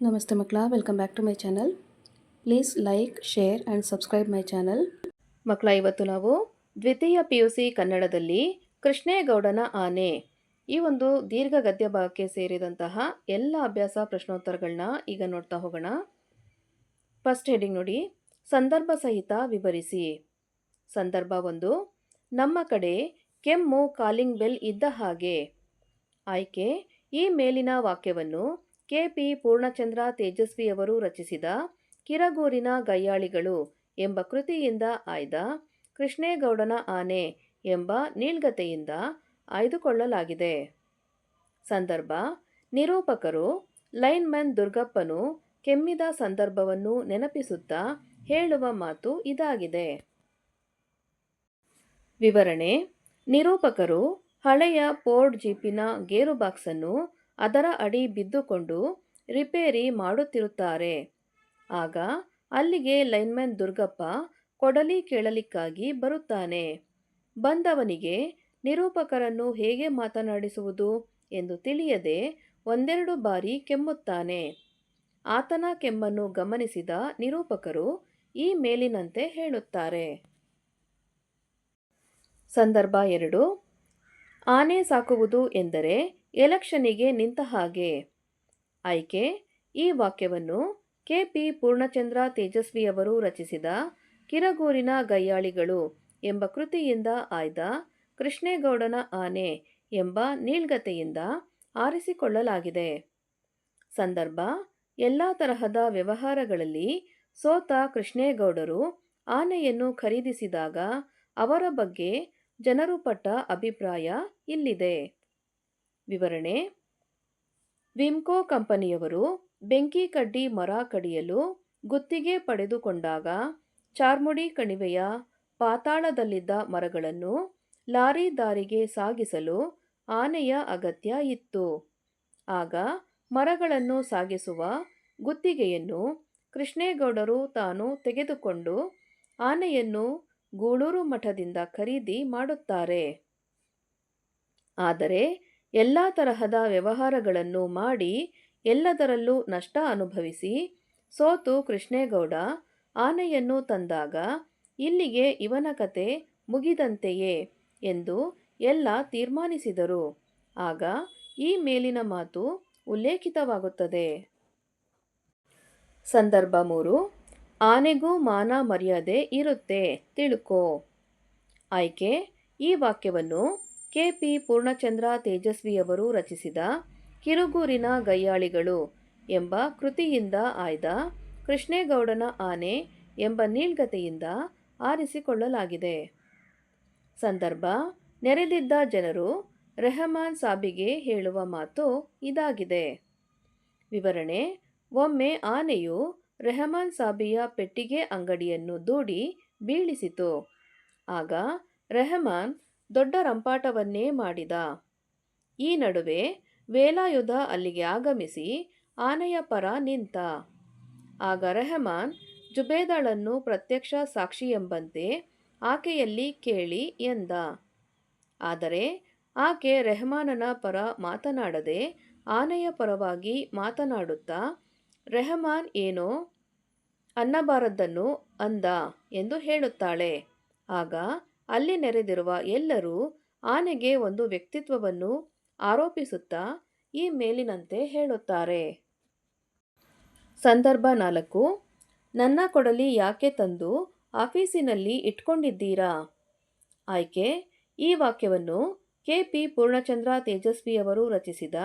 ನಮಸ್ತೆ ಮಕ್ಕಳ, welcome back to my channel. Please like, share and subscribe my channel. ಮಕ್ಕಳ, ಇವತ್ತು ನಾವು ದ್ವಿತೀಯ PUC ಕನ್ನಡದಲ್ಲಿ ಕೃಷ್ಣೇಗೌಡನ ಆನೆ ಈ ಒಂದು ದೀರ್ಘ ಗದ್ಯ ಭಾಗಕ್ಕೆ ಸೇರಿದಂತಹ ಎಲ್ಲ ಅಭ್ಯಾಸ ಪ್ರಶ್ನೋತ್ತರಗಳನ್ನ ಈಗ ನೋಡ್ತಾ ಹೋಗೋಣ. ಫಸ್ಟ್ ಹೆಡಿಂಗ್ ನೋಡಿ, ಸಂದರ್ಭ ಸಹಿತ ವಿವರಿಸಿ. ಸಂದರ್ಭ 1, ನಮ್ಮ ಕಡೆ ಕೆಮ್ಮು ಕಾಲಿಂಗ್ ಬೆಲ್ ಇದ್ದ ಹಾಗೆ. ಆಯ್ಕೆ, ಈ ಮೇಲಿನ ವಾಕ್ಯವನ್ನು KP ಪೂರ್ಣಚಂದ್ರ ತೇಜಸ್ವಿಯವರು ರಚಿಸಿದ ಕಿರಗೂರಿನ ಗಯ್ಯಾಳಿಗಳು ಎಂಬ ಕೃತಿಯಿಂದ ಆಯ್ದ ಕೃಷ್ಣೇಗೌಡನ ಆನೆ ಎಂಬ ನೀಳ್ಗತೆಯಿಂದ ಆಯ್ದುಕೊಳ್ಳಲಾಗಿದೆ. ಸಂದರ್ಭ, ನಿರೂಪಕರು ಲೈನ್ಮನ್ ದುರ್ಗಪ್ಪನು ಕೆಮ್ಮಿದ ಸಂದರ್ಭವನ್ನು ನೆನಪಿಸುತ್ತಾ ಹೇಳುವ ಮಾತು ಇದಾಗಿದೆ. ವಿವರಣೆ, ನಿರೂಪಕರು ಹಳೆಯ ಫೋರ್ಡ್ ಜೀಪಿನ ಗೇರು ಬಾಕ್ಸನ್ನು ಅದರ ಅಡಿ ಬಿದ್ದುಕೊಂಡು ರಿಪೇರಿ ಮಾಡುತ್ತಿರುತ್ತಾರೆ. ಆಗ ಅಲ್ಲಿಗೆ ಲೈನ್ಮನ್ ದುರ್ಗಪ್ಪ ಕೊಡಲಿ ಕೇಳಲಿಕ್ಕಾಗಿ ಬರುತ್ತಾನೆ. ಬಂದವನಿಗೆ ನಿರೂಪಕರನ್ನು ಹೇಗೆ ಮಾತನಾಡಿಸುವುದು ಎಂದು ತಿಳಿಯದೆ ಒಂದೆರಡು ಬಾರಿ ಕೆಮ್ಮುತ್ತಾನೆ. ಆತನ ಕೆಮ್ಮನ್ನು ಗಮನಿಸಿದ ನಿರೂಪಕರು ಈ ಮೇಲಿನಂತೆ ಹೇಳುತ್ತಾರೆ. ಸಂದರ್ಭ 2, ಆನೆ ಸಾಕುವುದು ಎಂದರೆ ಎಲೆಕ್ಷನ್ನಿಗೆ ನಿಂತ ಹಾಗೆ. ಆಯ್ಕೆ, ಈ ವಾಕ್ಯವನ್ನು KP ಪೂರ್ಣಚಂದ್ರ ತೇಜಸ್ವಿಯವರು ರಚಿಸಿದ ಕಿರಗೂರಿನ ಗಯ್ಯಾಳಿಗಳು ಎಂಬ ಕೃತಿಯಿಂದ ಆಯ್ದ ಕೃಷ್ಣೇಗೌಡನ ಆನೆ ಎಂಬ ನೀಳ್ಗತೆಯಿಂದ ಆರಿಸಿಕೊಳ್ಳಲಾಗಿದೆ. ಸಂದರ್ಭ, ಎಲ್ಲ ತರಹದ ವ್ಯವಹಾರಗಳಲ್ಲಿ ಸೋತ ಕೃಷ್ಣೇಗೌಡರು ಆನೆಯನ್ನು ಖರೀದಿಸಿದಾಗ ಅವರ ಬಗ್ಗೆ ಜನರು ಪಟ್ಟ ಅಭಿಪ್ರಾಯ ಇಲ್ಲಿದೆ. ವಿವರಣೆ, ವಿಮ್ಕೋ ಕಂಪನಿಯವರು ಬೆಂಕಿ ಕಡ್ಡಿ ಮರ ಕಡಿಯಲು ಗುತ್ತಿಗೆ ಪಡೆದುಕೊಂಡಾಗ ಚಾರ್ಮುಡಿ ಕಣಿವೆಯ ಪಾತಾಳದಲ್ಲಿದ್ದ ಮರಗಳನ್ನು ಲಾರಿ ದಾರಿಗೆ ಸಾಗಿಸಲು ಆನೆಯ ಅಗತ್ಯ ಇತ್ತು. ಆಗ ಮರಗಳನ್ನು ಸಾಗಿಸುವ ಗುತ್ತಿಗೆಯನ್ನು ಕೃಷ್ಣೇಗೌಡರು ತಾನು ತೆಗೆದುಕೊಂಡು ಆನೆಯನ್ನು ಗೂಳೂರು ಮಠದಿಂದ ಖರೀದಿ ಮಾಡುತ್ತಾರೆ. ಆದರೆ ಎಲ್ಲ ತರಹದ ವ್ಯವಹಾರಗಳನ್ನು ಮಾಡಿ ಎಲ್ಲದರಲ್ಲೂ ನಷ್ಟ ಅನುಭವಿಸಿ ಸೋತು ಕೃಷ್ಣೇಗೌಡ ಆನೆಯನ್ನು ತಂದಾಗ ಇಲ್ಲಿಗೆ ಇವನ ಕತೆ ಮುಗಿದಂತೆಯೇ ಎಂದು ಎಲ್ಲ ತೀರ್ಮಾನಿಸಿದರು. ಆಗ ಈ ಮೇಲಿನ ಮಾತು ಉಲ್ಲೇಖಿತವಾಗುತ್ತದೆ. ಸಂದರ್ಭ 3, ಆನೆಗೂ ಮಾನ ಮರ್ಯಾದೆ ಇರುತ್ತೆ ತಿಳ್ಕೋ. ಆಯ್ಕೆ, ಈ ವಾಕ್ಯವನ್ನು KP ಪೂರ್ಣಚಂದ್ರ ತೇಜಸ್ವಿಯವರು ರಚಿಸಿದ ಕಿರುಗೂರಿನ ಗಯ್ಯಾಳಿಗಳು ಎಂಬ ಕೃತಿಯಿಂದ ಆಯ್ದ ಕೃಷ್ಣೇಗೌಡನ ಆನೆ ಎಂಬ ನೀಳ್ಗತೆಯಿಂದ ಆರಿಸಿಕೊಳ್ಳಲಾಗಿದೆ. ಸಂದರ್ಭ, ನೆರೆದಿದ್ದ ಜನರು ರೆಹಮಾನ್ ಸಾಬಿಗೆ ಹೇಳುವ ಮಾತು ಇದಾಗಿದೆ. ವಿವರಣೆ, ಒಮ್ಮೆ ಆನೆಯು ರೆಹಮಾನ್ ಸಾಬಿಯ ಪೆಟ್ಟಿಗೆ ಅಂಗಡಿಯನ್ನು ದೂಡಿ ಬೀಳಿಸಿತು. ಆಗ ರೆಹಮಾನ್ ದೊಡ್ಡ ರಂಪಾಟವನ್ನೇ ಮಾಡಿದ. ಈ ನಡುವೆ ವೇಲಾಯುಧ ಅಲ್ಲಿಗೆ ಆಗಮಿಸಿ ಆನೆಯ ಪರ ನಿಂತ. ಆಗ ರೆಹಮಾನ್ ಜುಬೇದಳನ್ನು ಪ್ರತ್ಯಕ್ಷ ಸಾಕ್ಷಿಯೆಂಬಂತೆ ಆಕೆಯಲ್ಲಿ ಕೇಳಿ ಎಂದ. ಆದರೆ ಆಕೆ ರೆಹಮಾನನ ಪರ ಮಾತನಾಡದೆ ಆನೆಯ ಪರವಾಗಿ ಮಾತನಾಡುತ್ತಾ ರೆಹಮಾನ್ ಏನೋ ಅನ್ನಬಾರದ್ದನ್ನು ಅಂದ ಎಂದು ಹೇಳುತ್ತಾಳೆ. ಆಗ ಅಲ್ಲಿ ನೆರೆದಿರುವ ಎಲ್ಲರೂ ಆನೆಗೆ ಒಂದು ವ್ಯಕ್ತಿತ್ವವನ್ನು ಆರೋಪಿಸುತ್ತಾ ಈ ಮೇಲಿನಂತೆ ಹೇಳುತ್ತಾರೆ. ಸಂದರ್ಭ 4, ನನ್ನ ಕೊಡಲಿ ಯಾಕೆ ತಂದು ಆಫೀಸಿನಲ್ಲಿ ಇಟ್ಕೊಂಡಿದ್ದೀರಾ. ಆಯ್ಕೆ, ಈ ವಾಕ್ಯವನ್ನು KP ಪೂರ್ಣಚಂದ್ರ ತೇಜಸ್ವಿಯವರು ರಚಿಸಿದ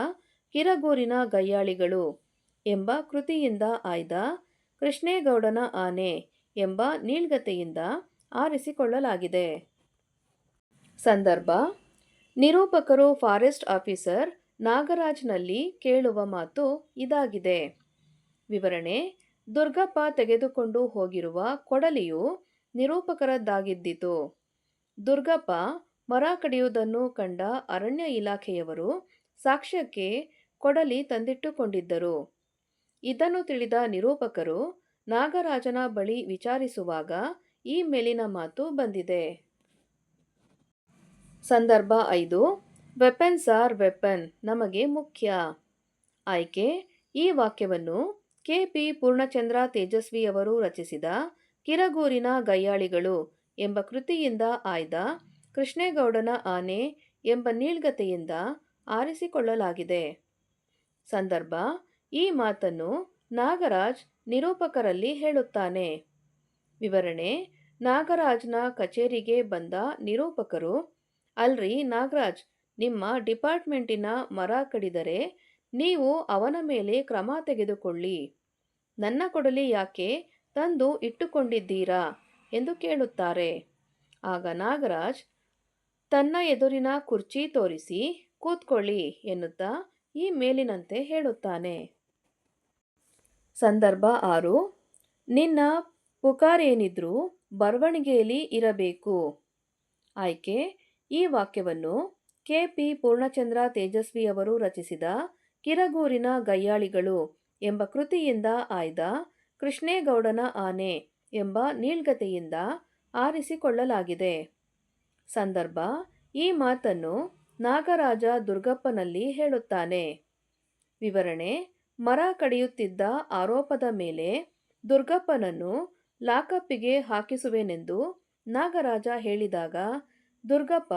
ಕಿರಗೂರಿನ ಗಯ್ಯಾಳಿಗಳು ಎಂಬ ಕೃತಿಯಿಂದ ಆಯ್ದ ಕೃಷ್ಣೇಗೌಡನ ಆನೆ ಎಂಬ ನೀಳ್ಗತೆಯಿಂದ ಆರಿಸಿಕೊಳ್ಳಲಾಗಿದೆ. ಸಂದರ್ಭ, ನಿರೂಪಕರು ಫಾರೆಸ್ಟ್ ಆಫೀಸರ್ ನಾಗರಾಜ್ನಲ್ಲಿ ಕೇಳುವ ಮಾತು ಇದಾಗಿದೆ. ವಿವರಣೆ, ದುರ್ಗಪ್ಪ ತೆಗೆದುಕೊಂಡು ಹೋಗಿರುವ ಕೊಡಲಿಯು ನಿರೂಪಕರದ್ದಾಗಿದ್ದಿತು. ದುರ್ಗಪ್ಪ ಮರ ಕಡಿಯುವುದನ್ನು ಕಂಡ ಅರಣ್ಯ ಇಲಾಖೆಯವರು ಸಾಕ್ಷ್ಯಕ್ಕೆ ಕೊಡಲಿ ತಂದಿಟ್ಟುಕೊಂಡಿದ್ದರು. ಇದನ್ನು ತಿಳಿದ ನಿರೂಪಕರು ನಾಗರಾಜನ ಬಳಿ ವಿಚಾರಿಸುವಾಗ ಈ ಮೇಲಿನ ಮಾತು ಬಂದಿದೆ. ಸಂದರ್ಭ 5, ವೆಪನ್ಸ್ ಆರ್ ವೆಪನ್ ನಮಗೆ ಮುಖ್ಯ. ಆಯ್ಕೆ, ಈ ವಾಕ್ಯವನ್ನು ಕೆ.ಪಿ. ಪೂರ್ಣಚಂದ್ರ ತೇಜಸ್ವಿಯವರು ರಚಿಸಿದ ಕಿರಗೂರಿನ ಗಯ್ಯಾಳಿಗಳು ಎಂಬ ಕೃತಿಯಿಂದ ಆಯ್ದ ಕೃಷ್ಣೇಗೌಡನ ಆನೆ ಎಂಬ ನೀಳ್ಗತೆಯಿಂದ ಆರಿಸಿಕೊಳ್ಳಲಾಗಿದೆ. ಸಂದರ್ಭ: ಈ ಮಾತನ್ನು ನಾಗರಾಜ್ ನಿರೂಪಕರಲ್ಲಿ ಹೇಳುತ್ತಾನೆ. ವಿವರಣೆ: ನಾಗರಾಜ್ನ ಕಚೇರಿಗೆ ಬಂದ ನಿರೂಪಕರು, ಅಲ್ರಿ ನಾಗರಾಜ್, ನಿಮ್ಮ ಡಿಪಾರ್ಟ್ಮೆಂಟಿನ ಮರ ಕಡಿದರೆ ನೀವು ಅವನ ಮೇಲೆ ಕ್ರಮ ತೆಗೆದುಕೊಳ್ಳಿ. ನನ್ನ ಕೊಡಲಿ ಯಾಕೆ ತಂದು ಇಟ್ಟುಕೊಂಡಿದ್ದೀರಾ ಎಂದು ಕೇಳುತ್ತಾರೆ. ಆಗ ನಾಗರಾಜ್ ತನ್ನ ಎದುರಿನ ಕುರ್ಚಿ ತೋರಿಸಿ ಕೂತ್ಕೊಳ್ಳಿ ಎನ್ನುತ್ತಾ ಈ ಮೇಲಿನಂತೆ ಹೇಳುತ್ತಾನೆ. ಸಂದರ್ಭ 6: ನಿನ್ನ ಪುಕಾರೇನಿದ್ರೂ ಬರವಣಿಗೆಯಲ್ಲಿ ಇರಬೇಕು. ಆಯ್ಕೆ: ಈ ವಾಕ್ಯವನ್ನು ಕೆ.ಪಿ. ಪೂರ್ಣಚಂದ್ರ ತೇಜಸ್ವಿಯವರು ರಚಿಸಿದ ಕಿರಗೂರಿನ ಗಯ್ಯಾಳಿಗಳು ಎಂಬ ಕೃತಿಯಿಂದ ಆಯ್ದ ಕೃಷ್ಣೇಗೌಡನ ಆನೆ ಎಂಬ ನೀಳ್ಗತೆಯಿಂದ ಆರಿಸಿಕೊಳ್ಳಲಾಗಿದೆ. ಸಂದರ್ಭ: ಈ ಮಾತನ್ನು ನಾಗರಾಜ ದುರ್ಗಪ್ಪನಲ್ಲಿ ಹೇಳುತ್ತಾನೆ. ವಿವರಣೆ: ಮರ ಕಡಿಯುತ್ತಿದ್ದ ಆರೋಪದ ಮೇಲೆ ದುರ್ಗಪ್ಪನನ್ನು ಲಾಕಪ್ಪಿಗೆ ಹಾಕಿಸುವೆನೆಂದು ನಾಗರಾಜ ಹೇಳಿದಾಗ ದುರ್ಗಪ್ಪ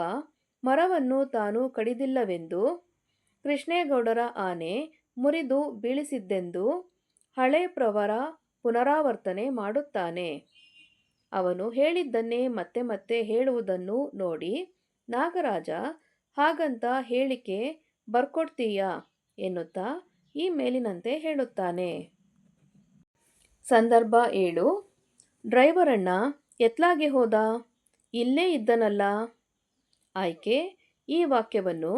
ಮರವನ್ನು ತಾನು ಕಡಿದಿಲ್ಲವೆಂದು, ಕೃಷ್ಣೇಗೌಡರ ಆನೆ ಮುರಿದು ಬೀಳಿಸಿದ್ದೆಂದು ಹಳೆ ಪ್ರವರ ಪುನರಾವರ್ತನೆ ಮಾಡುತ್ತಾನೆ. ಅವನು ಹೇಳಿದ್ದನ್ನೇ ಮತ್ತೆ ಮತ್ತೆ ಹೇಳುವುದನ್ನು ನೋಡಿ ನಾಗರಾಜ ಹಾಗಂತ ಹೇಳಿಕೆ ಬರ್ಕೊಡ್ತೀಯಾ ಎನ್ನುತ್ತಾ ಈ ಮೇಲಿನಂತೆ ಹೇಳುತ್ತಾನೆ. ಸಂದರ್ಭ 7: ಡ್ರೈವರಣ್ಣ ಎತ್ಲಾಗೆ ಹೋದ? ಇಲ್ಲೇ ಇದ್ದನಲ್ಲ. ಆಯ್ಕೆ: ಈ ವಾಕ್ಯವನ್ನು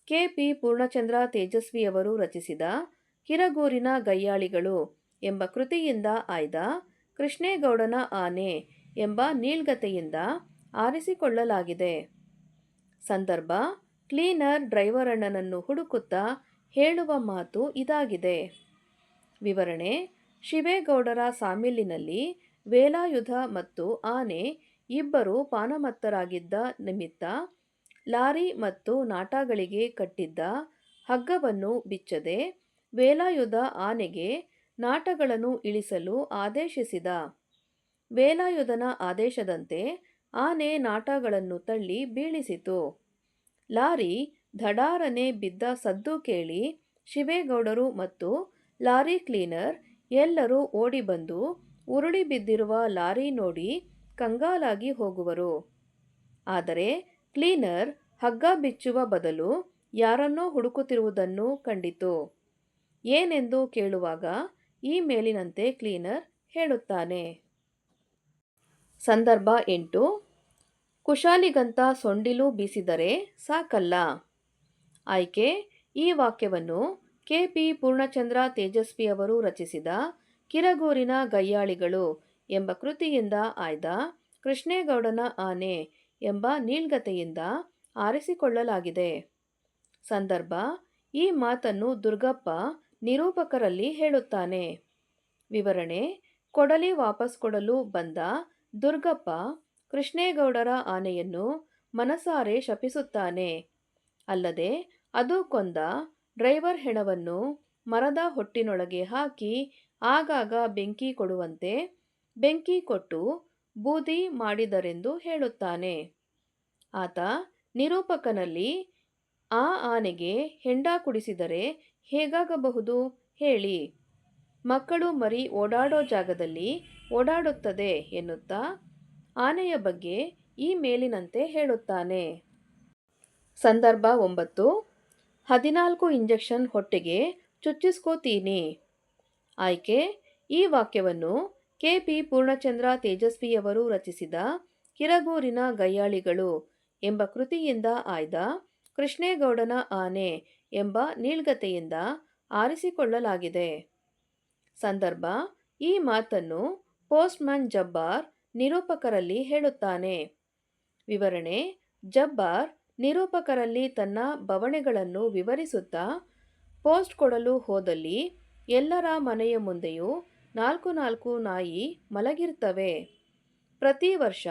ಕೆ.ಪಿ. ಪೂರ್ಣಚಂದ್ರ ತೇಜಸ್ವಿಯವರು ರಚಿಸಿದ ಕಿರಗೂರಿನ ಗಯ್ಯಾಳಿಗಳು ಎಂಬ ಕೃತಿಯಿಂದ ಆಯ್ದ ಕೃಷ್ಣೇಗೌಡನ ಆನೆ ಎಂಬ ನೀಳ್ಗತೆಯಿಂದ ಆರಿಸಿಕೊಳ್ಳಲಾಗಿದೆ. ಸಂದರ್ಭ: ಕ್ಲೀನರ್ ಡ್ರೈವರಣ್ಣನನ್ನು ಹುಡುಕುತ್ತಾ ಹೇಳುವ ಮಾತು ಇದಾಗಿದೆ. ವಿವರಣೆ: ಶಿವೇಗೌಡರ ಸಾಮಿಲ್ಲಿನಲ್ಲಿ ವೇಲಾಯುಧ ಮತ್ತು ಆನೆ ಇಬ್ಬರು ಪಾನಮತ್ತರಾಗಿದ್ದ ನಿಮಿತ್ತ ಲಾರಿ ಮತ್ತು ನಾಟಾಗಳಿಗೆ ಕಟ್ಟಿದ್ದ ಹಗ್ಗವನ್ನು ಬಿಚ್ಚದೆ ವೇಲಾಯುಧ ಆನೆಗೆ ನಾಟಗಳನ್ನು ಇಳಿಸಲು ಆದೇಶಿಸಿದ. ವೇಲಾಯುಧನ ಆದೇಶದಂತೆ ಆನೆ ನಾಟಗಳನ್ನು ತಳ್ಳಿ ಬೀಳಿಸಿತು. ಲಾರಿ ಧಡಾರನೆ ಬಿದ್ದ ಸದ್ದು ಕೇಳಿ ಶಿವೇಗೌಡರು ಮತ್ತು ಲಾರಿ ಕ್ಲೀನರ್ ಎಲ್ಲರೂ ಓಡಿಬಂದು ಉರುಳಿ ಬಿದ್ದಿರುವ ಲಾರಿ ನೋಡಿ ಕಂಗಾಲಾಗಿ ಹೋಗುವರು. ಆದರೆ ಕ್ಲೀನರ್ ಹಗ್ಗ ಬಿಚ್ಚುವ ಬದಲು ಯಾರನ್ನೋ ಹುಡುಕುತ್ತಿರುವುದನ್ನು ಕಂಡಿತು. ಏನೆಂದು ಕೇಳುವಾಗ ಈ ಮೇಲಿನಂತೆ ಕ್ಲೀನರ್ ಹೇಳುತ್ತಾನೆ. ಸಂದರ್ಭ 8: ಕುಶಾಲಿಗಂತ ಸೊಂಡಿಲು ಬೀಸಿದರೆ ಸಾಕಲ್ಲ. ಆಯ್ಕೆ: ಈ ವಾಕ್ಯವನ್ನು ಕೆ.ಪಿ. ಪೂರ್ಣಚಂದ್ರ ತೇಜಸ್ವಿಯವರು ರಚಿಸಿದ ಕಿರಗೂರಿನ ಗಯ್ಯಾಳಿಗಳು ಎಂಬ ಕೃತಿಯಿಂದ ಆಯ್ದ ಕೃಷ್ಣೇಗೌಡನ ಆನೆ ಎಂಬ ನೀಳ್ಗತೆಯಿಂದ ಆರಿಸಿಕೊಳ್ಳಲಾಗಿದೆ. ಸಂದರ್ಭ: ಈ ಮಾತನ್ನು ದುರ್ಗಪ್ಪ ನಿರೂಪಕರಲ್ಲಿ ಹೇಳುತ್ತಾನೆ. ವಿವರಣೆ: ಕೊಡಲಿ ವಾಪಸ್ ಕೊಡಲು ಬಂದ ದುರ್ಗಪ್ಪ ಕೃಷ್ಣೇಗೌಡರ ಆನೆಯನ್ನು ಮನಸಾರೆ ಶಪಿಸುತ್ತಾನೆ. ಅಲ್ಲದೆ ಅದು ಕೊಂದ ಡ್ರೈವರ್ ಹೆಣವನ್ನು ಮರದ ಹೊಟ್ಟಿನೊಳಗೆ ಹಾಕಿ ಆಗಾಗ ಬೆಂಕಿ ಕೊಡುವಂತೆ ಬೆಂಕಿ ಕೊಟ್ಟು ಬೂದಿ ಮಾಡಿದರೆಂದು ಹೇಳುತ್ತಾನೆ. ಆತ ನಿರೂಪಕನಲ್ಲಿ ಆ ಆನೆಗೆ ಹೆಂಡ ಕುಡಿಸಿದರೆ ಹೇಗಾಗಬಹುದು ಹೇಳಿ, ಮಕ್ಕಳು ಮರಿ ಓಡಾಡೋ ಜಾಗದಲ್ಲಿ ಓಡಾಡುತ್ತದೆ ಎನ್ನುತ್ತಾ ಆನೆಯ ಬಗ್ಗೆ ಈ ಮೇಲಿನಂತೆ ಹೇಳುತ್ತಾನೆ. ಸಂದರ್ಭ 9: 14 ಇಂಜೆಕ್ಷನ್ ಹೊಟ್ಟೆಗೆ ಚುಚ್ಚಿಸ್ಕೋತೀನಿ. ಆಯ್ಕೆ: ಈ ವಾಕ್ಯವನ್ನು ಕೆ.ಪಿ. ಪೂರ್ಣಚಂದ್ರ ತೇಜಸ್ವಿಯವರು ರಚಿಸಿದ ಕಿರಗೂರಿನ ಗಯ್ಯಾಳಿಗಳು ಎಂಬ ಕೃತಿಯಿಂದ ಆಯ್ದ ಕೃಷ್ಣೇಗೌಡನ ಆನೆ ಎಂಬ ನೀಳ್ಗತೆಯಿಂದ ಆರಿಸಿಕೊಳ್ಳಲಾಗಿದೆ. ಸಂದರ್ಭ: ಈ ಮಾತನ್ನು ಪೋಸ್ಟ್ಮನ್ ಜಬ್ಬಾರ್ ನಿರೂಪಕರಲ್ಲಿ ಹೇಳುತ್ತಾನೆ. ವಿವರಣೆ: ಜಬ್ಬಾರ್ ನಿರೂಪಕರಲ್ಲಿ ತನ್ನ ಬವಣೆಗಳನ್ನು ವಿವರಿಸುತ್ತಾ, ಪೋಸ್ಟ್ ಕೊಡಲು ಹೋದಲ್ಲಿ ಎಲ್ಲರ ಮನೆಯ ಮುಂದೆಯೂ 4 ನಾಯಿ ಮಲಗಿರ್ತವೆ. ಪ್ರತಿ ವರ್ಷ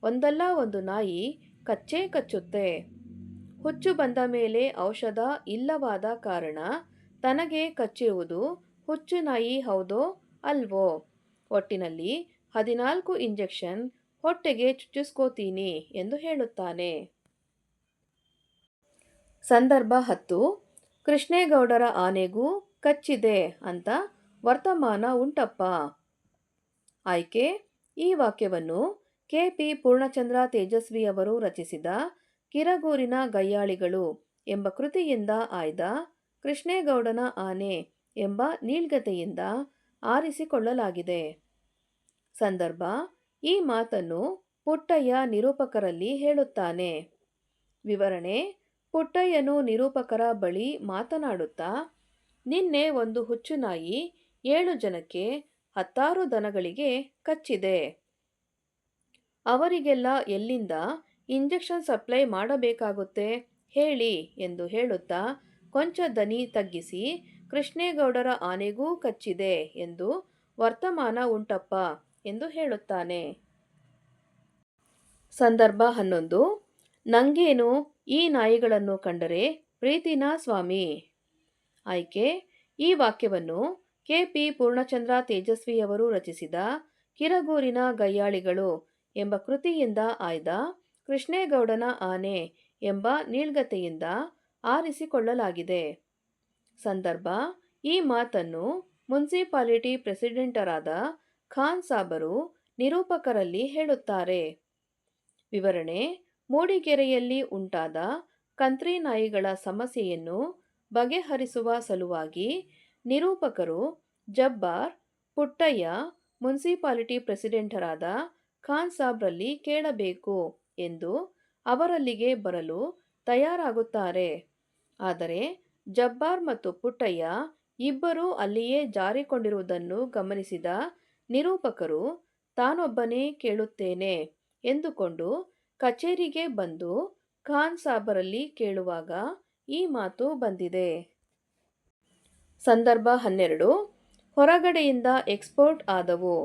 ಒಂದಲ್ಲ ಒಂದು ನಾಯಿ ಕಚ್ಚೇ ಕಚ್ಚುತ್ತೆ. ಹುಚ್ಚು ಬಂದ ಮೇಲೆ ಔಷಧ ಇಲ್ಲವಾದ ಕಾರಣ ತನಗೆ ಕಚ್ಚಿರುವುದು ಹುಚ್ಚು ನಾಯಿ ಹೌದೋ ಅಲ್ವೋ? ಒಟ್ಟಿನಲ್ಲಿ 14 ಇಂಜೆಕ್ಷನ್ ಹೊಟ್ಟೆಗೆ ಚುಚ್ಚಿಸ್ಕೋತೀನಿ ಎಂದು ಹೇಳುತ್ತಾನೆ. ಸಂದರ್ಭ 10. ಕೃಷ್ಣೇಗೌಡರ ಆನೆಗೂ ಕಚ್ಚಿದೆ ಅಂತ ವರ್ತಮಾನ ಉಂಟಪ್ಪ. ಆಯ್ಕೆ: ಈ ವಾಕ್ಯವನ್ನು ಕೆ.ಪಿ. ಪೂರ್ಣಚಂದ್ರ ತೇಜಸ್ವಿಯವರು ರಚಿಸಿದ ಕಿರಗೂರಿನ ಗಯ್ಯಾಳಿಗಳು ಎಂಬ ಕೃತಿಯಿಂದ ಆಯ್ದ ಕೃಷ್ಣೇಗೌಡನ ಆನೆ ಎಂಬ ನೀಳ್ಗತೆಯಿಂದ ಆರಿಸಿಕೊಳ್ಳಲಾಗಿದೆ. ಸಂದರ್ಭ: ಈ ಮಾತನ್ನು ಪುಟ್ಟಯ್ಯ ನಿರೂಪಕರಲ್ಲಿ ಹೇಳುತ್ತಾನೆ. ವಿವರಣೆ: ಪುಟ್ಟಯ್ಯನು ನಿರೂಪಕರ ಬಳಿ ಮಾತನಾಡುತ್ತಾ, ನಿನ್ನೆ ಒಂದು ಹುಚ್ಚುನಾಯಿ 7 ಜನಕ್ಕೆ 16 ದನಗಳಿಗೆ ಕಚ್ಚಿದೆ. ಅವರಿಗೆಲ್ಲ ಎಲ್ಲಿಂದ ಇಂಜೆಕ್ಷನ್ ಸಪ್ಲೈ ಮಾಡಬೇಕಾಗುತ್ತೆ ಹೇಳಿ ಎಂದು ಹೇಳುತ್ತಾ ಕೊಂಚ ದನಿ ತಗ್ಗಿಸಿ, ಕೃಷ್ಣೇಗೌಡರ ಆನೆಗೂ ಕಚ್ಚಿದೆ ಎಂದು ವರ್ತಮಾನ ಉಂಟಪ್ಪ ಎಂದು ಹೇಳುತ್ತಾನೆ. ಸಂದರ್ಭ 11. ನಂಗೇನು ಈ ನಾಯಿಗಳನ್ನು ಕಂಡರೆ ಪ್ರೀತಿನಾ ಸ್ವಾಮಿ? ಆಯ್ಕೆ: ಈ ವಾಕ್ಯವನ್ನು ಕೆ.ಪಿ. ಪೂರ್ಣಚಂದ್ರ ತೇಜಸ್ವಿಯವರು ರಚಿಸಿದ ಕಿರಗೂರಿನ ಗಯ್ಯಾಳಿಗಳು ಎಂಬ ಕೃತಿಯಿಂದ ಆಯ್ದ ಕೃಷ್ಣೇಗೌಡನ ಆನೆ ಎಂಬ ನೀಳ್ಗತೆಯಿಂದ ಆರಿಸಿಕೊಳ್ಳಲಾಗಿದೆ. ಸಂದರ್ಭ: ಈ ಮಾತನ್ನು ಮುನ್ಸಿಪಾಲಿಟಿ ಪ್ರೆಸಿಡೆಂಟರಾದ ಖಾನ್ ಸಾಬರು ನಿರೂಪಕರಲ್ಲಿ ಹೇಳುತ್ತಾರೆ. ವಿವರಣೆ: ಮೂಡಿಗೆರೆಯಲ್ಲಿ ಉಂಟಾದ ಕಂತ್ರಿ ನಾಯಿಗಳ ಸಮಸ್ಯೆಯನ್ನು ಬಗೆಹರಿಸುವ ಸಲುವಾಗಿ ನಿರೂಪಕರು ಜಬ್ಬಾರ್, ಪುಟ್ಟಯ್ಯ ಮುನ್ಸಿಪಾಲಿಟಿ ಪ್ರೆಸಿಡೆಂಟರಾದ ಖಾನ್ ಸಾಬ್ರಲ್ಲಿ ಕೇಳಬೇಕು ಎಂದು ಅವರಲ್ಲಿಗೆ ಬರಲು ತಯಾರಾಗುತ್ತಾರೆ. ಆದರೆ ಜಬ್ಬಾರ್ ಮತ್ತು ಪುಟ್ಟಯ್ಯ ಇಬ್ಬರೂ ಅಲ್ಲಿಯೇ ಜಾರಿಕೊಂಡಿರುವುದನ್ನು ಗಮನಿಸಿದ ನಿರೂಪಕರು ತಾನೊಬ್ಬನೇ ಕೇಳುತ್ತೇನೆ ಎಂದುಕೊಂಡು ಕಚೇರಿಗೆ ಬಂದು ಖಾನ್ ಸಾಬರಲ್ಲಿ ಕೇಳುವಾಗ ಈ ಮಾತು ಬಂದಿದೆ. ಸಂದರ್ಭ 12. ಹೊರಗಡೆಯಿಂದ ಎಕ್ಸ್ಪೋರ್ಟ್ ಆದವು.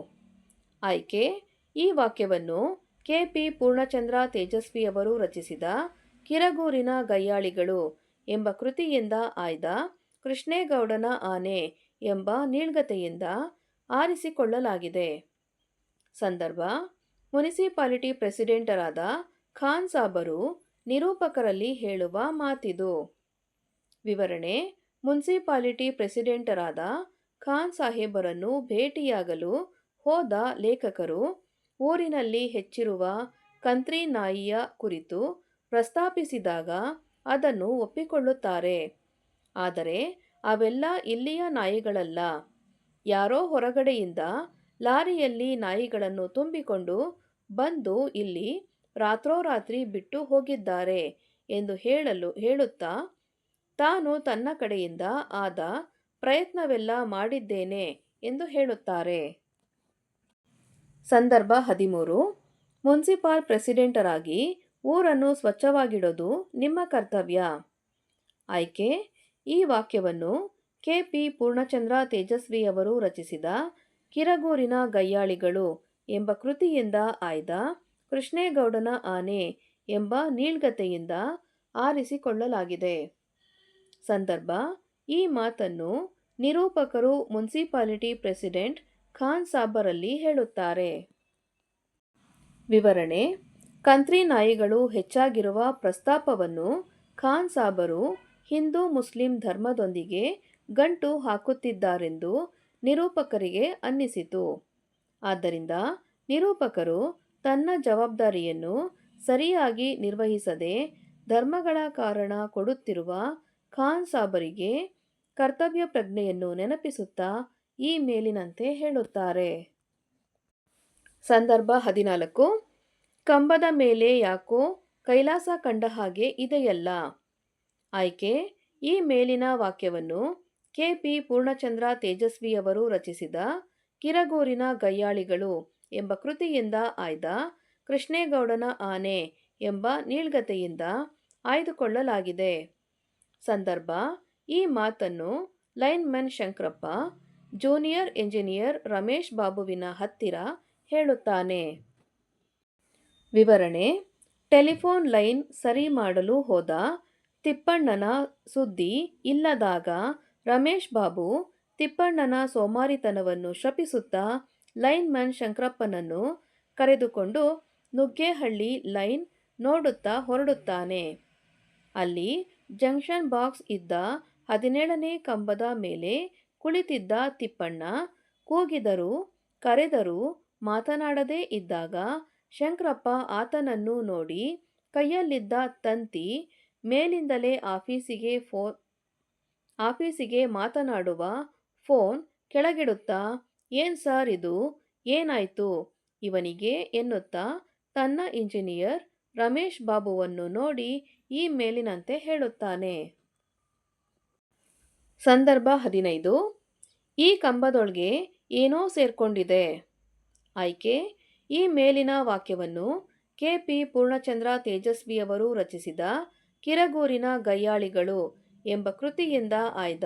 ಆಯ್ಕೆ: ಈ ವಾಕ್ಯವನ್ನು ಕೆ.ಪಿ. ಪೂರ್ಣಚಂದ್ರ ತೇಜಸ್ವಿಯವರು ರಚಿಸಿದ ಕಿರಗೂರಿನ ಗಯ್ಯಾಳಿಗಳು ಎಂಬ ಕೃತಿಯಿಂದ ಆಯ್ದ ಕೃಷ್ಣೇಗೌಡನ ಆನೆ ಎಂಬ ನೀಳ್ಗತೆಯಿಂದ ಆರಿಸಿಕೊಳ್ಳಲಾಗಿದೆ. ಸಂದರ್ಭ: ಮುನಿಸಿಪಾಲಿಟಿ ಪ್ರೆಸಿಡೆಂಟರಾದ ಖಾನ್ ಸಾಬರು ನಿರೂಪಕರಲ್ಲಿ ಹೇಳುವ ಮಾತಿದು. ವಿವರಣೆ: ಮುನ್ಸಿಪಾಲಿಟಿ ಪ್ರೆಸಿಡೆಂಟರಾದ ಖಾನ್ ಸಾಹೇಬರನ್ನು ಭೇಟಿಯಾಗಲು ಹೋದ ಲೇಖಕರು ಊರಿನಲ್ಲಿ ಹೆಚ್ಚಿರುವ ಕಂತ್ರಿ ನಾಯಿಯ ಕುರಿತು ಪ್ರಸ್ತಾಪಿಸಿದಾಗ ಅದನ್ನು ಒಪ್ಪಿಕೊಳ್ಳುತ್ತಾರೆ. ಆದರೆ ಅವೆಲ್ಲ ಇಲ್ಲಿಯ ನಾಯಿಗಳಲ್ಲ, ಯಾರೋ ಹೊರಗಡೆಯಿಂದ ಲಾರಿಯಲ್ಲಿ ನಾಯಿಗಳನ್ನು ತುಂಬಿಕೊಂಡು ಬಂದು ಇಲ್ಲಿ ರಾತ್ರೋರಾತ್ರಿ ಬಿಟ್ಟು ಹೋಗಿದ್ದಾರೆ ಎಂದು ಹೇಳುತ್ತಾ ತಾನು ತನ್ನ ಕಡೆಯಿಂದ ಆದ ಪ್ರಯತ್ನವೆಲ್ಲ ಮಾಡಿದ್ದೇನೆ ಎಂದು ಹೇಳುತ್ತಾರೆ. ಸಂದರ್ಭ 13. ಮುನ್ಸಿಪಾಲ್ ಪ್ರೆಸಿಡೆಂಟರಾಗಿ ಊರನ್ನು ಸ್ವಚ್ಛವಾಗಿಡೋದು ನಿಮ್ಮ ಕರ್ತವ್ಯ. ಆಯ್ಕೆ: ಈ ವಾಕ್ಯವನ್ನು ಕೆ.ಪಿ. ಪೂರ್ಣಚಂದ್ರ ತೇಜಸ್ವಿಯವರು ರಚಿಸಿದ ಕಿರಗೂರಿನ ಗಯ್ಯಾಳಿಗಳು ಎಂಬ ಕೃತಿಯಿಂದ ಆಯ್ದ ಕೃಷ್ಣೇಗೌಡನ ಆನೆ ಎಂಬ ನೀಳ್ಗತೆಯಿಂದ ಆರಿಸಿಕೊಳ್ಳಲಾಗಿದೆ. ಸಂದರ್ಭ: ಈ ಮಾತನ್ನು ನಿರೂಪಕರು ಮುನ್ಸಿಪಾಲಿಟಿ ಪ್ರೆಸಿಡೆಂಟ್ ಖಾನ್ ಸಾಬರಲ್ಲಿ ಹೇಳುತ್ತಾರೆ. ವಿವರಣೆ: ಕಂತ್ರಿ ನಾಯಿಗಳು ಹೆಚ್ಚಾಗಿರುವ ಪ್ರಸ್ತಾಪವನ್ನು ಖಾನ್ ಸಾಬರು ಹಿಂದೂ ಮುಸ್ಲಿಂ ಧರ್ಮದೊಂದಿಗೆ ಗಂಟು ಹಾಕುತ್ತಿದ್ದಾರೆಂದು ನಿರೂಪಕರಿಗೆ ಅನ್ನಿಸಿತು. ಆದ್ದರಿಂದ ನಿರೂಪಕರು ತನ್ನ ಜವಾಬ್ದಾರಿಯನ್ನು ಸರಿಯಾಗಿ ನಿರ್ವಹಿಸದೆ ಧರ್ಮಗಳ ಕಾರಣ ಕೊಡುತ್ತಿರುವ ಖಾನ್ ಸಾಬರಿಗೆ ಕರ್ತವ್ಯ ಪ್ರಜ್ಞೆಯನ್ನು ನೆನಪಿಸುತ್ತಾ ಈ ಮೇಲಿನಂತೆ ಹೇಳುತ್ತಾರೆ. ಸಂದರ್ಭ 14. ಕಂಬದ ಮೇಲೆ ಯಾಕೋ ಕೈಲಾಸ ಕಂಡ ಹಾಗೆ ಇದೆಯಲ್ಲ. ಆಯ್ಕೆ: ಈ ಮೇಲಿನ ವಾಕ್ಯವನ್ನು ಕೆ.ಪಿ. ಪೂರ್ಣಚಂದ್ರ ತೇಜಸ್ವಿಯವರು ರಚಿಸಿದ ಕಿರಗೂರಿನ ಗಯ್ಯಾಳಿಗಳು ಎಂಬ ಕೃತಿಯಿಂದ ಆಯ್ದ ಕೃಷ್ಣೇಗೌಡನ ಆನೆ ಎಂಬ ನೀಳ್ಗತೆಯಿಂದ ಆಯ್ದುಕೊಳ್ಳಲಾಗಿದೆ. ಸಂದರ್ಭ: ಈ ಮಾತನ್ನು lineman Shankarappa junior engineer Ramesh ಬಾಬುವಿನ ಹತ್ತಿರ ಹೇಳುತ್ತಾನೆ. ವಿವರಣೆ: ಟೆಲಿಫೋನ್ ಲೈನ್ ಸರಿ ಮಾಡಲು ಹೋದ ತಿಪ್ಪಣ್ಣನ ಸುದ್ದಿ ಇಲ್ಲದಾಗ ರಮೇಶ್ ಬಾಬು ತಿಪ್ಪಣ್ಣನ ಸೋಮಾರಿತನವನ್ನು ಶಪಿಸುತ್ತಾ ಲೈನ್ಮನ್ ಶಂಕರಪ್ಪನನ್ನು ಕರೆದುಕೊಂಡು ನುಗ್ಗೇಹಳ್ಳಿ ಲೈನ್ ನೋಡುತ್ತಾ ಹೊರಡುತ್ತಾನೆ. ಅಲ್ಲಿ ಜಂಕ್ಷನ್ ಬಾಕ್ಸ್ ಇದ್ದ 17ನೇ ಕಂಬದ ಮೇಲೆ ಕುಳಿತಿದ್ದ ತಿಪ್ಪಣ್ಣ ಕೂಗಿದರೂ ಕರೆದರೂ ಮಾತನಾಡದೇ ಇದ್ದಾಗ ಶಂಕರಪ್ಪ ಆತನನ್ನು ನೋಡಿ ಕೈಯಲ್ಲಿದ್ದ ತಂತಿ ಮೇಲಿಂದಲೇ ಆಫೀಸಿಗೆ ಮಾತನಾಡುವ ಫೋನ್ ಕೆಳಗಿಡುತ್ತಾ "ಏನ್ ಸಾರ್ ಇದು? ಏನಾಯ್ತು ಇವನಿಗೆ?" ಎನ್ನುತ್ತಾ ತನ್ನ ಇಂಜಿನಿಯರ್ ರಮೇಶ್ ಬಾಬುವನ್ನು ನೋಡಿ ಈ ಮೇಲಿನಂತೆ ಹೇಳುತ್ತಾನೆ. ಸಂದರ್ಭ 15. ಈ ಕಂಬದೊಳಗೆ ಏನೋ ಸೇರ್ಕೊಂಡಿದೆ. ಆಯ್ಕೆ: ಈ ಮೇಲಿನ ವಾಕ್ಯವನ್ನು ಕೆ. ಪಿ. ಪೂರ್ಣಚಂದ್ರ ತೇಜಸ್ವಿಯವರು ರಚಿಸಿದ ಕಿರಗೂರಿನ ಗಯ್ಯಾಳಿಗಳು ಎಂಬ ಕೃತಿಯಿಂದ ಆಯ್ದ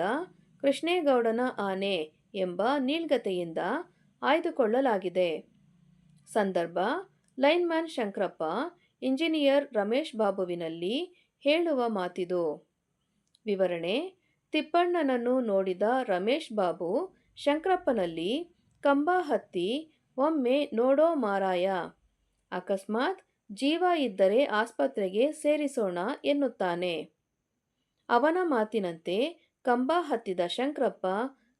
ಕೃಷ್ಣೇಗೌಡನ ಆನೆ ಎಂಬ ನೀಳ್ಗತೆಯಿಂದ ಆಯ್ದುಕೊಳ್ಳಲಾಗಿದೆ. ಸಂದರ್ಭ: ಲೈನ್ಮನ್ ಶಂಕರಪ್ಪ ಇಂಜಿನಿಯರ್ ರಮೇಶ್ ಬಾಬುವಿನಲ್ಲಿ ಹೇಳುವ ಮಾತಿದು. ವಿವರಣೆ: ತಿಪ್ಪಣ್ಣನನ್ನು ನೋಡಿದ ರಮೇಶ್ ಬಾಬು ಶಂಕರಪ್ಪನಲ್ಲಿ ಕಂಬ ಹತ್ತಿ ಒಮ್ಮೆ ನೋಡೋ ಮಾರಾಯ, ಅಕಸ್ಮಾತ್ ಜೀವ ಇದ್ದರೆ ಆಸ್ಪತ್ರೆಗೆ ಸೇರಿಸೋಣ ಎನ್ನುತ್ತಾನೆ. ಅವನ ಮಾತಿನಂತೆ ಕಂಬ ಹತ್ತಿದ ಶಂಕರಪ್ಪ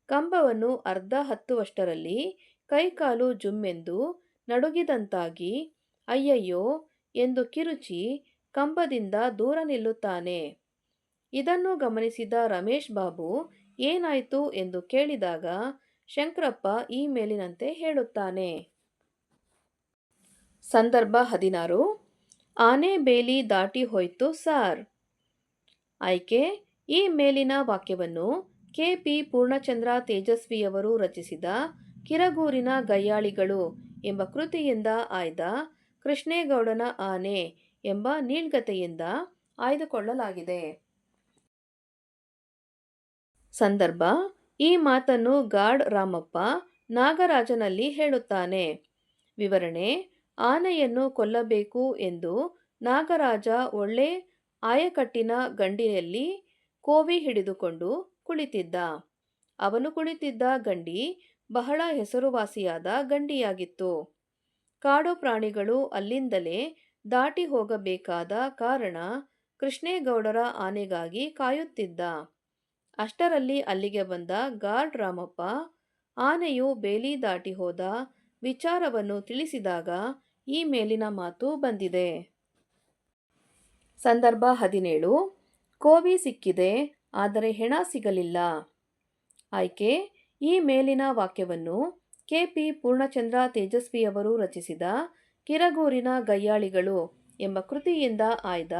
ಕಂಬವನ್ನು ಅರ್ಧ ಹತ್ತುವಷ್ಟರಲ್ಲಿ ಕೈಕಾಲು ಜುಮ್ಮೆಂದು ನಡುಗಿದಂತಾಗಿ ಅಯ್ಯಯ್ಯೋ ಎಂದು ಕಿರುಚಿ ಕಂಬದಿಂದ ದೂರ ನಿಲ್ಲುತ್ತಾನೆ. ಇದನ್ನು ಗಮನಿಸಿದ ರಮೇಶ್ ಬಾಬು ಏನಾಯ್ತು ಎಂದು ಕೇಳಿದಾಗ ಶಂಕರಪ್ಪ ಈ ಮೇಲಿನಂತೆ ಹೇಳುತ್ತಾನೆ. ಸಂದರ್ಭ 16. ಆನೆ ಬೇಲಿ ದಾಟಿ ಹೋಯ್ತು ಸಾರ್. ಆಯ್ಕೆ: ಈ ಮೇಲಿನ ವಾಕ್ಯವನ್ನು ಕೆ. ಪಿ. ಪೂರ್ಣಚಂದ್ರ ತೇಜಸ್ವಿಯವರು ರಚಿಸಿದ ಕಿರಗೂರಿನ ಗಯ್ಯಾಳಿಗಳು ಎಂಬ ಕೃತಿಯಿಂದ ಆಯ್ದ ಕೃಷ್ಣೇಗೌಡನ ಆನೆ ಎಂಬ ನೀಳ್ಗತೆಯಿಂದ ಆಯ್ದುಕೊಳ್ಳಲಾಗಿದೆ. ಸಂದರ್ಭ: ಈ ಮಾತನ್ನು ಗಾರ್ಡ್ ರಾಮಪ್ಪ ನಾಗರಾಜನಲ್ಲಿ ಹೇಳುತ್ತಾನೆ. ವಿವರಣೆ: ಆನೆಯನ್ನು ಕೊಲ್ಲಬೇಕು ಎಂದು ನಾಗರಾಜ ಒಳ್ಳೆ ಆಯಕಟ್ಟಿನ ಗಂಡಿಯಲ್ಲಿ ಕೋವಿ ಹಿಡಿದುಕೊಂಡು ಕುಳಿತಿದ್ದ. ಅವನು ಕುಳಿತಿದ್ದ ಗಂಡಿ ಬಹಳ ಹೆಸರುವಾಸಿಯಾದ ಗಂಡಿಯಾಗಿತ್ತು. ಕಾಡು ಪ್ರಾಣಿಗಳು ಅಲ್ಲಿಂದಲೇ ದಾಟಿ ಹೋಗಬೇಕಾದ ಕಾರಣ ಕೃಷ್ಣೇಗೌಡರ ಆನೆಗಾಗಿ ಕಾಯುತ್ತಿದ್ದ. ಅಷ್ಟರಲ್ಲಿ ಅಲ್ಲಿಗೆ ಬಂದ ಗಾರ್ಡ್ ರಾಮಪ್ಪ ಆನೆಯು ಬೇಲಿ ದಾಟಿ ಹೋದ ವಿಚಾರವನ್ನು ತಿಳಿಸಿದಾಗ ಈ ಮೇಲಿನ ಮಾತು ಬಂದಿದೆ. ಸಂದರ್ಭ 17. ಕೋವಿ ಸಿಕ್ಕಿದೆ, ಆದರೆ ಹೆಣ ಸಿಗಲಿಲ್ಲ. ಆಯ್ಕೆ: ಈ ಮೇಲಿನ ವಾಕ್ಯವನ್ನು ಕೆ. ಪಿ. ಪೂರ್ಣಚಂದ್ರ ತೇಜಸ್ವಿಯವರು ರಚಿಸಿದ ಕಿರಗೂರಿನ ಗಯ್ಯಾಳಿಗಳು ಎಂಬ ಕೃತಿಯಿಂದ ಆಯ್ದ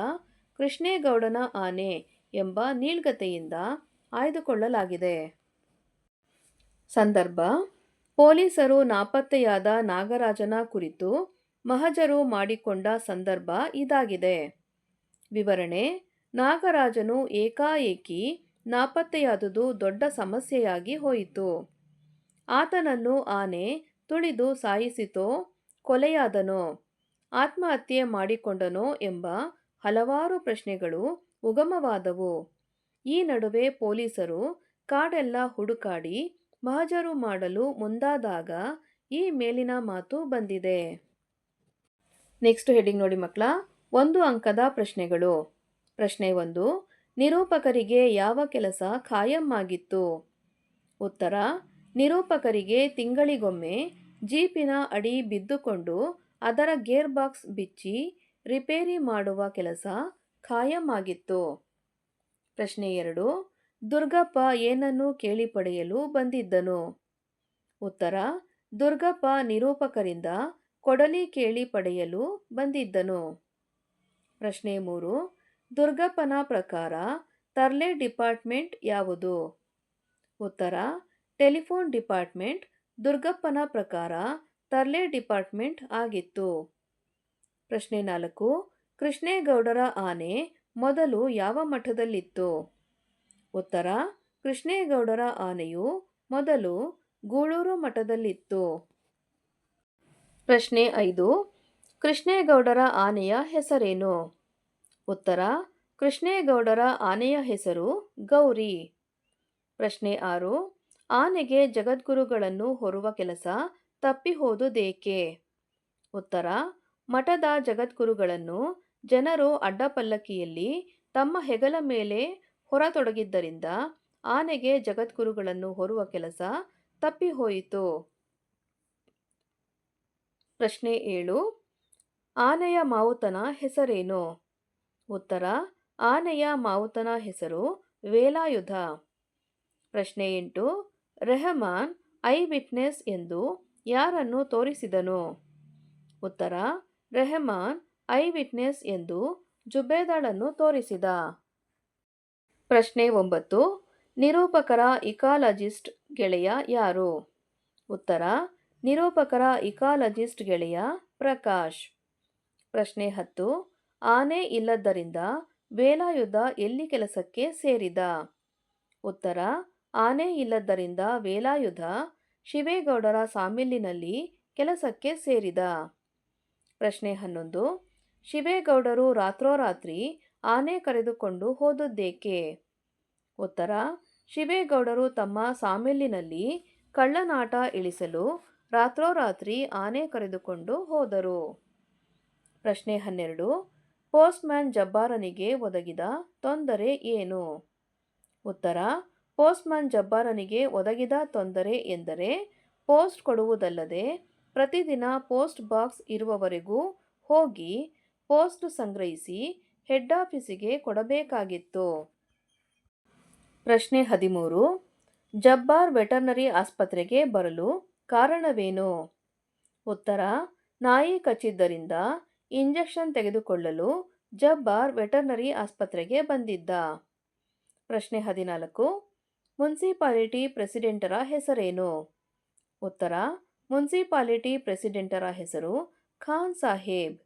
ಕೃಷ್ಣೇಗೌಡನ ಆನೆ ಎಂಬ ನೀಳ್ಗತೆಯಿಂದ ಆಯ್ದುಕೊಳ್ಳಲಾಗಿದೆ. ಸಂದರ್ಭ: ಪೊಲೀಸರು ನಾಪತ್ತೆಯಾದ ನಾಗರಾಜನ ಕುರಿತು ಮಹಜರು ಮಾಡಿಕೊಂಡ ಸಂದರ್ಭ ಇದಾಗಿದೆ. ವಿವರಣೆ: ನಾಗರಾಜನು ಏಕಾಏಕಿ ನಾಪತ್ತೆಯಾದುದು ದೊಡ್ಡ ಸಮಸ್ಯೆಯಾಗಿ ಹೋಯಿತು. ಆತನನ್ನು ಆನೆ ತುಳಿದು ಸಾಯಿಸಿತೋ, ಕೊಲೆಯಾದನೋ, ಆತ್ಮಹತ್ಯೆ ಮಾಡಿಕೊಂಡನೋ ಎಂಬ ಹಲವಾರು ಪ್ರಶ್ನೆಗಳು ಉಗಮವಾದವು. ಈ ನಡುವೆ ಪೊಲೀಸರು ಕಾಡೆಲ್ಲ ಹುಡುಕಾಡಿ ಮಹಜರು ಮಾಡಲು ಮುಂದಾದಾಗ ಈ ಮೇಲಿನ ಮಾತು ಬಂದಿದೆ. ನೆಕ್ಸ್ಟ್ ಹೆಡಿಂಗ್ ನೋಡಿ ಮಕ್ಕಳ. 1 ಅಂಕದ ಪ್ರಶ್ನೆಗಳು. ಪ್ರಶ್ನೆ 1. ನಿರೂಪಕರಿಗೆ ಯಾವ ಕೆಲಸ ಖಾಯಂ ಆಗಿತ್ತು? ಉತ್ತರ: ನಿರೂಪಕರಿಗೆ ತಿಂಗಳಿಗೊಮ್ಮೆ ಜೀಪಿನ ಅಡಿ ಬಿದ್ದುಕೊಂಡು ಅದರ ಗೇರ್ ಬಾಕ್ಸ್ ಬಿಚ್ಚಿ ರಿಪೇರಿ ಮಾಡುವ ಕೆಲಸ ಖಾಯಂ ಆಗಿತ್ತು. ಪ್ರಶ್ನೆ 2. ದುರ್ಗಪ್ಪ ಏನನ್ನು ಕೇಳಿ ಪಡೆಯಲು ಬಂದಿದ್ದನು? ಉತ್ತರ: ದುರ್ಗಪ್ಪ ನಿರೂಪಕರಿಂದ ಕೊಡಲಿ ಕೇಳಿ ಪಡೆಯಲು ಬಂದಿದ್ದನು. ಪ್ರಶ್ನೆ 3. ದುರ್ಗಪ್ಪನ ಪ್ರಕಾರ ತರ್ಲೆ ಡಿಪಾರ್ಟ್ಮೆಂಟ್ ಯಾವುದು? ಉತ್ತರ: ಟೆಲಿಫೋನ್ ಡಿಪಾರ್ಟ್ಮೆಂಟ್ ದುರ್ಗಪ್ಪನ ಪ್ರಕಾರ ತರ್ಲೆ ಡಿಪಾರ್ಟ್ಮೆಂಟ್ ಆಗಿತ್ತು. ಪ್ರಶ್ನೆ 4. ಕೃಷ್ಣೇಗೌಡರ ಆನೆ ಮೊದಲು ಯಾವ ಮಠದಲ್ಲಿತ್ತು? ಉತ್ತರ: ಕೃಷ್ಣೇಗೌಡರ ಆನೆಯು ಮೊದಲು ಗೂಳೂರು ಮಠದಲ್ಲಿತ್ತು. ಪ್ರಶ್ನೆ 5. ಕೃಷ್ಣೇಗೌಡರ ಆನೆಯ ಹೆಸರೇನು? ಉತ್ತರ: ಕೃಷ್ಣೇಗೌಡರ ಆನೆಯ ಹೆಸರು ಗೌರಿ. ಪ್ರಶ್ನೆ 6. ಆನೆಗೆ ಜಗದ್ಗುರುಗಳನ್ನು ಹೊರುವ ಕೆಲಸ ತಪ್ಪಿ ಹೋದುದೇಕೆ? ಉತ್ತರ: ಮಠದ ಜಗದ್ಗುರುಗಳನ್ನು ಜನರು ಅಡ್ಡಪಲ್ಲಕ್ಕಿಯಲ್ಲಿ ತಮ್ಮ ಹೆಗಲ ಮೇಲೆ ಹೊರತೊಡಗಿದ್ದರಿಂದ ಆನೆಗೆ ಜಗದ್ಗುರುಗಳನ್ನು ಹೊರುವ ಕೆಲಸ ತಪ್ಪಿಹೋಯಿತು. ಪ್ರಶ್ನೆ 7. ಆನೆಯ ಮಾವುತನ ಹೆಸರೇನು? ಉತ್ತರ: ಆನೆಯ ಮಾವುತನ ಹೆಸರು ವೇಲಾಯುಧ. ಪ್ರಶ್ನೆ 8. ರೆಹಮಾನ್ ಐ ವಿಟ್ನೆಸ್ ಎಂದು ಯಾರನ್ನು ತೋರಿಸಿದನು? ಉತ್ತರ: ರೆಹಮಾನ್ ಐ ವಿಟ್ನೆಸ್ ಎಂದು ಜುಬೇದಾಳನ್ನು ತೋರಿಸಿದ. ಪ್ರಶ್ನೆ 9. ನಿರೂಪಕರ ಇಕಾಲಜಿಸ್ಟ್ ಗೆಳೆಯ ಯಾರು? ಉತ್ತರ: ನಿರೂಪಕರ ಇಕಾಲಜಿಸ್ಟ್ ಗೆಳೆಯ ಪ್ರಕಾಶ್. ಪ್ರಶ್ನೆ 10. ಆನೆ ಇಲ್ಲದ್ದರಿಂದ ವೇಲಾಯುಧ ಎಲ್ಲಿ ಕೆಲಸಕ್ಕೆ ಸೇರಿದ? ಉತ್ತರ: ಆನೆ ಇಲ್ಲದ್ದರಿಂದ ವೇಲಾಯುಧ ಶಿವೇಗೌಡರ ಸಾಮಿಲ್ಲಿನಲ್ಲಿ ಕೆಲಸಕ್ಕೆ ಸೇರಿದ. ಪ್ರಶ್ನೆ 11. ಶಿವೇಗೌಡರು ರಾತ್ರೋರಾತ್ರಿ ಆನೆ ಕರೆದುಕೊಂಡು ಹೋದದ್ದೇಕೆ? ಉತ್ತರ: ಶಿವೇಗೌಡರು ತಮ್ಮ ಸಾಮಿಲ್ಲಿನಲ್ಲಿ ಕಳ್ಳನಾಟ ಇಳಿಸಲು ರಾತ್ರೋರಾತ್ರಿ ಆನೆ ಕರೆದುಕೊಂಡು ಹೋದರು. ಪ್ರಶ್ನೆ 12. ಪೋಸ್ಟ್ಮ್ಯಾನ್ ಜಬ್ಬಾರನಿಗೆ ಒದಗಿದ ತೊಂದರೆ ಏನು? ಉತ್ತರ: ಪೋಸ್ಟ್ಮ್ಯಾನ್ ಜಬ್ಬಾರನಿಗೆ ಒದಗಿದ ತೊಂದರೆ ಎಂದರೆ ಪೋಸ್ಟ್ ಕೊಡುವುದಲ್ಲದೆ ಪ್ರತಿದಿನ ಪೋಸ್ಟ್ ಬಾಕ್ಸ್ ಇರುವವರೆಗೂ ಹೋಗಿ ಪೋಸ್ಟ್ ಸಂಗ್ರಹಿಸಿ ಹೆಡ್ ಆಫೀಸಿಗೆ ಕೊಡಬೇಕಾಗಿತ್ತು. ಪ್ರಶ್ನೆ 13. ಜಬ್ಬಾರ್ ವೆಟರ್ನರಿ ಆಸ್ಪತ್ರೆಗೆ ಬರಲು ಕಾರಣವೇನು? ಉತ್ತರ: ನಾಯಿ ಕಚ್ಚಿದ್ದರಿಂದ ಇಂಜೆಕ್ಷನ್ ತೆಗೆದುಕೊಳ್ಳಲು ಜಬ್ಬಾರ್ ವೆಟರ್ನರಿ ಆಸ್ಪತ್ರೆಗೆ ಬಂದಿದ್ದ. ಪ್ರಶ್ನೆ 14. ಮುನ್ಸಿಪಾಲಿಟಿ ಪ್ರೆಸಿಡೆಂಟರ ಹೆಸರೇನು? ಉತ್ತರ: ಮುನ್ಸಿಪಾಲಿಟಿ ಪ್ರೆಸಿಡೆಂಟರ ಹೆಸರು ಖಾನ್ ಸಾಹೇಬ್.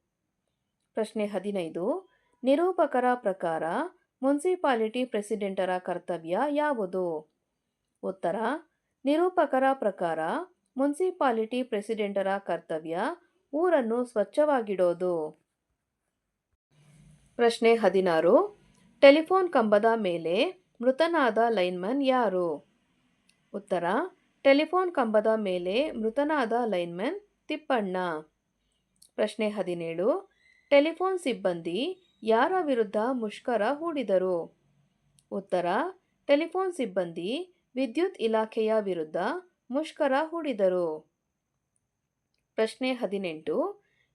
ಪ್ರಶ್ನೆ 15. ನಿರೂಪಕರ ಪ್ರಕಾರ ಮುನ್ಸಿಪಾಲಿಟಿ ಪ್ರೆಸಿಡೆಂಟರ ಕರ್ತವ್ಯ ಯಾವುದು? ಉತ್ತರ: ನಿರೂಪಕರ ಪ್ರಕಾರ ಮುನ್ಸಿಪಾಲಿಟಿ ಪ್ರೆಸಿಡೆಂಟರ ಕರ್ತವ್ಯ ಊರನ್ನು ಸ್ವಚ್ಛವಾಗಿಡೋದು. ಪ್ರಶ್ನೆ 16. ಟೆಲಿಫೋನ್ ಕಂಬದ ಮೇಲೆ ಮೃತನಾದ ಲೈನ್ಮನ್ ಯಾರು? ಉತ್ತರ: ಟೆಲಿಫೋನ್ ಕಂಬದ ಮೇಲೆ ಮೃತನಾದ ಲೈನ್ಮನ್ ತಿಪ್ಪಣ್ಣ. ಪ್ರಶ್ನೆ 17. ಟೆಲಿಫೋನ್ ಸಿಬ್ಬಂದಿ ಯಾರ ವಿರುದ್ಧ ಮುಷ್ಕರ ಹೂಡಿದರು? ಉತ್ತರ: ಟೆಲಿಫೋನ್ ಸಿಬ್ಬಂದಿ ವಿದ್ಯುತ್ ಇಲಾಖೆಯ ವಿರುದ್ಧ ಮುಷ್ಕರ ಹೂಡಿದರು. ಪ್ರಶ್ನೆ 18.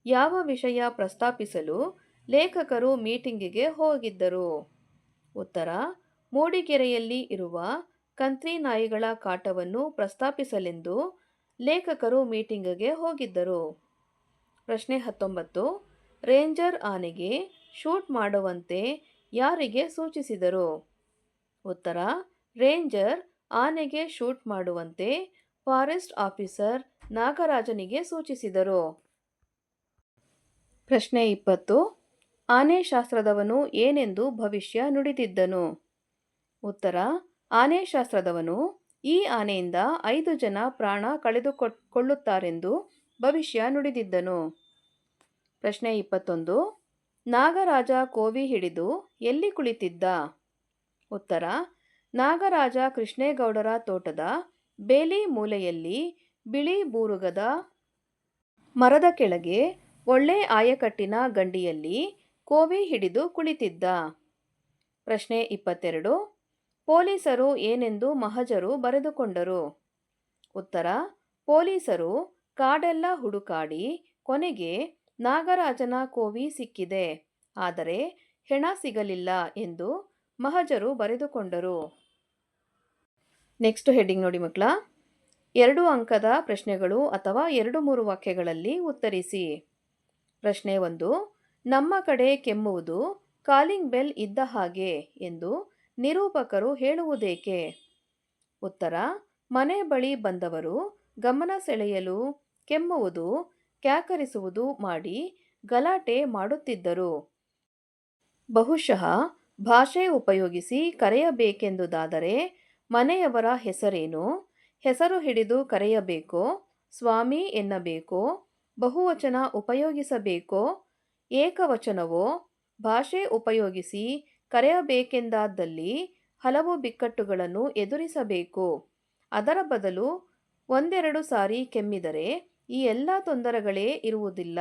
ಯಾವ ವಿಷಯ ಪ್ರಸ್ತಾಪಿಸಲು ಲೇಖಕರು ಮೀಟಿಂಗಿಗೆ ಹೋಗಿದ್ದರು? ಉತ್ತರ: ಮೂಡಿಗೆರೆಯಲ್ಲಿ ಇರುವ ಕಂತ್ರಿ ನಾಯಿಗಳ ಕಾಟವನ್ನು ಪ್ರಸ್ತಾಪಿಸಲೆಂದು ಲೇಖಕರು ಮೀಟಿಂಗಿಗೆ ಹೋಗಿದ್ದರು. ಪ್ರಶ್ನೆ 19. ರೇಂಜರ್ ಆನೆಗೆ ಶೂಟ್ ಮಾಡುವಂತೆ ಯಾರಿಗೆ ಸೂಚಿಸಿದರು? ಉತ್ತರ: ರೇಂಜರ್ ಆನೆಗೆ ಶೂಟ್ ಮಾಡುವಂತೆ ಫಾರೆಸ್ಟ್ ಆಫೀಸರ್ ನಾಗರಾಜನಿಗೆ ಸೂಚಿಸಿದರು. ಪ್ರಶ್ನೆ 20. ಆನೆ ಶಾಸ್ತ್ರದವನು ಏನೆಂದು ಭವಿಷ್ಯ ನುಡಿದಿದ್ದನು? ಉತ್ತರ: ಆನೆ ಶಾಸ್ತ್ರದವನು ಈ ಆನೆಯಿಂದ 5 ಜನ ಪ್ರಾಣ ಕಳೆದುಕೊಳ್ಳುತ್ತಾರೆಂದು ಭವಿಷ್ಯ ನುಡಿದಿದ್ದನು. ಪ್ರಶ್ನೆ 21. ನಾಗರಾಜ ಕೋವಿ ಹಿಡಿದು ಎಲ್ಲಿ ಕುಳಿತಿದ್ದ? ಉತ್ತರ: ನಾಗರಾಜ ಕೃಷ್ಣೇಗೌಡರ ತೋಟದ ಬೇಲಿ ಮೂಲೆಯಲ್ಲಿ ಬಿಳಿ ಬೂರುಗದ ಮರದ ಕೆಳಗೆ ಒಳ್ಳೆ ಆಯಕಟ್ಟಿನ ಗಂಡಿಯಲ್ಲಿ ಕೋವಿ ಹಿಡಿದು ಕುಳಿತಿದ್ದ. ಪ್ರಶ್ನೆ 22. ಪೊಲೀಸರು ಏನೆಂದು ಮಹಜರು ಬರೆದುಕೊಂಡರು? ಉತ್ತರ: ಪೊಲೀಸರು ಕಾಡೆಲ್ಲ ಹುಡುಕಾಡಿ ಕೊನೆಗೆ ನಾಗರಾಜನ ಕೋವಿ ಸಿಕ್ಕಿದೆ, ಆದರೆ ಹೆಣ ಸಿಗಲಿಲ್ಲ ಎಂದು ಮಹಜರು ಬರೆದುಕೊಂಡರು. ನೆಕ್ಸ್ಟ್ ಹೆಡ್ಡಿಂಗ್ ನೋಡಿ ಮಕ್ಕಳ. 2 ಅಂಕದ ಪ್ರಶ್ನೆಗಳು ಅಥವಾ 2-3 ವಾಕ್ಯಗಳಲ್ಲಿ ಉತ್ತರಿಸಿ. ಪ್ರಶ್ನೆ 1. ನಮ್ಮ ಕಡೆ ಕೆಮ್ಮುವುದು ಕಾಲಿಂಗ್ ಬೆಲ್ ಇದ್ದ ಹಾಗೆ ಎಂದು ನಿರೂಪಕರು ಹೇಳುವುದೇಕೆ? ಉತ್ತರ: ಮನೆ ಬಳಿ ಬಂದವರು ಗಮನ ಸೆಳೆಯಲು ಕೆಮ್ಮುವುದು, ಕ್ಯಾಕರಿಸುವುದು ಮಾಡಿ ಗಲಾಟೆ ಮಾಡುತ್ತಿದ್ದರು. ಬಹುಶಃ ಭಾಷೆ ಉಪಯೋಗಿಸಿ ಕರೆಯಬೇಕೆಂದುದಾದರೆ ಮನೆಯವರ ಹೆಸರೇನು? ಹೆಸರು ಹಿಡಿದು ಕರೆಯಬೇಕೋ, ಸ್ವಾಮಿ ಎನ್ನಬೇಕೋ, ಬಹುವಚನ ಉಪಯೋಗಿಸಬೇಕೋ, ಏಕವಚನವೋ? ಭಾಷೆ ಉಪಯೋಗಿಸಿ ಕರೆಯಬೇಕೆಂದಾದಲ್ಲಿ ಹಲವು ಬಿಕ್ಕಟ್ಟುಗಳನ್ನು ಎದುರಿಸಬೇಕು. ಅದರ ಬದಲು ಒಂದೆರಡು ಸಾರಿ ಕೆಮ್ಮಿದರೆ ಈ ಎಲ್ಲ ತೊಂದರೆಗಳೇ ಇರುವುದಿಲ್ಲ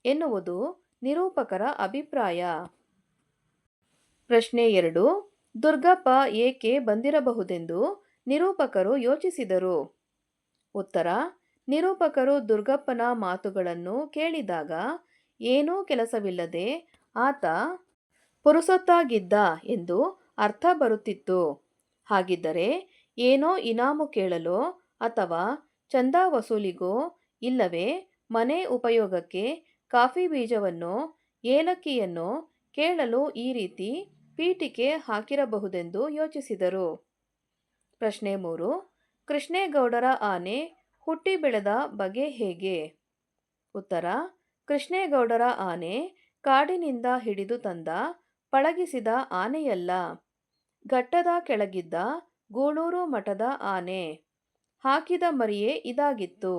ಎನ್ನುವುದು ನಿರೂಪಕರ ಅಭಿಪ್ರಾಯ. ಪ್ರಶ್ನೆ 2. ದುರ್ಗಪ್ಪ ಏಕೆ ಬಂದಿರಬಹುದೆಂದು ನಿರೂಪಕರು ಯೋಚಿಸಿದರು? ಉತ್ತರ: ನಿರೂಪಕರು ದುರ್ಗಪ್ಪನ ಮಾತುಗಳನ್ನು ಕೇಳಿದಾಗ ಏನೂ ಕೆಲಸವಿಲ್ಲದೆ ಆತ ಪುರುಸೊತ್ತಾಗಿದ್ದ ಎಂದು ಅರ್ಥ ಬರುತ್ತಿತ್ತು. ಹಾಗಿದ್ದರೆ ಏನೋ ಇನಾಮು ಕೇಳಲೋ ಅಥವಾ ಚಂದ ವಸೂಲಿಗೋ ಇಲ್ಲವೇ ಮನೆ ಉಪಯೋಗಕ್ಕೆ ಕಾಫಿ ಬೀಜವನ್ನೋ ಏಲಕ್ಕಿಯನ್ನೋ ಕೇಳಲು ಈ ರೀತಿ ಪೀಠಿಕೆ ಹಾಕಿರಬಹುದೆಂದು ಯೋಚಿಸಿದರು. ಪ್ರಶ್ನೆ 3. ಕೃಷ್ಣೇಗೌಡರ ಆನೆ ಹುಟ್ಟಿ ಬೆಳೆದ ಬಗೆ ಹೇಗೆ? ಉತ್ತರ: ಕೃಷ್ಣೇಗೌಡರ ಆನೆ ಕಾಡಿನಿಂದ ಹಿಡಿದು ತಂದ ಪಳಗಿಸಿದ ಆನೆಯಲ್ಲ. ಘಟ್ಟದ ಕೆಳಗಿದ್ದ ಗೂಳೂರು ಮಠದ ಆನೆ. ಹಾಕಿದ ಮರಿಯೇ ಇದಾಗಿತ್ತು.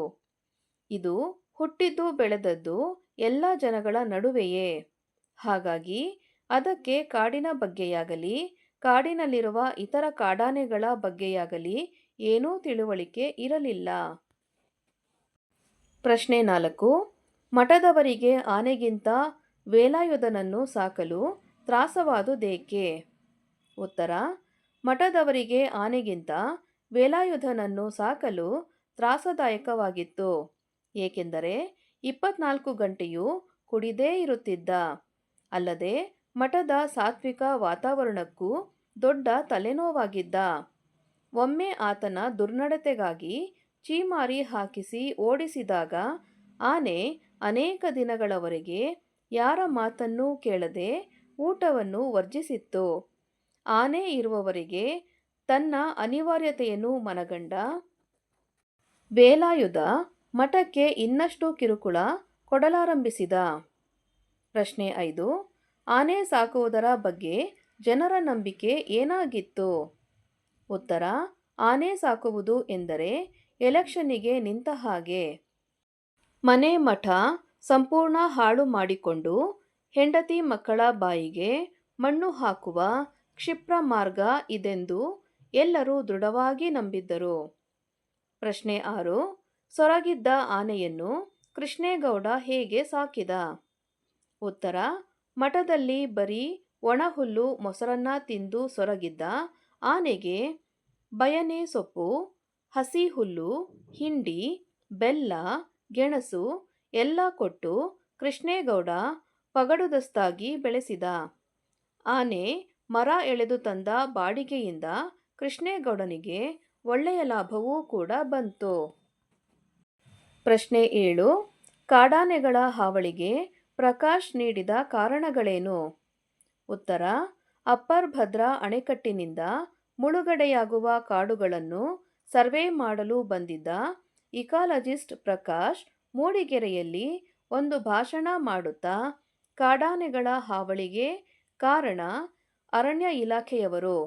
ಇದು ಹುಟ್ಟಿದ್ದು ಬೆಳೆದದ್ದು ಎಲ್ಲ ಜನಗಳ ನಡುವೆಯೇ. ಹಾಗಾಗಿ ಅದಕ್ಕೆ ಕಾಡಿನ ಬಗ್ಗೆಯಾಗಲಿ ಕಾಡಿನಲ್ಲಿರುವ ಇತರ ಕಾಡಾನೆಗಳ ಬಗ್ಗೆಯಾಗಲಿ ಏನೂ ತಿಳುವಳಿಕೆ ಇರಲಿಲ್ಲ. ಪ್ರಶ್ನೆ 4. ಮಠದವರಿಗೆ ಆನೆಗಿಂತ ವೇಲಾಯುಧನನ್ನು ಸಾಕಲು ತ್ರಾಸವಾದುದೇಕೆ? ಉತ್ತರ: ಮಠದವರಿಗೆ ಆನೆಗಿಂತ ವೇಲಾಯುಧನನ್ನು ಸಾಕಲು ತ್ರಾಸದಾಯಕವಾಗಿತ್ತು. ಏಕೆಂದರೆ 24 ಗಂಟೆಯೂ ಕುಡಿದೇ ಇರುತ್ತಿದ್ದ. ಅಲ್ಲದೆ ಮಠದ ಸಾತ್ವಿಕ ವಾತಾವರಣಕ್ಕೂ ದೊಡ್ಡ ತಲೆನೋವಾಗಿದ್ದ. ಒಮ್ಮೆ ಆತನ ದುರ್ನಡತೆಗಾಗಿ ಛೀಮಾರಿ ಹಾಕಿಸಿ ಓಡಿಸಿದಾಗ ಆನೆ ಅನೇಕ ದಿನಗಳವರೆಗೆ ಯಾರ ಮಾತನ್ನೂ ಕೇಳದೆ ಊಟವನ್ನು ವರ್ಜಿಸಿತ್ತು. ಆನೆ ಇರುವವರೆಗೆ ತನ್ನ ಅನಿವಾರ್ಯತೆಯನ್ನು ಮನಗಂಡ ವೇಲಾಯುಧ ಮಠಕ್ಕೆ ಇನ್ನಷ್ಟು ಕಿರುಕುಳ ಕೊಡಲಾರಂಭಿಸಿದ. ಪ್ರಶ್ನೆ 5. ಆನೆ ಸಾಕುವುದರ ಬಗ್ಗೆ ಜನರ ನಂಬಿಕೆ ಏನಾಗಿತ್ತು? ಉತ್ತರ: ಆನೆ ಸಾಕುವುದು ಎಂದರೆ ಎಲೆಕ್ಷನ್ನಿಗೆ ನಿಂತ ಹಾಗೆ. ಮನೆ ಮಠ ಸಂಪೂರ್ಣ ಹಾಳು ಮಾಡಿಕೊಂಡು ಹೆಂಡತಿ ಮಕ್ಕಳ ಬಾಯಿಗೆ ಮಣ್ಣು ಹಾಕುವ ಕ್ಷಿಪ್ರ ಮಾರ್ಗ ಇದೆಂದು ಎಲ್ಲರೂ ದೃಢವಾಗಿ ನಂಬಿದ್ದರು. ಪ್ರಶ್ನೆ 6. ಸೊರಗಿದ್ದ ಆನೆಯನ್ನು ಕೃಷ್ಣೇಗೌಡ ಹೇಗೆ ಸಾಕಿದ? ಉತ್ತರ: ಮಠದಲ್ಲಿ ಬರೀ ಒಣಹುಲ್ಲು ಮೊಸರನ್ನ ತಿಂದು ಸೊರಗಿದ್ದ ಆನೆಗೆ ಬಯನೆ ಸೊಪ್ಪು, ಹಸಿ ಹುಲ್ಲು, ಹಿಂಡಿ, ಬೆಲ್ಲ, ಗೆಣಸು ಎಲ್ಲ ಕೊಟ್ಟು ಕೃಷ್ಣೇಗೌಡ ಪಗಡುದಸ್ತಾಗಿ ಬೆಳೆಸಿದ. ಆನೆ ಮರ ಎಳೆದು ತಂದ ಬಾಡಿಗೆಯಿಂದ ಕೃಷ್ಣೇಗೌಡನಿಗೆ ಒಳ್ಳೆಯ ಲಾಭವೂ ಕೂಡ ಬಂತು. ಪ್ರಶ್ನೆ 7. ಕಾಡಾನೆಗಳ ಹಾವಳಿಗೆ ಪ್ರಕಾಶ್ ನೀಡಿದ ಕಾರಣಗಳೇನು? ಉತ್ತರ: ಅಪ್ಪರ್ ಭದ್ರಾ ಅಣೆಕಟ್ಟಿನಿಂದ ಮುಳುಗಡೆಯಾಗುವ ಕಾಡುಗಳನ್ನು ಸರ್ವೆ ಮಾಡಲು ಬಂದಿದ್ದ ಇಕಾಲಜಿಸ್ಟ್ ಪ್ರಕಾಶ್ ಮೂಡಿಗೆರೆಯಲ್ಲಿ ಒಂದು ಭಾಷಣ ಮಾಡುತ್ತಾ ಕಾಡಾನೆಗಳ ಹಾವಳಿಗೆ ಕಾರಣ ಅರಣ್ಯ ಇಲಾಖೆಯವರು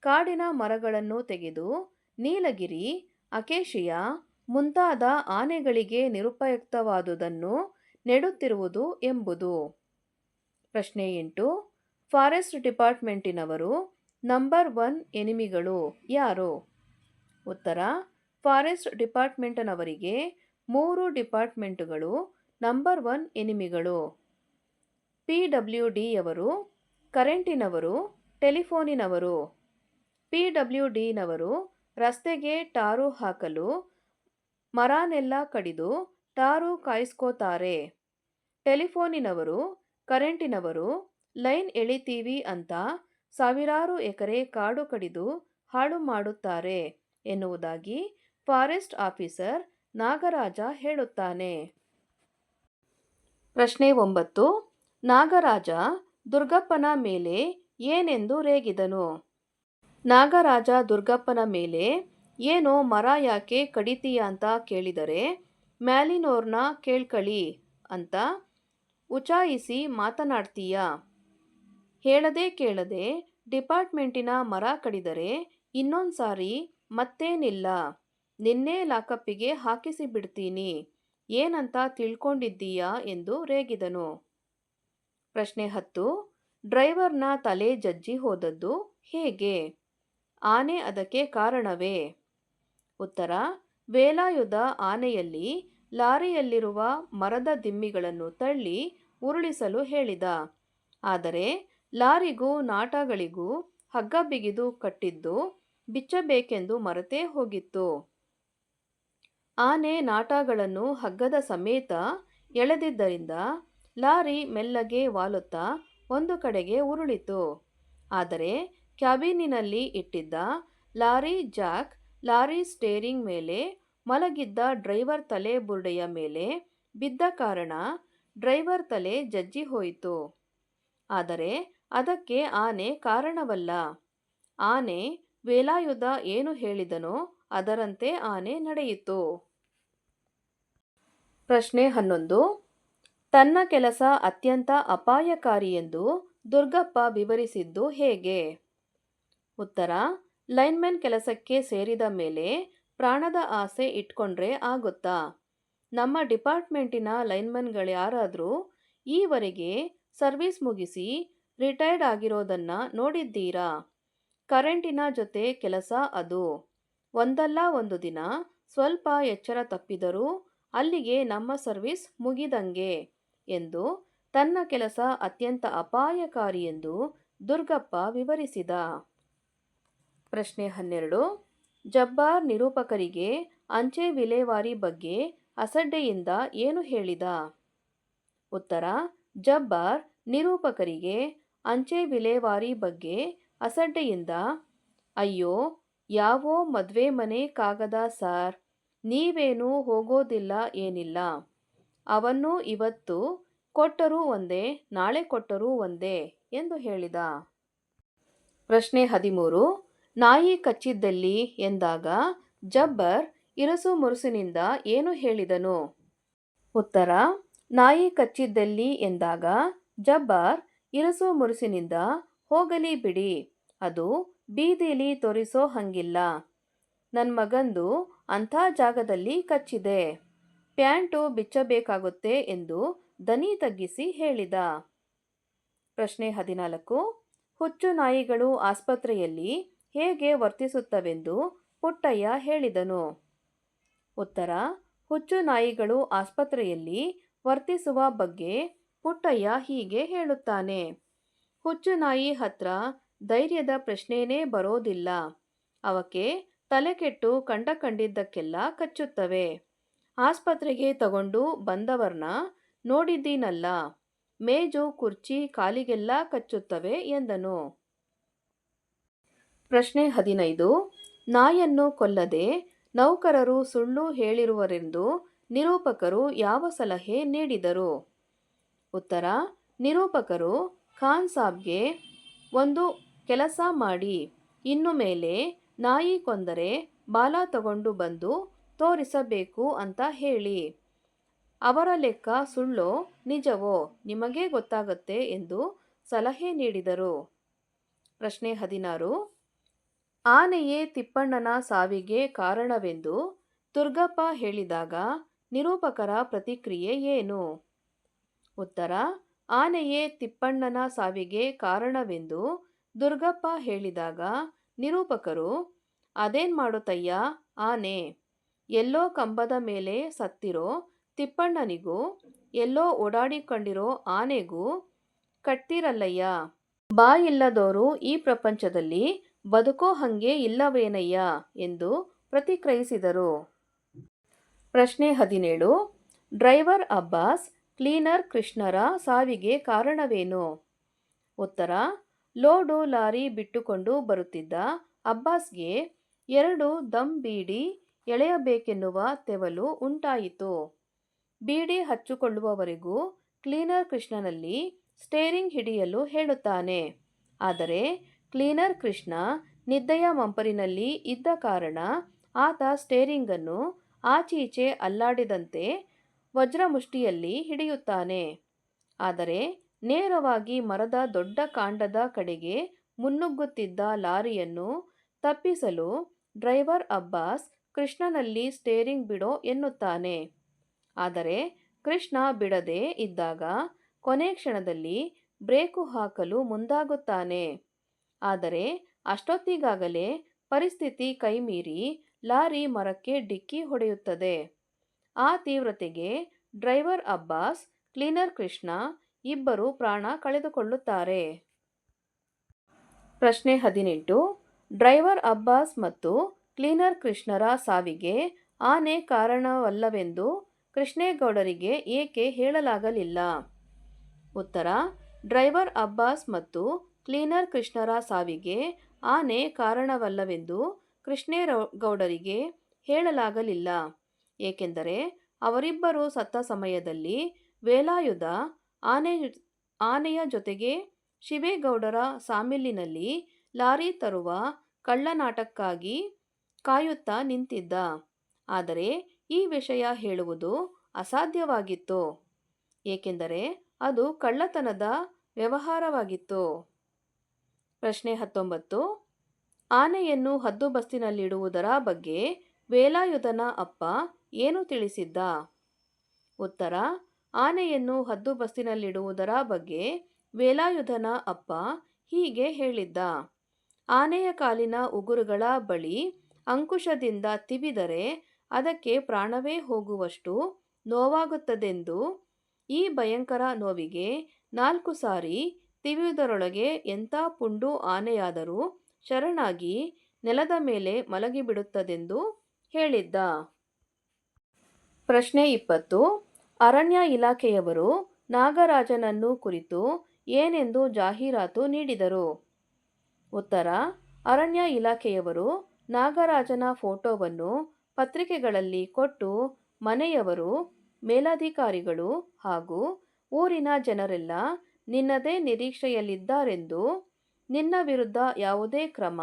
ಕಾಡಿನ ಮರಗಳನ್ನು ತೆಗೆದು ನೀಲಗಿರಿ, ಅಕೇಶಿಯಾ ಮುಂತಾದ ಆನೆಗಳಿಗೆ ನಿರುಪಯುಕ್ತವಾದುದನ್ನು ನೆಡುತ್ತಿರುವುದು ಎಂಬುದು. ಪ್ರಶ್ನೆ 8. ಫಾರೆಸ್ಟ್ ಡಿಪಾರ್ಟ್ಮೆಂಟಿನವರು ನಂಬರ್ 1 ಎನಿಮಿಗಳು ಯಾರು? ಉತ್ತರ: ಫಾರೆಸ್ಟ್ ಡಿಪಾರ್ಟ್ಮೆಂಟನವರಿಗೆ 3 ಡಿಪಾರ್ಟ್ಮೆಂಟುಗಳು ನಂಬರ್ 1 ಎನಿಮಿಗಳು. PWDಯವರು ಕರೆಂಟಿನವರು, ಟೆಲಿಫೋನಿನವರು. PWDನವರು ರಸ್ತೆಗೆ ಟಾರು ಹಾಕಲು ಮರನೆಲ್ಲ ಕಡಿದು ಟಾರು ಕಾಯಿಸ್ಕೋತಾರೆ. ಟೆಲಿಫೋನಿನವರು ಕರೆಂಟಿನವರು ಲೈನ್ ಎಳಿತೀವಿ ಅಂತ ಸಾವಿರಾರು ಎಕರೆ ಕಾಡು ಕಡಿದು ಹಾಳು ಮಾಡುತ್ತಾರೆ ಎನ್ನುವುದಾಗಿ ಫಾರೆಸ್ಟ್ ಆಫೀಸರ್ ನಾಗರಾಜ ಹೇಳುತ್ತಾನೆ. ಪ್ರಶ್ನೆ 9. ನಾಗರಾಜ ದುರ್ಗಪ್ಪನ ಮೇಲೆ ಏನೆಂದು ರೇಗಿದನು? ನಾಗರಾಜ ದುರ್ಗಪ್ಪನ ಮೇಲೆ ಏನೋ ಮರ ಯಾಕೆ ಕಡಿತೀಯ ಅಂತ ಕೇಳಿದರೆ ಮ್ಯಾಲಿನೋರ್ನ ಕೇಳ್ಕಳಿ ಅಂತ ಉಚಾಯಿಸಿ ಮಾತನಾಡ್ತೀಯ. ಹೇಳದೆ ಕೇಳದೆ ಡಿಪಾರ್ಟ್ಮೆಂಟಿನ ಮರ ಕಡಿದರೆ ಇನ್ನೊಂದ್ಸಾರಿ ಮತ್ತೇನಿಲ್ಲ ನಿನ್ನೆ ಲಾಕಪ್ಪಿಗೆ ಹಾಕಿಸಿಬಿಡ್ತೀನಿ ಏನಂತ ತಿಳ್ಕೊಂಡಿದ್ದೀಯಾ ಎಂದು ರೇಗಿದನು. ಪ್ರಶ್ನೆ 10. ಡ್ರೈವರ್ನ ತಲೆ ಜಜ್ಜಿ ಹೋದದ್ದು ಹೇಗೆ? ಆನೆ ಅದಕ್ಕೆ ಕಾರಣವೇ? ಉತ್ತರ: ವೇಲಾಯುಧ ಆನೆಯಲ್ಲಿ ಲಾರಿಯಲ್ಲಿರುವ ಮರದ ದಿಮ್ಮಿಗಳನ್ನು ತಳ್ಳಿ ಉರುಳಿಸಲು ಹೇಳಿದ. ಆದರೆ ಲಾರಿಗೂ ನಾಟಗಳಿಗೂ ಹಗ್ಗ ಬಿಗಿದು ಕಟ್ಟಿದ್ದು ಬಿಚ್ಚಬೇಕೆಂದು ಮರೆತೇ ಹೋಗಿತ್ತು. ಆನೆ ನಾಟಗಳನ್ನು ಹಗ್ಗದ ಸಮೇತ ಎಳೆದಿದ್ದರಿಂದ ಲಾರಿ ಮೆಲ್ಲಗೆ ವಾಲುತ್ತಾ ಒಂದು ಕಡೆಗೆ ಉರುಳಿತು. ಆದರೆ ಕ್ಯಾಬಿನಿನಲ್ಲಿ ಇಟ್ಟಿದ್ದ ಲಾರಿ ಜಾಕ್ ಲಾರಿ ಸ್ಟೇರಿಂಗ್ ಮೇಲೆ ಮಲಗಿದ್ದ ಡ್ರೈವರ್ ತಲೆ ಬುರುಡೆಯ ಮೇಲೆ ಬಿದ್ದ ಕಾರಣ ಡ್ರೈವರ್ ತಲೆ ಜಜ್ಜಿ ಹೋಯಿತು. ಆದರೆ ಅದಕ್ಕೆ ಆನೆ ಕಾರಣವಲ್ಲ. ಆನೆ ವೇಲಾಯುಧ ಏನು ಹೇಳಿದನೋ ಅದರಂತೆ ಆನೆ ನಡೆಯಿತು. ಪ್ರಶ್ನೆ 11. ತನ್ನ ಕೆಲಸ ಅತ್ಯಂತ ಅಪಾಯಕಾರಿ ಎಂದು ದುರ್ಗಪ್ಪ ವಿವರಿಸಿದ್ದು ಹೇಗೆ? ಉತ್ತರ: ಲೈನ್ಮನ್ ಕೆಲಸಕ್ಕೆ ಸೇರಿದ ಮೇಲೆ ಪ್ರಾಣದ ಆಸೆ ಇಟ್ಕೊಂಡ್ರೆ ಆಗುತ್ತಾ? ನಮ್ಮ ಡಿಪಾರ್ಟ್ಮೆಂಟಿನ ಲೈನ್ಮನ್ಗಳ್ಯಾರಾದ್ರೂ ಈವರೆಗೆ ಸರ್ವೀಸ್ ಮುಗಿಸಿ ರಿಟೈರ್ಡ್ ಆಗಿರೋದನ್ನ ನೋಡಿದ್ದೀರಾ? ಕರೆಂಟಿನ ಜೊತೆ ಕೆಲಸ ಅದು. ಒಂದಲ್ಲ ಒಂದು ದಿನ ಸ್ವಲ್ಪ ಎಚ್ಚರ ತಪ್ಪಿದರೂ ಅಲ್ಲಿಗೆ ನಮ್ಮ ಸರ್ವೀಸ್ ಮುಗಿದಂಗೆ ಎಂದು ತನ್ನ ಕೆಲಸ ಅತ್ಯಂತ ಅಪಾಯಕಾರಿ ಎಂದು ದುರ್ಗಪ್ಪ ವಿವರಿಸಿದ. ಪ್ರಶ್ನೆ 12. ಜಬ್ಬಾರ್ ನಿರೂಪಕರಿಗೆ ಅಂಚೆ ವಿಲೇವಾರಿ ಬಗ್ಗೆ ಅಸಡ್ಡೆಯಿಂದ ಏನು ಹೇಳಿದ? ಉತ್ತರ: ಜಬ್ಬಾರ್ ನಿರೂಪಕರಿಗೆ ಅಂಚೆ ವಿಲೇವಾರಿ ಬಗ್ಗೆ ಅಸಡ್ಡೆಯಿಂದ, ಅಯ್ಯೋ, ಯಾವೋ ಮದ್ವೆ ಮನೆ ಕಾಗದ ಸಾರ್, ನೀವೇನೂ ಹೋಗೋದಿಲ್ಲ ಏನಿಲ್ಲ, ಅವನ್ನು ಇವತ್ತು ಕೊಟ್ಟರೂ ಒಂದೇ, ನಾಳೆ ಕೊಟ್ಟರೂ ಒಂದೇ ಎಂದು ಹೇಳಿದ. ಪ್ರಶ್ನೆ 13. ನಾಯಿ ಕಚ್ಚಿದ್ದಲ್ಲಿ ಎಂದಾಗ ಜಬ್ಬರ್ ಇರಸು ಮುರುಸಿನಿಂದ ಏನು ಹೇಳಿದನು? ಉತ್ತರ: ನಾಯಿ ಕಚ್ಚಿದ್ದಲ್ಲಿ ಎಂದಾಗ ಜಬ್ಬಾರ್ ಇರಸು ಮುರುಸಿನಿಂದ, ಹೋಗಲಿ ಬಿಡಿ, ಅದು ಬೀದಿಲಿ ತೋರಿಸೋ ಹಂಗಿಲ್ಲ, ನನ್ ಮಗಂದು ಅಂಥ ಜಾಗದಲ್ಲಿ ಕಚ್ಚಿದೆ, ಪ್ಯಾಂಟು ಬಿಚ್ಚಬೇಕಾಗುತ್ತೆ ಎಂದು ದನಿ ತಗ್ಗಿಸಿ ಹೇಳಿದ. ಪ್ರಶ್ನೆ 14. ಹುಚ್ಚು ನಾಯಿಗಳು ಆಸ್ಪತ್ರೆಯಲ್ಲಿ ಹೇಗೆ ವರ್ತಿಸುತ್ತವೆಂದು ಪುಟ್ಟಯ್ಯ ಹೇಳಿದನು? ಉತ್ತರ: ಹುಚ್ಚು ನಾಯಿಗಳು ಆಸ್ಪತ್ರೆಯಲ್ಲಿ ವರ್ತಿಸುವ ಬಗ್ಗೆ ಪುಟ್ಟಯ್ಯ ಹೀಗೆ ಹೇಳುತ್ತಾನೆ. ಹುಚ್ಚು ನಾಯಿ ಹತ್ರ ಧೈರ್ಯದ ಪ್ರಶ್ನೆನೇ ಬರೋದಿಲ್ಲ. ಅವಕ್ಕೆ ತಲೆಕೆಟ್ಟು ಕಂಡಿದ್ದಕ್ಕೆಲ್ಲ ಕಚ್ಚುತ್ತವೆ. ಆಸ್ಪತ್ರೆಗೆ ತಗೊಂಡು ಬಂದವರ್ನ ನೋಡಿದ್ದೀನಲ್ಲ, ಮೇಜು ಕುರ್ಚಿ ಕಾಲಿಗೆಲ್ಲ ಕಚ್ಚುತ್ತವೆ ಎಂದನು. ಪ್ರಶ್ನೆ 15. ನಾಯನ್ನು ಕೊಲ್ಲದೆ ನೌಕರರು ಸುಳ್ಳು ಹೇಳಿರುವರೆಂದು ನಿರೂಪಕರು ಯಾವ ಸಲಹೆ ನೀಡಿದರು? ಉತ್ತರ: ನಿರೂಪಕರು ಖಾನ್ ಸಾಬ್ಗೆ ಒಂದು ಕೆಲಸ ಮಾಡಿ, ಇನ್ನು ಮೇಲೆ ನಾಯಿ ಕೊಂದರೆ ಬಾಲ ತಗೊಂಡು ಬಂದು ತೋರಿಸಬೇಕು ಅಂತ ಹೇಳಿ. ಅವರ ಲೆಕ್ಕ ಸುಳ್ಳೋ ನಿಜವೋ ನಿಮಗೇ ಗೊತ್ತಾಗತ್ತೆ ಎಂದು ಸಲಹೆ ನೀಡಿದರು. ಪ್ರಶ್ನೆ 16. ಆನೆಯೇ ತಿಪ್ಪಣ್ಣನ ಸಾವಿಗೆ ಕಾರಣವೆಂದು ದುರ್ಗಪ್ಪ ಹೇಳಿದಾಗ ನಿರೂಪಕರ ಪ್ರತಿಕ್ರಿಯೆ ಏನು? ಉತ್ತರ: ಆನೆಯೇ ತಿಪ್ಪಣ್ಣನ ಸಾವಿಗೆ ಕಾರಣವೆಂದು ದುರ್ಗಪ್ಪ ಹೇಳಿದಾಗ ನಿರೂಪಕರು, ಅದೇನ್ ಮಾಡುತ್ತಯ್ಯ, ಆನೆ ಎಲ್ಲೋ ಕಂಬದ ಮೇಲೆ ಸತ್ತಿರೋ ತಿಪ್ಪಣ್ಣನಿಗೂ ಎಲ್ಲೋ ಓಡಾಡಿಕೊಂಡಿರೋ ಆನೆಗೂ ಕಟ್ತಿರಲ್ಲಯ್ಯ, ಬಾಯಿಲ್ಲದೋರು ಈ ಪ್ರಪಂಚದಲ್ಲಿ ಬದುಕೋ ಹಂಗೆ ಇಲ್ಲವೇನಯ್ಯ ಎಂದು ಪ್ರತಿಕ್ರಿಯಿಸಿದರು. ಪ್ರಶ್ನೆ 17. ಡ್ರೈವರ್ ಅಬ್ಬಾಸ್, ಕ್ಲೀನರ್ ಕೃಷ್ಣರ ಸಾವಿಗೆ ಕಾರಣವೇನು? ಉತ್ತರ: ಲೋಡು ಲಾರಿ ಬಿಟ್ಟುಕೊಂಡು ಬರುತ್ತಿದ್ದ ಅಬ್ಬಾಸ್ಗೆ 2 ದಮ್ ಬೀಡಿ ಎಳೆಯಬೇಕೆನ್ನುವ ತೆವಲು ಉಂಟಾಯಿತು. ಬೀಡಿ ಹಚ್ಚಿಕೊಳ್ಳುವವರೆಗೂ ಕ್ಲೀನರ್ ಕೃಷ್ಣನಲ್ಲಿ ಸ್ಟೇರಿಂಗ್ ಹಿಡಿಯಲು ಹೇಳುತ್ತಾನೆ. ಆದರೆ ಕ್ಲೀನರ್ ಕೃಷ್ಣ ನಿದ್ದೆಯ ಮಂಪರಿನಲ್ಲಿ ಇದ್ದ ಕಾರಣ ಆತ ಸ್ಟೇರಿಂಗನ್ನು ಆಚೀಚೆ ಅಲ್ಲಾಡಿದಂತೆ ವಜ್ರಮುಷ್ಟಿಯಲ್ಲಿ ಹಿಡಿಯುತ್ತಾನೆ. ಆದರೆ ನೇರವಾಗಿ ಮರದ ದೊಡ್ಡ ಕಾಂಡದ ಕಡೆಗೆ ಮುನ್ನುಗ್ಗುತ್ತಿದ್ದ ಲಾರಿಯನ್ನು ತಪ್ಪಿಸಲು ಡ್ರೈವರ್ ಅಬ್ಬಾಸ್ ಕೃಷ್ಣನಲ್ಲಿ ಸ್ಟೇರಿಂಗ್ ಬಿಡೋ ಎನ್ನುತ್ತಾನೆ. ಆದರೆ ಕೃಷ್ಣ ಬಿಡದೆ ಇದ್ದಾಗ ಕೊನೆ ಕ್ಷಣದಲ್ಲಿ ಬ್ರೇಕು ಹಾಕಲು ಮುಂದಾಗುತ್ತಾನೆ. ಆದರೆ ಅಷ್ಟೊತ್ತಿಗಾಗಲೇ ಪರಿಸ್ಥಿತಿ ಕೈಮೀರಿ ಲಾರಿ ಮರಕ್ಕೆ ಡಿಕ್ಕಿ ಹೊಡೆಯುತ್ತದೆ. ಆ ತೀವ್ರತೆಗೆ ಡ್ರೈವರ್ ಅಬ್ಬಾಸ್, ಕ್ಲೀನರ್ ಕೃಷ್ಣ ಇಬ್ಬರು ಪ್ರಾಣ ಕಳೆದುಕೊಳ್ಳುತ್ತಾರೆ. ಪ್ರಶ್ನೆ 18. ಡ್ರೈವರ್ ಅಬ್ಬಾಸ್ ಮತ್ತು ಕ್ಲೀನರ್ ಕೃಷ್ಣರ ಸಾವಿಗೆ ಆನೆ ಕಾರಣವಲ್ಲವೆಂದು ಕೃಷ್ಣೇಗೌಡರಿಗೆ ಏಕೆ ಹೇಳಲಾಗಲಿಲ್ಲ? ಉತ್ತರ: ಡ್ರೈವರ್ ಅಬ್ಬಾಸ್ ಮತ್ತು ಕ್ಲೀನರ್ ಕೃಷ್ಣರ ಸಾವಿಗೆ ಆನೆ ಕಾರಣವಲ್ಲವೆಂದು ಕೃಷ್ಣೇಗೌಡರಿಗೆ ಹೇಳಲಾಗಲಿಲ್ಲ. ಏಕೆಂದರೆ ಅವರಿಬ್ಬರು ಸತ್ತ ಸಮಯದಲ್ಲಿ ವೇಲಾಯುಧ ಆನೆಯ ಜೊತೆಗೆ ಶಿವೇಗೌಡರ ಸಾಮಿಲ್ಲಿನಲ್ಲಿ ಲಾರಿ ತರುವ ಕಳ್ಳನಾಟಕ್ಕಾಗಿ ಕಾಯುತ್ತಾ ನಿಂತಿದ್ದ. ಆದರೆ ಈ ವಿಷಯ ಹೇಳುವುದು ಅಸಾಧ್ಯವಾಗಿತ್ತು, ಏಕೆಂದರೆ ಅದು ಕಳ್ಳತನದ ವ್ಯವಹಾರವಾಗಿತ್ತು. ಪ್ರಶ್ನೆ 19. ಆನೆಯನ್ನು ಹದ್ದುಬಸ್ತಿನಲ್ಲಿಡುವುದರ ಬಗ್ಗೆ ವೇಲಾಯುಧನ ಅಪ್ಪ ಏನು ತಿಳಿಸಿದ್ದ? ಉತ್ತರ: ಆನೆಯನ್ನು ಹದ್ದುಬಸ್ತಿನಲ್ಲಿಡುವುದರ ಬಗ್ಗೆ ವೇಲಾಯುಧನ ಅಪ್ಪ ಹೀಗೆ ಹೇಳಿದ್ದ: ಆನೆಯ ಕಾಲಿನ ಉಗುರುಗಳ ಬಳಿ ಅಂಕುಶದಿಂದ ತಿವಿದರೆ ಅದಕ್ಕೆ ಪ್ರಾಣವೇ ಹೋಗುವಷ್ಟು ನೋವಾಗುತ್ತದೆಂದು. ಈ ಭಯಂಕರ ನೋವಿಗೆ 4 ಸಾರಿ ತಿವಿಯುವುದರೊಳಗೆ ಎಂಥ ಪುಂಡು ಆನೆಯಾದರೂ ಶರಣಾಗಿ ನೆಲದ ಮೇಲೆ ಮಲಗಿಬಿಡುತ್ತದೆಂದು ಹೇಳಿದ್ದ. ಪ್ರಶ್ನೆ 20. ಅರಣ್ಯ ಇಲಾಖೆಯವರು ನಾಗರಾಜನನ್ನು ಕುರಿತು ಏನೆಂದು ಜಾಹೀರಾತು ನೀಡಿದರು? ಉತ್ತರ: ಅರಣ್ಯ ಇಲಾಖೆಯವರು ನಾಗರಾಜನ ಫೋಟೋವನ್ನು ಪತ್ರಿಕೆಗಳಲ್ಲಿ ಕೊಟ್ಟು ಮನೆಯವರು, ಮೇಲಧಿಕಾರಿಗಳು ಹಾಗೂ ಊರಿನ ಜನರೆಲ್ಲ ನಿನ್ನದೇ ನಿರೀಕ್ಷೆಯಲ್ಲಿದ್ದಾರೆಂದು, ನಿನ್ನ ವಿರುದ್ಧ ಯಾವುದೇ ಕ್ರಮ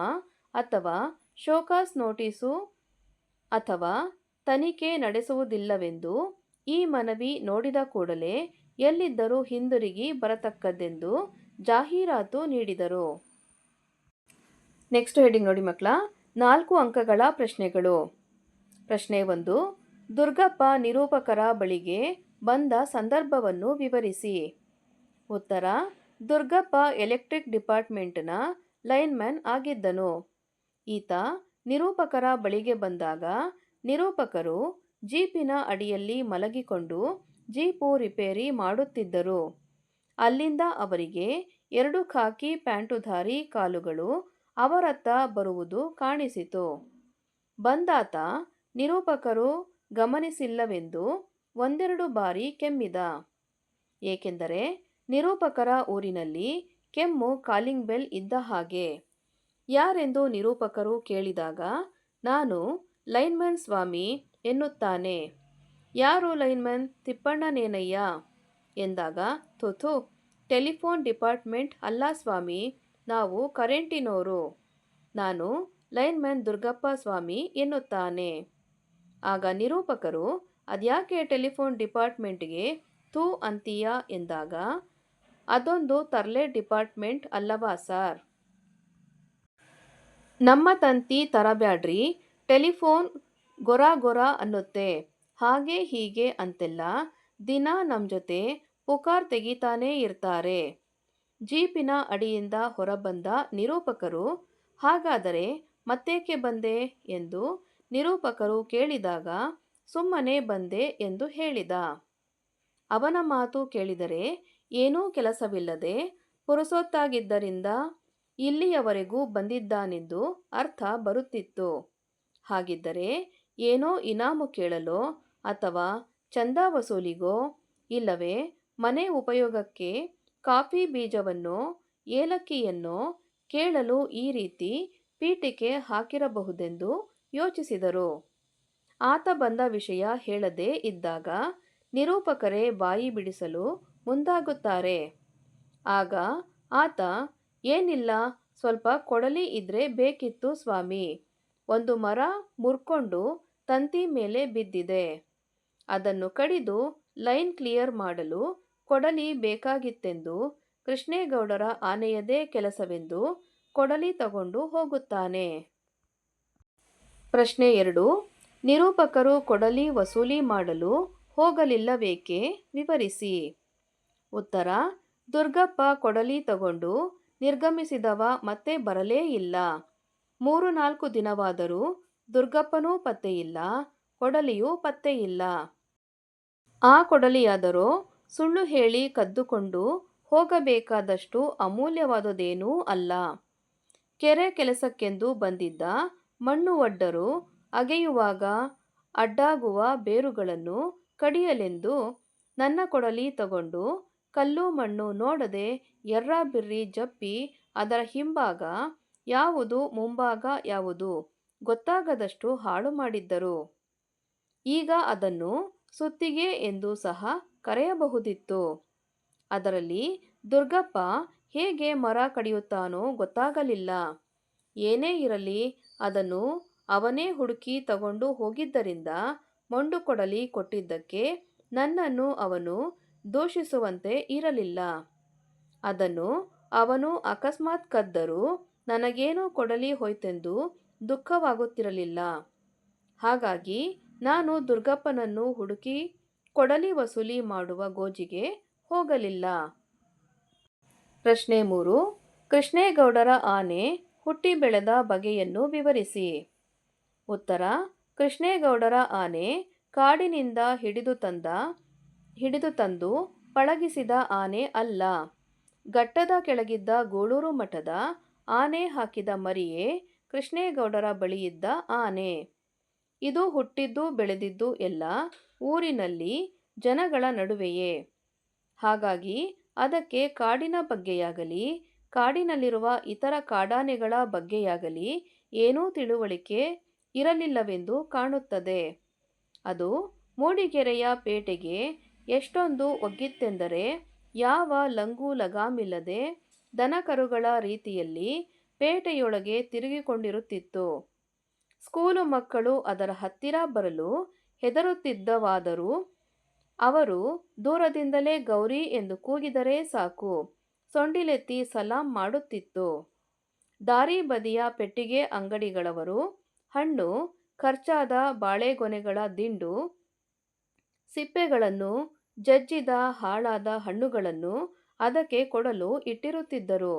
ಅಥವಾ ಶೋಕಾಸ್ ನೋಟಿಸು ಅಥವಾ ತನಿಖೆ ನಡೆಸುವುದಿಲ್ಲವೆಂದು ಈ ಮನವಿ ನೋಡಿದ ಕೂಡಲೇ ಎಲ್ಲಿದ್ದರೂ ಹಿಂದಿರುಗಿ ಬರತಕ್ಕದ್ದೆಂದು ಜಾಹೀರಾತು ನೀಡಿದರು. ನೆಕ್ಸ್ಟ್ ಹೆಡಿಂಗ್ ನೋಡಿ ಮಕ್ಕಳ. 4 ಅಂಕಗಳ ಪ್ರಶ್ನೆಗಳು. ಪ್ರಶ್ನೆ 1. ದುರ್ಗಪ್ಪ ನಿರೂಪಕರ ಬಳಿಗೆ ಬಂದ ಸಂದರ್ಭವನ್ನು ವಿವರಿಸಿ. ಉತ್ತರ: ದುರ್ಗಪ್ಪ ಎಲೆಕ್ಟ್ರಿಕ್ ಡಿಪಾರ್ಟ್ಮೆಂಟ್ನ ಲೈನ್ಮ್ಯಾನ್ ಆಗಿದ್ದನು. ಈತ ನಿರೂಪಕರ ಬಳಿಗೆ ಬಂದಾಗ ನಿರೂಪಕರು ಜೀಪಿನ ಅಡಿಯಲ್ಲಿ ಮಲಗಿಕೊಂಡು ಜೀಪು ರಿಪೇರಿ ಮಾಡುತ್ತಿದ್ದರು. ಅಲ್ಲಿಂದ ಅವರಿಗೆ 2 ಖಾಕಿ ಪ್ಯಾಂಟುಧಾರಿ ಕಾಲುಗಳು ಅವರತ್ತ ಬರುವುದು ಕಾಣಿಸಿತು. ಬಂದಾತ ನಿರೂಪಕರು ಗಮನಿಸಿಲ್ಲವೆಂದು ಒಂದೆರಡು ಬಾರಿ ಕೆಮ್ಮಿದ. ಏಕೆಂದರೆ ನಿರೂಪಕರ ಊರಿನಲ್ಲಿ ಕೆಮ್ಮು ಕಾಲಿಂಗ್ ಬೆಲ್ ಇದ್ದ ಹಾಗೆ. ಯಾರೆಂದು ನಿರೂಪಕರು ಕೇಳಿದಾಗ ನಾನು ಲೈನ್ಮನ್ ಸ್ವಾಮಿ ಎನ್ನುತ್ತಾನೆ. ಯಾರು ಲೈನ್ಮನ್? ತಿಪ್ಪಣ್ಣನೇನಯ್ಯ ಎಂದಾಗ ಥು ಟೆಲಿಫೋನ್ ಡಿಪಾರ್ಟ್ಮೆಂಟ್ ಅಲ್ಲ ಸ್ವಾಮಿ, ನಾವು ಕರೆಂಟಿನೋರು. ನಾನು ಲೈನ್ಮನ್ ದುರ್ಗಪ್ಪ ಸ್ವಾಮಿ ಎನ್ನುತ್ತಾನೆ. ಆಗ ನಿರೂಪಕರು ಅದ್ಯಾಕೆ ಟೆಲಿಫೋನ್ ಡಿಪಾರ್ಟ್ಮೆಂಟ್ಗೆ ಥೂ ಅಂತೀಯ ಎಂದಾಗ ಅದೊಂದು ತರ್ಲೆ ಡಿಪಾರ್ಟ್ಮೆಂಟ್ ಅಲ್ಲವಾ ಸಾರ್, ನಮ್ಮ ತಂತಿ ತರಬ್ಯಾಡ್ರಿ, ಟೆಲಿಫೋನ್ ಗೊರ ಅನ್ನುತ್ತೆ, ಹಾಗೆ ಹೀಗೆ ಅಂತೆಲ್ಲ ದಿನಾ ನಮ್ ಜೊತೆ ಪುಕಾರ್ ತೆಗಿತಾನೇ ಇರ್ತಾರೆ. ಜೀಪಿನ ಅಡಿಯಿಂದ ಹೊರಬಂದ ನಿರೂಪಕರು ಹಾಗಾದರೆ ಮತ್ತೇಕೆ ಬಂದೆ ಎಂದು ನಿರೂಪಕರು ಕೇಳಿದಾಗ ಸುಮ್ಮನೆ ಬಂದೆ ಎಂದು ಹೇಳಿದ. ಅವನ ಮಾತು ಕೇಳಿದರೆ ಏನೂ ಕೆಲಸವಿಲ್ಲದೆ ಪುರುಸೊತ್ತಾಗಿದ್ದರಿಂದ ಇಲ್ಲಿಯವರೆಗೂ ಬಂದಿದ್ದಾನೆಂದು ಅರ್ಥ ಬರುತ್ತಿತ್ತು. ಹಾಗಿದ್ದರೆ ಏನೋ ಇನಾಮು ಕೇಳಲೋ ಅಥವಾ ಚಂದ ವಸೂಲಿಗೋ ಇಲ್ಲವೇ ಮನೆ ಉಪಯೋಗಕ್ಕೆ ಕಾಫಿ ಬೀಜವನ್ನೋ ಏಲಕ್ಕಿಯನ್ನೋ ಕೇಳಲು ಈ ರೀತಿ ಪೀಠಿಕೆ ಹಾಕಿರಬಹುದೆಂದು ಯೋಚಿಸಿದರು. ಆತ ಬಂದ ವಿಷಯ ಹೇಳದೇ ಇದ್ದಾಗ ನಿರೂಪಕರೇ ಬಾಯಿ ಬಿಡಿಸಲು ಮುಂದಾಗುತ್ತಾರೆ. ಆಗ ಆತ ಏನಿಲ್ಲ, ಸ್ವಲ್ಪ ಕೊಡಲಿ ಇದ್ರೆ ಬೇಕಿತ್ತು ಸ್ವಾಮಿ, ಒಂದು ಮರ ಮುರ್ಕೊಂಡು ತಂತಿ ಮೇಲೆ ಬಿದ್ದಿದೆ, ಅದನ್ನು ಕಡಿದು ಲೈನ್ ಕ್ಲಿಯರ್ ಮಾಡಲು ಕೊಡಲಿ ಬೇಕಾಗಿತ್ತೆಂದು ಕೃಷ್ಣೇಗೌಡರ ಆನೆಯದೇ ಕೆಲಸವೆಂದು ಕೊಡಲಿ ತಗೊಂಡು ಹೋಗುತ್ತಾನೆ. ಪ್ರಶ್ನೆ 2. ನಿರೂಪಕರು ಕೊಡಲಿ ವಸೂಲಿ ಮಾಡಲು ಹೋಗಲಿಲ್ಲವೇಕೆ ವಿವರಿಸಿ. ಉತ್ತರ: ದುರ್ಗಪ್ಪ ಕೊಡಲಿ ತಗೊಂಡು ನಿರ್ಗಮಿಸಿದವ ಮತ್ತೆ ಬರಲೇ ಇಲ್ಲ. 3-4 ದಿನವಾದರೂ ದುರ್ಗಪ್ಪನೂ ಪತ್ತೆಯಿಲ್ಲ, ಕೊಡಲಿಯೂ ಪತ್ತೆಯಿಲ್ಲ. ಆ ಕೊಡಲಿಯಾದರೋ ಸುಳ್ಳು ಹೇಳಿ ಕದ್ದುಕೊಂಡು ಹೋಗಬೇಕಾದಷ್ಟು ಅಮೂಲ್ಯವಾದುದೇನೂ ಅಲ್ಲ. ಕೆರೆ ಕೆಲಸಕ್ಕೆಂದು ಬಂದಿದ್ದ ಮಣ್ಣು ಒಡ್ಡರು ಅಗೆಯುವಾಗ ಅಡ್ಡಾಗುವ ಬೇರುಗಳನ್ನು ಕಡಿಯಲೆಂದು ನನ್ನ ಕೊಡಲಿ ತಗೊಂಡು ಕಲ್ಲು ಮಣ್ಣು ನೋಡದೆ ಎರ್ರಾಬಿರ್ರಿ ಜಪ್ಪಿ ಅದರ ಹಿಂಭಾಗ ಯಾವುದು ಮುಂಭಾಗ ಯಾವುದು ಗೊತ್ತಾಗದಷ್ಟು ಹಾಳು ಮಾಡಿದ್ದರು. ಈಗ ಅದನ್ನು ಸುತ್ತಿಗೆ ಎಂದು ಸಹ ಕರೆಯಬಹುದಿತ್ತು. ಅದರಲ್ಲಿ ದುರ್ಗಪ್ಪ ಹೇಗೆ ಮರ ಕಡಿಯುತ್ತಾನೋ ಗೊತ್ತಾಗಲಿಲ್ಲ. ಏನೇ ಇರಲಿ, ಅದನ್ನು ಅವನೇ ಹುಡುಕಿ ತಗೊಂಡು ಹೋಗಿದ್ದರಿಂದ ಮೊಂಡು ಕೊಡಲಿ ಕೊಟ್ಟಿದ್ದಕ್ಕೆ ನನ್ನನ್ನು ಅವನು ದೂಷಿಸುವಂತೆ ಇರಲಿಲ್ಲ. ಅದನ್ನು ಅವನು ಅಕಸ್ಮಾತ್ ಕದ್ದರೂ ನನಗೇನು ಕೊಡಲಿ ಹೋಯ್ತೆಂದು ದುಃಖವಾಗುತ್ತಿರಲಿಲ್ಲ. ಹಾಗಾಗಿ ನಾನು ದುರ್ಗಪ್ಪನನ್ನು ಹುಡುಕಿ ಕೊಡಲಿ ವಸೂಲಿ ಮಾಡುವ ಗೋಜಿಗೆ ಹೋಗಲಿಲ್ಲ. ಪ್ರಶ್ನೆ 3. ಕೃಷ್ಣೇಗೌಡರ ಆನೆ ಹುಟ್ಟಿ ಬೆಳೆದ ಬಗೆಯನ್ನು ವಿವರಿಸಿ. ಉತ್ತರ: ಕೃಷ್ಣೇಗೌಡರ ಆನೆ ಕಾಡಿನಿಂದ ಹಿಡಿದು ತಂದು ಪಳಗಿಸಿದ ಆನೆ ಅಲ್ಲ. ಘಟ್ಟದ ಕೆಳಗಿದ್ದ ಗೂಳೂರು ಮಠದ ಆನೆ ಹಾಕಿದ ಮರಿಯೇ ಕೃಷ್ಣೇಗೌಡರ ಬಳಿಯಿದ್ದ ಆನೆ. ಇದು ಹುಟ್ಟಿದ್ದು ಬೆಳೆದಿದ್ದು ಎಲ್ಲ ಊರಿನಲ್ಲಿ ಜನಗಳ ನಡುವೆಯೇ. ಹಾಗಾಗಿ ಅದಕ್ಕೆ ಕಾಡಿನ ಬಗ್ಗೆಯಾಗಲಿ ಕಾಡಿನಲ್ಲಿರುವ ಇತರ ಕಾಡಾನೆಗಳ ಬಗ್ಗೆಯಾಗಲಿ ಏನೂ ತಿಳುವಳಿಕೆ ಇರಲಿಲ್ಲವೆಂದು ಕಾಣುತ್ತದೆ. ಅದು ಮೂಡಿಗೆರೆಯ ಪೇಟೆಗೆ ಎಷ್ಟೊಂದು ಒಗ್ಗಿತ್ತೆಂದರೆ ಯಾವ ಲಂಗು ಲಗಾಮಿಲ್ಲದೆ ದನಕರುಗಳ ರೀತಿಯಲ್ಲಿ ಪೇಟೆಯೊಳಗೆ ತಿರುಗಿಕೊಂಡಿರುತ್ತಿತ್ತು. ಸ್ಕೂಲು ಮಕ್ಕಳು ಅದರ ಹತ್ತಿರ ಬರಲು ಹೆದರುತ್ತಿದ್ದವಾದರೂ ಅವರು ದೂರದಿಂದಲೇ ಗೌರಿ ಎಂದು ಕೂಗಿದರೆ ಸಾಕು, ಸೊಂಡಿಲೆತ್ತಿ ಸಲಾಂ ಮಾಡುತ್ತಿತ್ತು. ದಾರಿ ಬದಿಯ ಪೆಟ್ಟಿಗೆ ಅಂಗಡಿಗಳವರು ಹಣ್ಣು, ಖರ್ಚಾದ ಬಾಳೆಗೊನೆಗಳ ದಿಂಡು, ಸಿಪ್ಪೆಗಳನ್ನು, ಜಜ್ಜಿದ ಹಾಳಾದ ಹಣ್ಣುಗಳನ್ನು ಅದಕ್ಕೆ ಕೊಡಲು ಇಟ್ಟಿರುತ್ತಿದ್ದರು.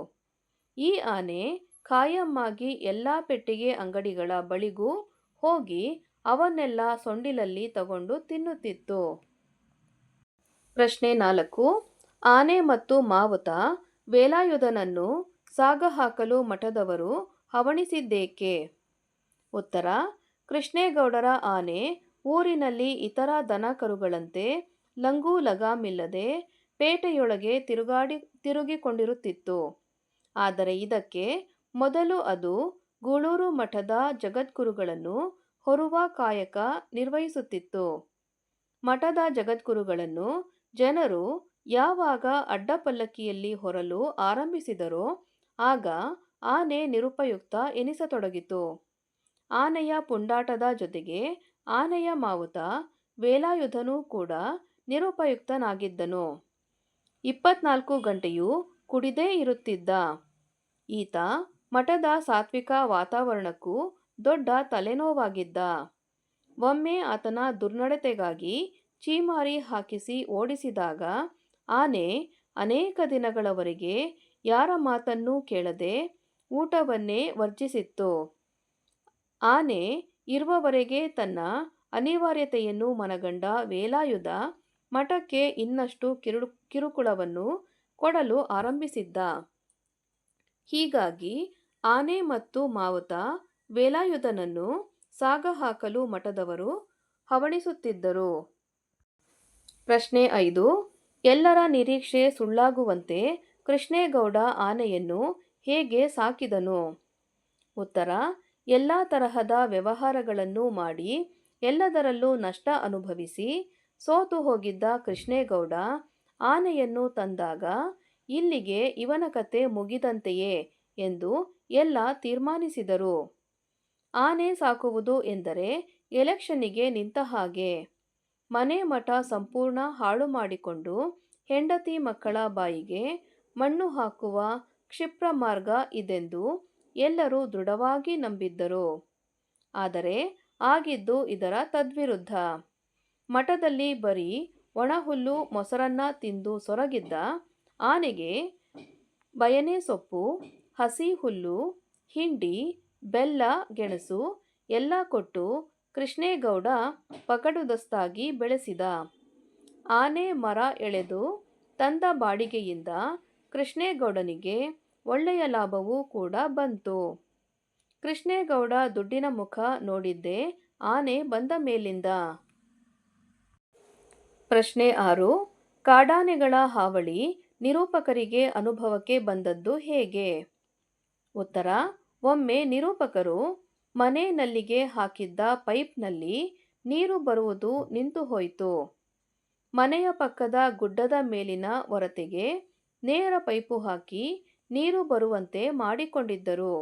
ಈ ಆನೆ ಖಾಯಮ್ಮಾಗಿ ಎಲ್ಲ ಪೆಟ್ಟಿಗೆ ಅಂಗಡಿಗಳ ಬಳಿಗೂ ಹೋಗಿ ಅವನ್ನೆಲ್ಲ ಸೊಂಡಿಲಲ್ಲಿ ತಗೊಂಡು ತಿನ್ನುತ್ತಿತ್ತು. ಪ್ರಶ್ನೆ 4. ಆನೆ ಮತ್ತು ಮಾವುತ ವೇಲಾಯುಧನನ್ನು ಸಾಗಹಾಕಲು ಮಠದವರು ಹವಣಿಸಿದ್ದೇಕೆ? ಉತ್ತರ: ಕೃಷ್ಣೇಗೌಡರ ಆನೆ ಊರಿನಲ್ಲಿ ಇತರ ದನ ಕರುಗಳಂತೆ ಲಂಗು ಲಗಾಮಿಲ್ಲದೆ ಪೇಟೆಯೊಳಗೆ ತಿರುಗಿಕೊಂಡಿರುತ್ತಿತ್ತು. ಆದರೆ ಇದಕ್ಕೆ ಮೊದಲು ಅದು ಗೂಳೂರು ಮಠದ ಜಗದ್ಗುರುಗಳನ್ನು ಹೊರುವ ಕಾಯಕ ನಿರ್ವಹಿಸುತ್ತಿತ್ತು. ಮಠದ ಜಗದ್ಗುರುಗಳನ್ನು ಜನರು ಯಾವಾಗ ಅಡ್ಡಪಲ್ಲಕ್ಕಿಯಲ್ಲಿ ಹೊರಲು ಆರಂಭಿಸಿದರೋ ಆಗ ಆನೆ ನಿರುಪಯುಕ್ತ ಎನಿಸತೊಡಗಿತು. ಆನೆಯ ಪುಂಡಾಟದ ಜೊತೆಗೆ ಆನೆಯ ಮಾವುತ ವೇಲಾಯುಧನೂ ಕೂಡ ನಿರುಪಯುಕ್ತನಾಗಿದ್ದನು. 24 ಗಂಟೆಯೂ ಕುಡಿದೇ ಇರುತ್ತಿದ್ದ ಈತ ಮಠದ ಸಾತ್ವಿಕ ವಾತಾವರಣಕ್ಕೂ ದೊಡ್ಡ ತಲೆನೋವಾಗಿದ್ದ. ಒಮ್ಮೆ ಆತನ ದುರ್ನಡತೆಗಾಗಿ ಛೀಮಾರಿ ಹಾಕಿಸಿ ಓಡಿಸಿದಾಗ ಆನೆ ಅನೇಕ ದಿನಗಳವರೆಗೆ ಯಾರ ಮಾತನ್ನೂ ಕೇಳದೆ ಊಟವನ್ನೇ ವರ್ಜಿಸಿತ್ತು. ಆನೆ ಇರುವವರೆಗೆ ತನ್ನ ಅನಿವಾರ್ಯತೆಯನ್ನು ಮನಗಂಡ ವೇಲಾಯುಧ ಮಠಕ್ಕೆ ಇನ್ನಷ್ಟು ಕಿರುಕುಳವನ್ನು ಕೊಡಲು ಆರಂಭಿಸಿದ್ದ. ಹೀಗಾಗಿ ಆನೆ ಮತ್ತು ಮಾವುತ ವೇಲಾಯುಧನನ್ನು ಸಾಗಹಾಕಲು ಮಠದವರು ಹವಣಿಸುತ್ತಿದ್ದರು. ಪ್ರಶ್ನೆ 5. ಎಲ್ಲರ ನಿರೀಕ್ಷೆ ಸುಳ್ಳಾಗುವಂತೆ ಕೃಷ್ಣೇಗೌಡ ಆನೆಯನ್ನು ಹೇಗೆ ಸಾಕಿದನು? ಉತ್ತರ: ಎಲ್ಲ ತರಹದ ವ್ಯವಹಾರಗಳನ್ನು ಮಾಡಿ ಎಲ್ಲದರಲ್ಲೂ ನಷ್ಟ ಅನುಭವಿಸಿ ಸೋತು ಹೋಗಿದ್ದ ಕೃಷ್ಣೇಗೌಡ ಆನೆಯನ್ನು ತಂದಾಗ ಇಲ್ಲಿಗೆ ಇವನ ಕತೆ ಮುಗಿದಂತೆಯೇ ಎಂದು ಎಲ್ಲ ತೀರ್ಮಾನಿಸಿದರು. ಆನೆ ಸಾಕುವುದು ಎಂದರೆ ಎಲೆಕ್ಷನ್ನಿಗೆ ನಿಂತ ಹಾಗೆ. ಮನೆ ಮಠ ಸಂಪೂರ್ಣ ಹಾಳು ಮಾಡಿಕೊಂಡು ಹೆಂಡತಿ ಮಕ್ಕಳ ಬಾಯಿಗೆ ಮಣ್ಣು ಹಾಕುವ ಕ್ಷಿಪ್ರ ಮಾರ್ಗ ಇದೆಂದು ಎಲ್ಲರೂ ದೃಢವಾಗಿ ನಂಬಿದ್ದರು. ಆದರೆ ಆಗಿದ್ದು ಇದರ ತದ್ವಿರುದ್ಧ. ಮಠದಲ್ಲಿ ಬರೀ ಒಣಹುಲ್ಲು ಮೊಸರನ್ನ ತಿಂದು ಸೊರಗಿದ್ದ ಆನೆಗೆ ಬಯನೆ ಸೊಪ್ಪು, ಹಸಿ ಹುಲ್ಲು, ಹಿಂಡಿ, ಬೆಲ್ಲ, ಗೆಣಸು ಎಲ್ಲ ಕೊಟ್ಟು ಕೃಷ್ಣೇಗೌಡ ಪಗಡುದಸ್ತಾಗಿ ಬೆಳೆಸಿದ. ಆನೆ ಮರ ಎಳೆದು ತಂದ ಬಾಡಿಗೆಯಿಂದ ಕೃಷ್ಣೇಗೌಡನಿಗೆ ಒಳ್ಳೆಯ ಲಾಭವೂ ಕೂಡ ಬಂತು. ಕೃಷ್ಣೇಗೌಡ ದುಡ್ಡಿನ ಮುಖ ನೋಡಿದ್ದೇ ಆನೆ ಬಂದ ಮೇಲಿಂದ. ಪ್ರಶ್ನೆ 6. ಕಾಡಾನೆಗಳ ಹಾವಳಿ ನಿರೂಪಕರಿಗೆ ಅನುಭವಕ್ಕೆ ಬಂದದ್ದು ಹೇಗೆ? ಉತ್ತರ: ಒಮ್ಮೆ ನಿರೂಪಕರು ಮನೆ ನಲ್ಲಿಗೆ ಹಾಕಿದ್ದ ಪೈಪ್ನಲ್ಲಿ ನೀರು ಬರುವುದು ನಿಂತು ಹೋಯಿತು. ಮನೆಯ ಪಕ್ಕದ ಗುಡ್ಡದ ಮೇಲಿನ ಒರತೆಗೆ ನೇರ ಪೈಪು ಹಾಕಿ ನೀರು ಬರುವಂತೆ ಮಾಡಿಕೊಂಡಿದ್ದರು.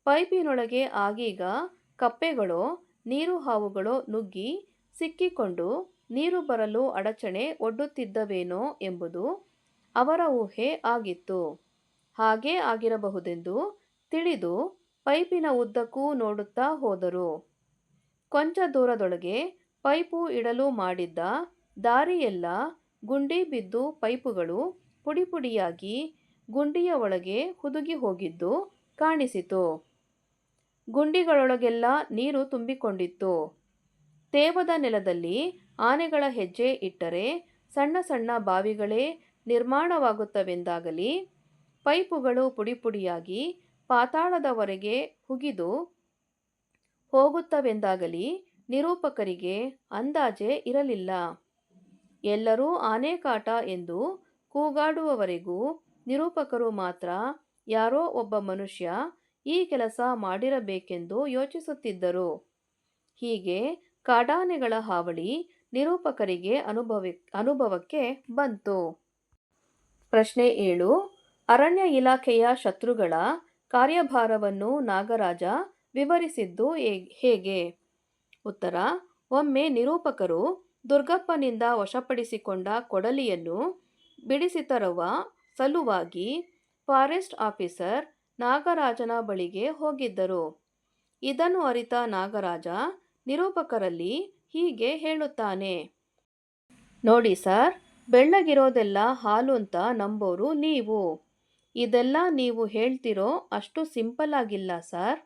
ಪೈಪಿನೊಳಗೆ ಆಗೀಗ ಕಪ್ಪೆಗಳೋ ನೀರು ಹಾವುಗಳೋ ನುಗ್ಗಿ ಸಿಕ್ಕಿಕೊಂಡು ನೀರು ಬರಲು ಅಡಚಣೆ ಒಡ್ಡುತ್ತಿದ್ದವೇನೋ ಎಂಬುದು ಅವರ ಊಹೆ ಆಗಿತ್ತು. ಹಾಗೇ ಆಗಿರಬಹುದೆಂದು ತಿಳಿದು ಪೈಪಿನ ಉದ್ದಕ್ಕೂ ನೋಡುತ್ತಾ ಹೋದರು. ಕೊಂಚ ದೂರದೊಳಗೆ ಪೈಪು ಇಡಲು ಮಾಡಿದ್ದ ದಾರಿಯೆಲ್ಲ ಗುಂಡಿ ಬಿದ್ದು ಪೈಪುಗಳು ಪುಡಿಪುಡಿಯಾಗಿ ಗುಂಡಿಯ ಒಳಗೆ ಹುದುಗಿ ಹೋಗಿದ್ದು ಕಾಣಿಸಿತು. ಗುಂಡಿಗಳೊಳಗೆಲ್ಲ ನೀರು ತುಂಬಿಕೊಂಡಿತ್ತು. ತೇವದ ನೆಲದಲ್ಲಿ ಆನೆಗಳ ಹೆಜ್ಜೆ ಇಟ್ಟರೆ ಸಣ್ಣ ಸಣ್ಣ ಬಾವಿಗಳೇ ನಿರ್ಮಾಣವಾಗುತ್ತವೆಂದಾಗಲಿ, ಪೈಪುಗಳು ಪುಡಿಪುಡಿಯಾಗಿ ಪಾತಾಳದವರೆಗೆ ಹುಗಿದು ಹೋಗುತ್ತವೆಂದಾಗಲಿ ನಿರೂಪಕರಿಗೆ ಅಂದಾಜೇ ಇರಲಿಲ್ಲ. ಎಲ್ಲರೂ ಆನೆ ಕಾಟ ಎಂದು ಕೂಗಾಡುವವರೆಗೂ ನಿರೂಪಕರು ಮಾತ್ರ ಯಾರೋ ಒಬ್ಬ ಮನುಷ್ಯ ಈ ಕೆಲಸ ಮಾಡಿರಬೇಕೆಂದು ಯೋಚಿಸುತ್ತಿದ್ದರು. ಹೀಗೆ ಕಾಡಾನೆಗಳ ಹಾವಳಿ ನಿರೂಪಕರಿಗೆ ಅನುಭವಕ್ಕೆ ಬಂತು. ಪ್ರಶ್ನೆ 7. ಅರಣ್ಯ ಇಲಾಖೆಯ ಶತ್ರುಗಳ ಕಾರ್ಯಭಾರವನ್ನು ನಾಗರಾಜ ವಿವರಿಸಿದ್ದು ಹೇಗೆ? ಉತ್ತರ: ಒಮ್ಮೆ ನಿರೂಪಕರು ದುರ್ಗಪ್ಪನಿಂದ ವಶಪಡಿಸಿಕೊಂಡ ಕೊಡಲಿಯನ್ನು ಬಿಡಿಸಿತರುವ ಸಲುವಾಗಿ ಫಾರೆಸ್ಟ್ ಆಫೀಸರ್ ನಾಗರಾಜನ ಬಳಿಗೆ ಹೋಗಿದ್ದರು. ಇದನ್ನು ಅರಿತ ನಾಗರಾಜ ನಿರೂಪಕರಲ್ಲಿ ಹೀಗೆ ಹೇಳುತ್ತಾನೆ: ನೋಡಿ ಸಾರ್, ಬೆಳ್ಳಗಿರೋದೆಲ್ಲ ಹಾಲು ಅಂತ ನಂಬೋರು ನೀವು. ಇದೆಲ್ಲ ನೀವು ಹೇಳ್ತಿರೋ ಅಷ್ಟು ಸಿಂಪಲ್ ಆಗಿಲ್ಲ ಸಾರ್.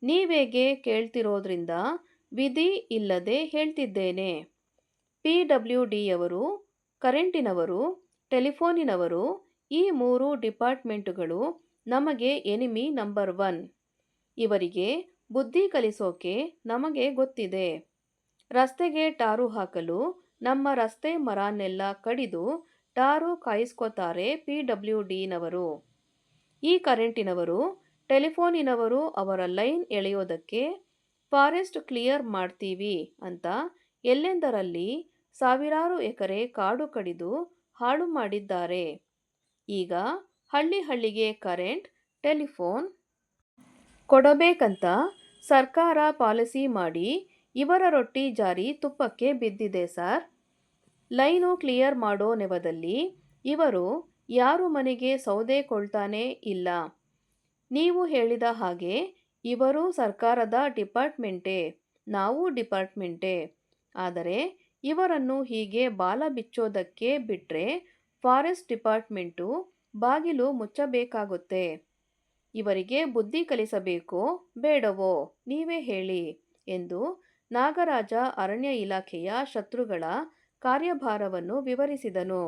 ನೀವೇಗೆ ಕೇಳ್ತಿರೋದ್ರಿಂದ ವಿಧಿ ಇಲ್ಲದೆ ಹೇಳ್ತಿದ್ದೇನೆ. PWDಯವರು, ಕರೆಂಟಿನವರು, ಟೆಲಿಫೋನಿನವರು ಈ 3 ಡಿಪಾರ್ಟ್ಮೆಂಟುಗಳು ನಮಗೆ ಎನಿಮಿ ನಂಬರ್ 1. ಇವರಿಗೆ ಬುದ್ಧಿ ಕಲಿಸೋಕೆ ನಮಗೆ ಗೊತ್ತಿದೆ. ರಸ್ತೆಗೆ ಟಾರು ಹಾಕಲು ನಮ್ಮ ರಸ್ತೆ ಮರನೆಲ್ಲ ಕಡಿದು ಟಾರು ಕಾಯಿಸ್ಕೋತಾರೆ PWDನವರು. ಈ ಕರೆಂಟಿನವರು, ಟೆಲಿಫೋನಿನವರು ಅವರ ಲೈನ್ ಎಳೆಯೋದಕ್ಕೆ ಫಾರೆಸ್ಟ್ ಕ್ಲಿಯರ್ ಮಾಡ್ತೀವಿ ಅಂತ ಎಲ್ಲೆಂದರಲ್ಲಿ ಸಾವಿರಾರು ಎಕರೆ ಕಾಡು ಕಡಿದು ಹಾಳು ಮಾಡಿದ್ದಾರೆ. ಈಗ ಹಳ್ಳಿ ಹಳ್ಳಿಗೆ ಕರೆಂಟ್, ಟೆಲಿಫೋನ್ ಕೊಡಬೇಕಂತ ಸರ್ಕಾರ ಪಾಲಿಸಿ ಮಾಡಿ ಇವರ ರೊಟ್ಟಿ ಜಾರಿ ತುಪ್ಪಕ್ಕೆ ಬಿದ್ದಿದೆ ಸಾರ್. ಲೈನು ಕ್ಲಿಯರ್ ಮಾಡೋ ನೆವದಲ್ಲಿ ಇವರು ಯಾರು ಮನೆಗೆ ಸೌದೆ ಕೊಳ್ತಾನೇ ಇಲ್ಲ. ನೀವು ಹೇಳಿದ ಹಾಗೆ ಇವರು ಸರ್ಕಾರದ ಡಿಪಾರ್ಟ್ಮೆಂಟೇ, ನಾವು ಡಿಪಾರ್ಟ್ಮೆಂಟೇ. ಆದರೆ ಇವರನ್ನು ಹೀಗೆ ಬಾಲ ಬಿಚ್ಚೋದಕ್ಕೆ ಬಿಟ್ರೆ ಫಾರೆಸ್ಟ್ ಡಿಪಾರ್ಟ್ಮೆಂಟು ಬಾಗಿಲು ಮುಚ್ಚಬೇಕಾಗುತ್ತೆ. ಇವರಿಗೆ ಬುದ್ಧಿ ಕಲಿಸಬೇಕೋ ಬೇಡವೋ ನೀವೇ ಹೇಳಿ ಎಂದು ನಾಗರಾಜ ಅರಣ್ಯ ಇಲಾಖೆಯ ಶತ್ರುಗಳ ಕಾರ್ಯಭಾರವನ್ನು ವಿವರಿಸಿದನು.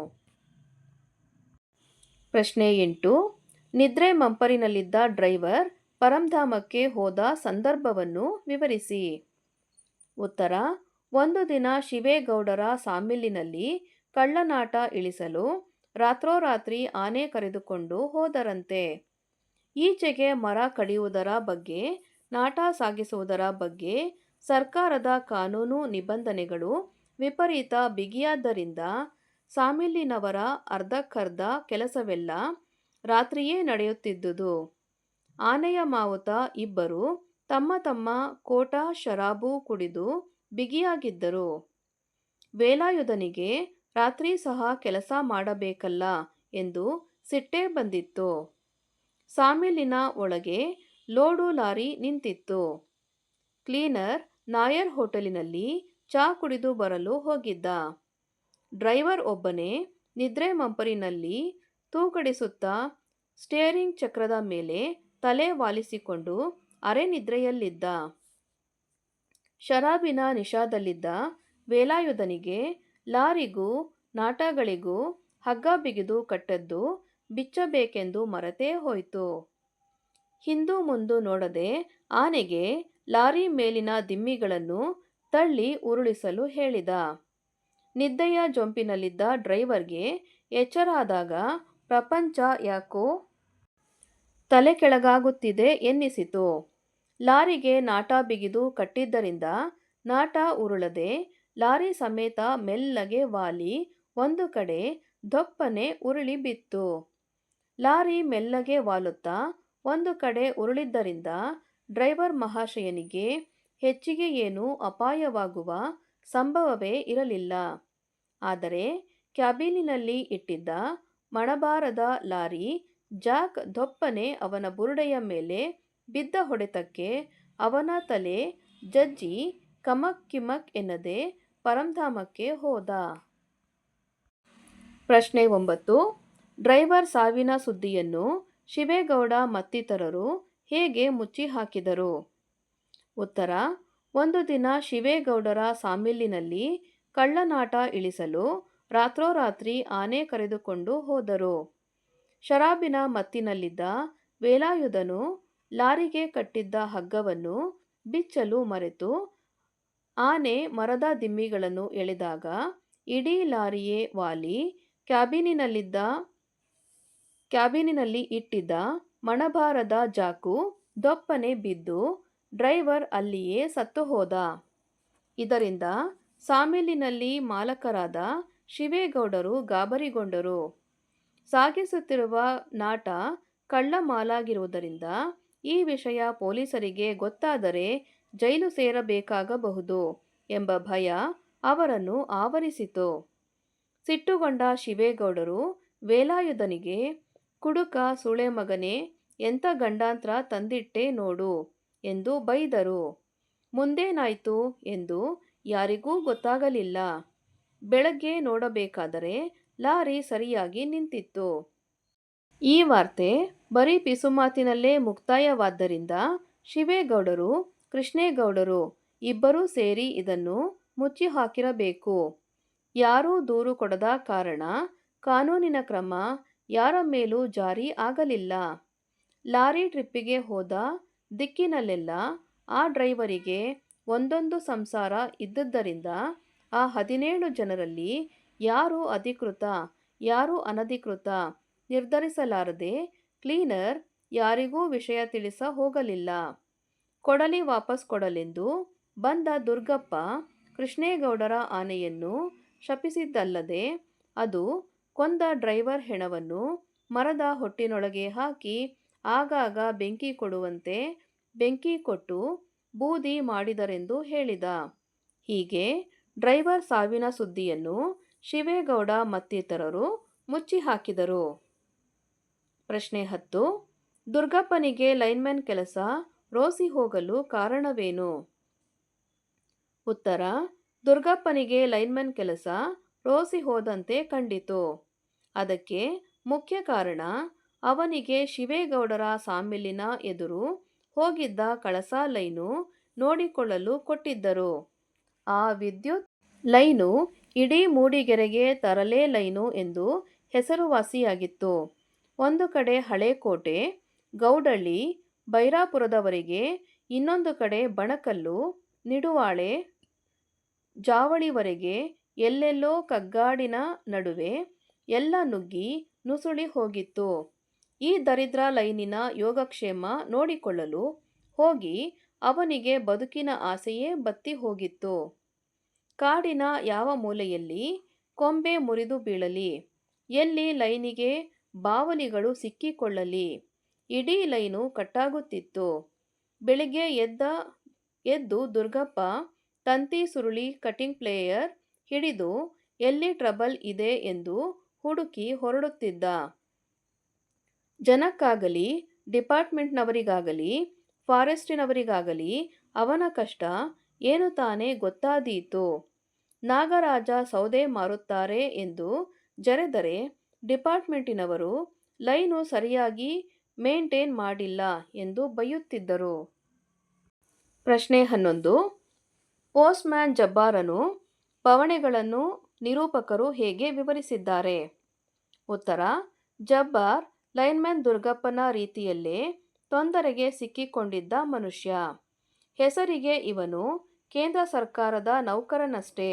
ಪ್ರಶ್ನೆ 8. ನಿದ್ರೆ ಮಂಪರಿನಲ್ಲಿದ್ದ ಡ್ರೈವರ್ ಪರಂಧಾಮಕ್ಕೆ ಹೋದ ಸಂದರ್ಭವನ್ನು ವಿವರಿಸಿ. ಉತ್ತರ: ಒಂದು ದಿನ ಶಿವೇಗೌಡರ ಸಾಮಿಲ್ಲಿನಲ್ಲಿ ಕಳ್ಳನಾಟ ಇಳಿಸಲು ರಾತ್ರೋರಾತ್ರಿ ಆನೆ ಕರೆದುಕೊಂಡು ಹೋದರಂತೆ. ಈಚೆಗೆ ಮರ ಕಡಿಯುವುದರ ಬಗ್ಗೆ, ನಾಟ ಸಾಗಿಸುವುದರ ಬಗ್ಗೆ ಸರ್ಕಾರದ ಕಾನೂನು ನಿಬಂಧನೆಗಳು ವಿಪರೀತ ಬಿಗಿಯಾದ್ದರಿಂದ ಸಾಮಿಲ್ಲಿನವರ ಅರ್ಧಕ್ಕರ್ಧ ಕೆಲಸವೆಲ್ಲ ರಾತ್ರಿಯೇ ನಡೆಯುತ್ತಿದ್ದುದು. ಆನೆಯ ಮಾವುತ ಇಬ್ಬರು ತಮ್ಮ ತಮ್ಮ ಕೋಟ ಶರಾಬು ಕುಡಿದು ಬಿಗಿಯಾಗಿದ್ದರು. ವೇಲಾಯುಧನಿಗೆ ರಾತ್ರಿ ಸಹ ಕೆಲಸ ಮಾಡಬೇಕಲ್ಲ ಎಂದು ಸಿಟ್ಟೇ ಬಂದಿತ್ತು. ಸಾಮಿಲ್ಲಿನ ಒಳಗೆ ಲೋಡು ಲಾರಿ ನಿಂತಿತ್ತು. ಕ್ಲೀನರ್ ನಾಯರ್ ಹೋಟೆಲಿನಲ್ಲಿ ಚಾ ಕುಡಿದು ಬರಲು ಹೋಗಿದ್ದ. ಡ್ರೈವರ್ ಒಬ್ಬನೇ ನಿದ್ರೆ ಮಂಪರಿನಲ್ಲಿ ತೂಕಡಿಸುತ್ತಾ ಸ್ಟೇರಿಂಗ್ ಚಕ್ರದ ಮೇಲೆ ತಲೆ ವಾಲಿಸಿಕೊಂಡು ಅರೆ ನಿದ್ರೆಯಲ್ಲಿದ್ದ. ಶರಾಬಿನ ನಿಶಾದಲ್ಲಿದ್ದ ವೇಲಾಯುಧನಿಗೆ ಲಾರಿಗೂ ನಾಟಗಳಿಗೂ ಹಗ್ಗ ಬಿಗಿದು ಕಟ್ಟದ್ದು ಬಿಚ್ಚಬೇಕೆಂದು ಮರೆತೇ ಹೋಯಿತು. ಹಿಂದು ಮುಂದು ನೋಡದೆ ಆನೆಗೆ ಲಾರಿ ಮೇಲಿನ ದಿಮ್ಮಿಗಳನ್ನು ತಳ್ಳಿ ಉರುಳಿಸಲು ಹೇಳಿದ. ನಿದ್ದೆಯ ಜೊಂಪಿನಲ್ಲಿದ್ದ ಡ್ರೈವರ್ಗೆ ಎಚ್ಚರಾದಾಗ ಪ್ರಪಂಚ ಯಾಕೋ ತಲೆ ಕೆಳಗಾಗುತ್ತಿದೆ ಎನ್ನಿಸಿತು. ಲಾರಿಗೆ ನಾಟ ಬಿಗಿದು ಕಟ್ಟಿದ್ದರಿಂದ ನಾಟ ಉರುಳದೆ ಲಾರಿ ಸಮೇತ ಮೆಲ್ಲಗೆ ವಾಲಿ ಒಂದು ಕಡೆ ದೊಪ್ಪನೆ ಉರುಳಿ ಬಿತ್ತು. ಲಾರಿ ಮೆಲ್ಲಗೆ ವಾಲುತ್ತಾ ಒಂದು ಕಡೆ ಉರುಳಿದ್ದರಿಂದ ಡ್ರೈವರ್ ಮಹಾಶಯನಿಗೆ ಹೆಚ್ಚಿಗೆ ಏನೂ ಅಪಾಯವಾಗುವ ಸಂಭವವೇ ಇರಲಿಲ್ಲ. ಆದರೆ ಕ್ಯಾಬಿನಿನಲ್ಲಿ ಇಟ್ಟಿದ್ದ ಮಣಭಾರದ ಲಾರಿ ಜಾಕ್ ದೊಪ್ಪನೆ ಅವನ ಬುರುಡೆಯ ಮೇಲೆ ಬಿದ್ದ ಹೊಡೆತಕ್ಕೆ ಅವನ ತಲೆ ಜಜ್ಜಿ ಕಮಕ್ ಕಿಮಕ್ ಎನ್ನದೆ ಪರಂಧಾಮಕ್ಕೆ ಹೋದ. ಪ್ರಶ್ನೆ 9. ಡ್ರೈವರ್ ಸಾವಿನ ಸುದ್ದಿಯನ್ನು ಶಿವೇಗೌಡ ಮತ್ತಿತರರು ಹೇಗೆ ಮುಚ್ಚಿ ಹಾಕಿದರು? ಉತ್ತರ: ಒಂದು ದಿನ ಶಿವೇಗೌಡರ ಸಾಮಿಲ್ಲಿನಲ್ಲಿ ಕಳ್ಳನಾಟ ಇಳಿಸಲು ರಾತ್ರೋರಾತ್ರಿ ಆನೆ ಕರೆದುಕೊಂಡು ಹೋದರು. ಶರಾಬಿನ ಮತ್ತಿನಲ್ಲಿದ್ದ ವೇಲಾಯುಧನು ಲಾರಿಗೆ ಕಟ್ಟಿದ್ದ ಹಗ್ಗವನ್ನು ಬಿಚ್ಚಲು ಮರೆತು ಆನೆ ಮರದ ದಿಮ್ಮಿಗಳನ್ನು ಎಳೆದಾಗ ಇಡೀ ಲಾರಿಯೇ ವಾಲಿ ಕ್ಯಾಬಿನಿನಲ್ಲಿ ಇಟ್ಟಿದ್ದ ಮಣಭಾರದ ಜಾಕು ದೊಪ್ಪನೆ ಬಿದ್ದು ಡ್ರೈವರ್ ಅಲ್ಲಿಯೇ ಸತ್ತುಹೋದ. ಇದರಿಂದ ಸಾಮಿಲ್ಲಿನಲ್ಲಿ ಮಾಲಕರಾದ ಶಿವೇಗೌಡರು ಗಾಬರಿಗೊಂಡರು. ಸಾಗಿಸುತ್ತಿರುವ ನಾಟ ಕಳ್ಳ ಮಾಲಾಗಿರುವುದರಿಂದ ಈ ವಿಷಯ ಪೊಲೀಸರಿಗೆ ಗೊತ್ತಾದರೆ ಜೈಲು ಸೇರಬೇಕಾಗಬಹುದು ಎಂಬ ಭಯ ಅವರನ್ನು ಆವರಿಸಿತು. ಸಿಟ್ಟುಗೊಂಡ ಶಿವೇಗೌಡರು ವೇಲಾಯುಧನಿಗೆ, ಕುಡುಕ ಸುಳೆ ಮಗನೇ, ಎಂಥ ಗಂಡಾಂತ್ರ ತಂದಿಟ್ಟೆ ನೋಡು ಎಂದು ಬೈದರು. ಮುಂದೇನಾಯ್ತು ಎಂದು ಯಾರಿಗೂ ಗೊತ್ತಾಗಲಿಲ್ಲ. ಬೆಳಗ್ಗೆ ನೋಡಬೇಕಾದರೆ ಲಾರಿ ಸರಿಯಾಗಿ ನಿಂತಿತ್ತು. ಈ ವಾರ್ತೆ ಬರೀ ಪಿಸುಮಾತಿನಲ್ಲೇ ಮುಕ್ತಾಯವಾದ್ದರಿಂದ ಶಿವೇಗೌಡರು, ಕೃಷ್ಣೇಗೌಡರು ಇಬ್ಬರೂ ಸೇರಿ ಇದನ್ನು ಮುಚ್ಚಿ ಹಾಕಿರಬೇಕು. ಯಾರೂ ದೂರು ಕೊಡದ ಕಾರಣ ಕಾನೂನಿನ ಕ್ರಮ ಯಾರ ಮೇಲೂ ಜಾರಿ ಆಗಲಿಲ್ಲ. ಲಾರಿ ಟ್ರಿಪ್ಪಿಗೆ ಹೋದ ದಿಕ್ಕಿನಲ್ಲೆಲ್ಲ ಆ ಡ್ರೈವರಿಗೆ ಒಂದೊಂದು ಸಂಸಾರ ಇದ್ದುದರಿಂದ ಆ 17 ಜನರಲ್ಲಿ ಯಾರು ಅಧಿಕೃತ ಯಾರು ಅನಧಿಕೃತ ನಿರ್ಧರಿಸಲಾರದೆ ಕ್ಲೀನರ್ ಯಾರಿಗೂ ವಿಷಯ ತಿಳಿಸ ಹೋಗಲಿಲ್ಲ. ಕೊಡಲಿ ವಾಪಸ್ ಕೊಡಲೆಂದು ಬಂದ ದುರ್ಗಪ್ಪ ಕೃಷ್ಣೇಗೌಡರ ಆನೆಯನ್ನು ಶಪಿಸಿದ್ದಲ್ಲದೆ ಅದು ಕೊಂದ ಡ್ರೈವರ್ ಹೆಣವನ್ನು ಮರದ ಹೊಟ್ಟಿನೊಳಗೆ ಹಾಕಿ ಆಗಾಗ ಬೆಂಕಿ ಕೊಡುವಂತೆ ಬೆಂಕಿ ಕೊಟ್ಟು ಬೂದಿ ಮಾಡಿದರೆಂದು ಹೇಳಿದ. ಹೀಗೆ ಡ್ರೈವರ್ ಸಾವಿನ ಸುದ್ದಿಯನ್ನು ಶಿವೇಗೌಡ ಮತ್ತಿತರರು ಮುಚ್ಚಿ ಹಾಕಿದರು. ಪ್ರಶ್ನೆ 10. ದುರ್ಗಪ್ಪನಿಗೆ ಲೈನ್ಮನ್ ಕೆಲಸ ರೋಸಿ ಹೋಗಲು ಕಾರಣವೇನು? ಉತ್ತರ: ದುರ್ಗಪ್ಪನಿಗೆ ಲೈನ್ಮನ್ ಕೆಲಸ ರೋಸಿ ಹೋದಂತೆ ಕಂಡಿತು. ಅದಕ್ಕೆ ಮುಖ್ಯ ಕಾರಣ ಅವನಿಗೆ ಶಿವೇಗೌಡರ ಸಾಮಿಲ್ಲಿನ ಎದುರು ಹೋಗಿದ್ದ ಕಳಸಾ ಲೈನು ನೋಡಿಕೊಳ್ಳಲು ಕೊಟ್ಟಿದ್ದರು. ಆ ವಿದ್ಯುತ್ ಲೈನು ಇಡೀ ಮೂಡಿಗೆರೆಗೆ ತರಲೆ ಲೈನು ಎಂದು ಹೆಸರುವಾಸಿಯಾಗಿತ್ತು. ಒಂದು ಕಡೆ ಹಳೇಕೋಟೆ, ಗೌಡಳ್ಳಿ, ಬೈರಾಪುರದವರೆಗೆ, ಇನ್ನೊಂದು ಕಡೆ ಬಣಕಲ್ಲು, ನಿಡುವಾಳೆ, ಜಾವಳಿವರೆಗೆ ಎಲ್ಲೆಲ್ಲೋ ಕಗ್ಗಾಡಿನ ನಡುವೆ ಎಲ್ಲ ನುಗ್ಗಿ ನುಸುಳಿ ಹೋಗಿತ್ತು. ಈ ದರಿದ್ರ ಲೈನಿನ ಯೋಗಕ್ಷೇಮ ನೋಡಿಕೊಳ್ಳಲು ಹೋಗಿ ಅವನಿಗೆ ಬದುಕಿನ ಆಸೆಯೇ ಬತ್ತಿ ಹೋಗಿತ್ತು. ಕಾಡಿನ ಯಾವ ಮೂಲೆಯಲ್ಲಿ ಕೊಂಬೆ ಮುರಿದು ಬೀಳಲಿ, ಎಲ್ಲಿ ಲೈನಿಗೆ ಬಾವಲಿಗಳು ಸಿಕ್ಕಿಕೊಳ್ಳಲಿ, ಇಡೀ ಲೈನು ಕಟ್ಟಾಗುತ್ತಿತ್ತು. ಬೆಳಿಗ್ಗೆ ಎದ್ದು ದುರ್ಗಪ್ಪ ತಂತಿ ಸುರುಳಿ ಕಟಿಂಗ್ ಪ್ಲೇಯರ್ ಹಿಡಿದು ಎಲ್ಲಿ ಟ್ರಬಲ್ ಇದೆ ಎಂದು ಹುಡುಕಿ ಹೊರಡುತ್ತಿದ್ದ. ಜನಕ್ಕಾಗಲಿ ಡಿಪಾರ್ಟ್ಮೆಂಟ್ನವರಿಗಾಗಲಿ ಫಾರೆಸ್ಟಿನವರಿಗಾಗಲಿ ಅವನ ಕಷ್ಟ ಏನು ತಾನೇ ಗೊತ್ತಾದೀತು. ನಾಗರಾಜ ಸೌದೆ ಮಾರುತ್ತಾರೆ ಎಂದು ಜರೆದರೆ ಡಿಪಾರ್ಟ್ಮೆಂಟಿನವರು ಲೈನು ಸರಿಯಾಗಿ ಮೇಂಟೇನ್ ಮಾಡಿಲ್ಲ ಎಂದು ಬೈಯುತ್ತಿದ್ದರು. ಪ್ರಶ್ನೆ 11. ಪೋಸ್ಟ್‌ಮ್ಯಾನ್ ಜಬ್ಬಾರನು ಬವಣೆಗಳನ್ನು ನಿರೂಪಕರು ಹೇಗೆ ವಿವರಿಸಿದ್ದಾರೆ? ಉತ್ತರ: ಜಬ್ಬಾರ್ ಲೈನ್‌ಮ್ಯಾನ್ ದುರ್ಗಪ್ಪನ ರೀತಿಯಲ್ಲೇ ತೊಂದರೆಗೆ ಸಿಕ್ಕಿಕೊಂಡಿದ್ದ ಮನುಷ್ಯ. ಹೆಸರಿಗೆ ಇವನು ಕೇಂದ್ರ ಸರ್ಕಾರದ ನೌಕರನಷ್ಟೇ.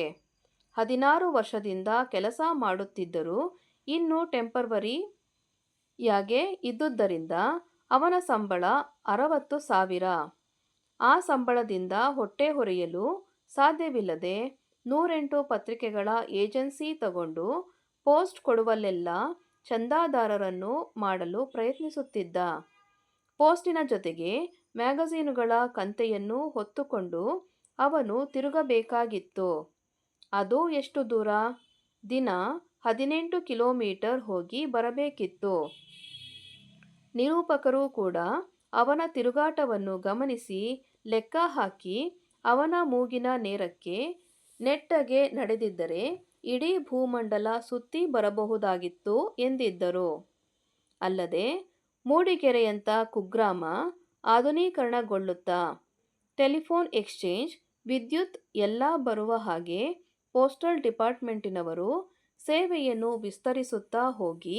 16 ವರ್ಷದಿಂದ ಕೆಲಸ ಮಾಡುತ್ತಿದ್ದರೂ ಇನ್ನೂ ಟೆಂಪರವರಿಯಾಗೇ ಇದ್ದುದರಿಂದ ಅವನ ಸಂಬಳ 60,000. ಆ ಸಂಬಳದಿಂದ ಹೊಟ್ಟೆ ಹೊರೆಯಲು ಸಾಧ್ಯವಿಲ್ಲದೆ 108 ಪತ್ರಿಕೆಗಳ ಏಜೆನ್ಸಿ ತಗೊಂಡು ಪೋಸ್ಟ್ ಕೊಡುವಲ್ಲೆಲ್ಲ ಚಂದಾದಾರರನ್ನು ಮಾಡಲು ಪ್ರಯತ್ನಿಸುತ್ತಿದ್ದ. ಪೋಸ್ಟಿನ ಜೊತೆಗೆ ಮ್ಯಾಗಜೀನುಗಳ ಕಂತೆಯನ್ನೂ ಹೊತ್ತುಕೊಂಡು ಅವನು ತಿರುಗಬೇಕಾಗಿತ್ತು. ಅದು ಎಷ್ಟು ದೂರ? ದಿನ 18 ಕಿಲೋಮೀಟರ್ ಹೋಗಿ ಬರಬೇಕಿತ್ತು. ನಿರೂಪಕರು ಕೂಡ ಅವನ ತಿರುಗಾಟವನ್ನು ಗಮನಿಸಿ ಲೆಕ್ಕ ಹಾಕಿ ಅವನ ಮೂಗಿನ ನೇರಕ್ಕೆ ನೆಟ್ಟಗೆ ನಡೆದಿದ್ದರೆ ಇಡೀ ಭೂಮಂಡಲ ಸುತ್ತಿ ಬರಬಹುದಾಗಿತ್ತು ಎಂದಿದ್ದರು. ಅಲ್ಲದೆ ಮೂಡಿಗೆರೆಯಂಥ ಕುಗ್ರಾಮ ಆಧುನೀಕರಣಗೊಳ್ಳುತ್ತಾ ಟೆಲಿಫೋನ್ ಎಕ್ಸ್ಚೇಂಜ್, ವಿದ್ಯುತ್ ಎಲ್ಲ ಬರುವ ಹಾಗೆ ಪೋಸ್ಟಲ್ ಡಿಪಾರ್ಟ್ಮೆಂಟಿನವರು ಸೇವೆಯನ್ನು ವಿಸ್ತರಿಸುತ್ತಾ ಹೋಗಿ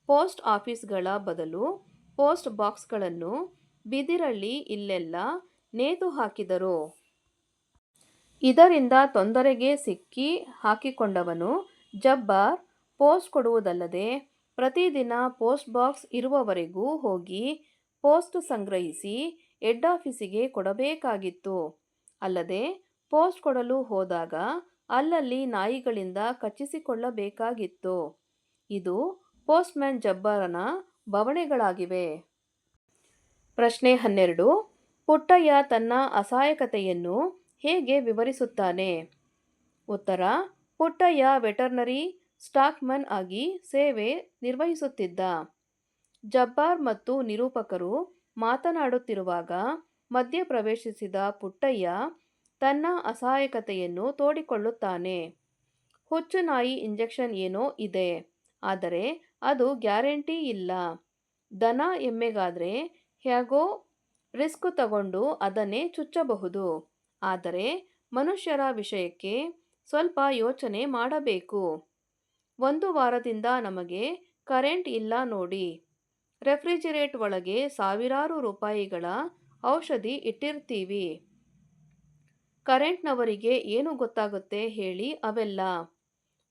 ಪೋಸ್ಟ್ ಆಫೀಸ್ಗಳ ಬದಲು ಪೋಸ್ಟ್ ಬಾಕ್ಸ್ಗಳನ್ನು ಬಿದಿರಳ್ಳಿ ಇಲ್ಲೆಲ್ಲ ನೇತು ಹಾಕಿದರು. ಇದರಿಂದ ತೊಂದರೆಗೆ ಸಿಕ್ಕಿ ಹಾಕಿಕೊಂಡವನು ಜಬ್ಬಾರ್ ಪೋಸ್ಟ್ ಕೊಡುವುದಲ್ಲದೆ ಪ್ರತಿದಿನ ಪೋಸ್ಟ್ ಬಾಕ್ಸ್ ಇರುವವರೆಗೂ ಹೋಗಿ ಪೋಸ್ಟ್ ಸಂಗ್ರಹಿಸಿ ಹೆಡ್ಡಾಫೀಸಿಗೆ ಕೊಡಬೇಕಾಗಿತ್ತು. ಅಲ್ಲದೆ ಪೋಸ್ಟ್ ಕೊಡಲು ಹೋದಾಗ ಅಲ್ಲಲ್ಲಿ ನಾಯಿಗಳಿಂದ ಕಚ್ಚಿಸಿಕೊಳ್ಳಬೇಕಾಗಿತ್ತು. ಇದು ಪೋಸ್ಟ್‌ಮ್ಯಾನ್ ಜಬ್ಬಾರನ ಬವಣೆಗಳಾಗಿವೆ. ಪ್ರಶ್ನೆ 12. ಪುಟ್ಟಯ್ಯ ತನ್ನ ಅಸಹಾಯಕತೆಯನ್ನು ಹೇಗೆ ವಿವರಿಸುತ್ತಾನೆ? ಉತ್ತರ: ಪುಟ್ಟಯ್ಯ ವೆಟರ್ನರಿ ಸ್ಟಾಕ್ಮನ್ ಆಗಿ ಸೇವೆ ನಿರ್ವಹಿಸುತ್ತಿದ್ದ. ಜಬ್ಬಾರ್ ಮತ್ತು ನಿರೂಪಕರು ಮಾತನಾಡುತ್ತಿರುವಾಗ ಮಧ್ಯೆ ಪ್ರವೇಶಿಸಿದ ಪುಟ್ಟಯ್ಯ ತನ್ನ ಅಸಹಾಯಕತೆಯನ್ನು ತೋಡಿಕೊಳ್ಳುತ್ತಾನೆ. ಹುಚ್ಚುನಾಯಿ ಇಂಜೆಕ್ಷನ್ ಏನೋ ಇದೆ, ಆದರೆ ಅದು ಗ್ಯಾರಂಟಿ ಇಲ್ಲ. ದನ ಎಮ್ಮೆಗಾದ್ರೆ ಹ್ಯಾಗೋ ರಿಸ್ಕ್ ತಗೊಂಡು ಅದನ್ನೇ ಚುಚ್ಚಬಹುದು. ಆದರೆ ಮನುಷ್ಯರ ವಿಷಯಕ್ಕೆ ಸ್ವಲ್ಪ ಯೋಚನೆ ಮಾಡಬೇಕು. 1 ವಾರದಿಂದ ನಮಗೆ ಕರೆಂಟ್ ಇಲ್ಲ ನೋಡಿ. ರೆಫ್ರಿಜಿರೇಟ್ ಒಳಗೆ ಸಾವಿರಾರು ರೂಪಾಯಿಗಳ ಔಷಧಿ ಇಟ್ಟಿರ್ತೀವಿ. ಕರೆಂಟ್ನವರಿಗೆ ಏನು ಗೊತ್ತಾಗುತ್ತೆ ಹೇಳಿ ಅವೆಲ್ಲ.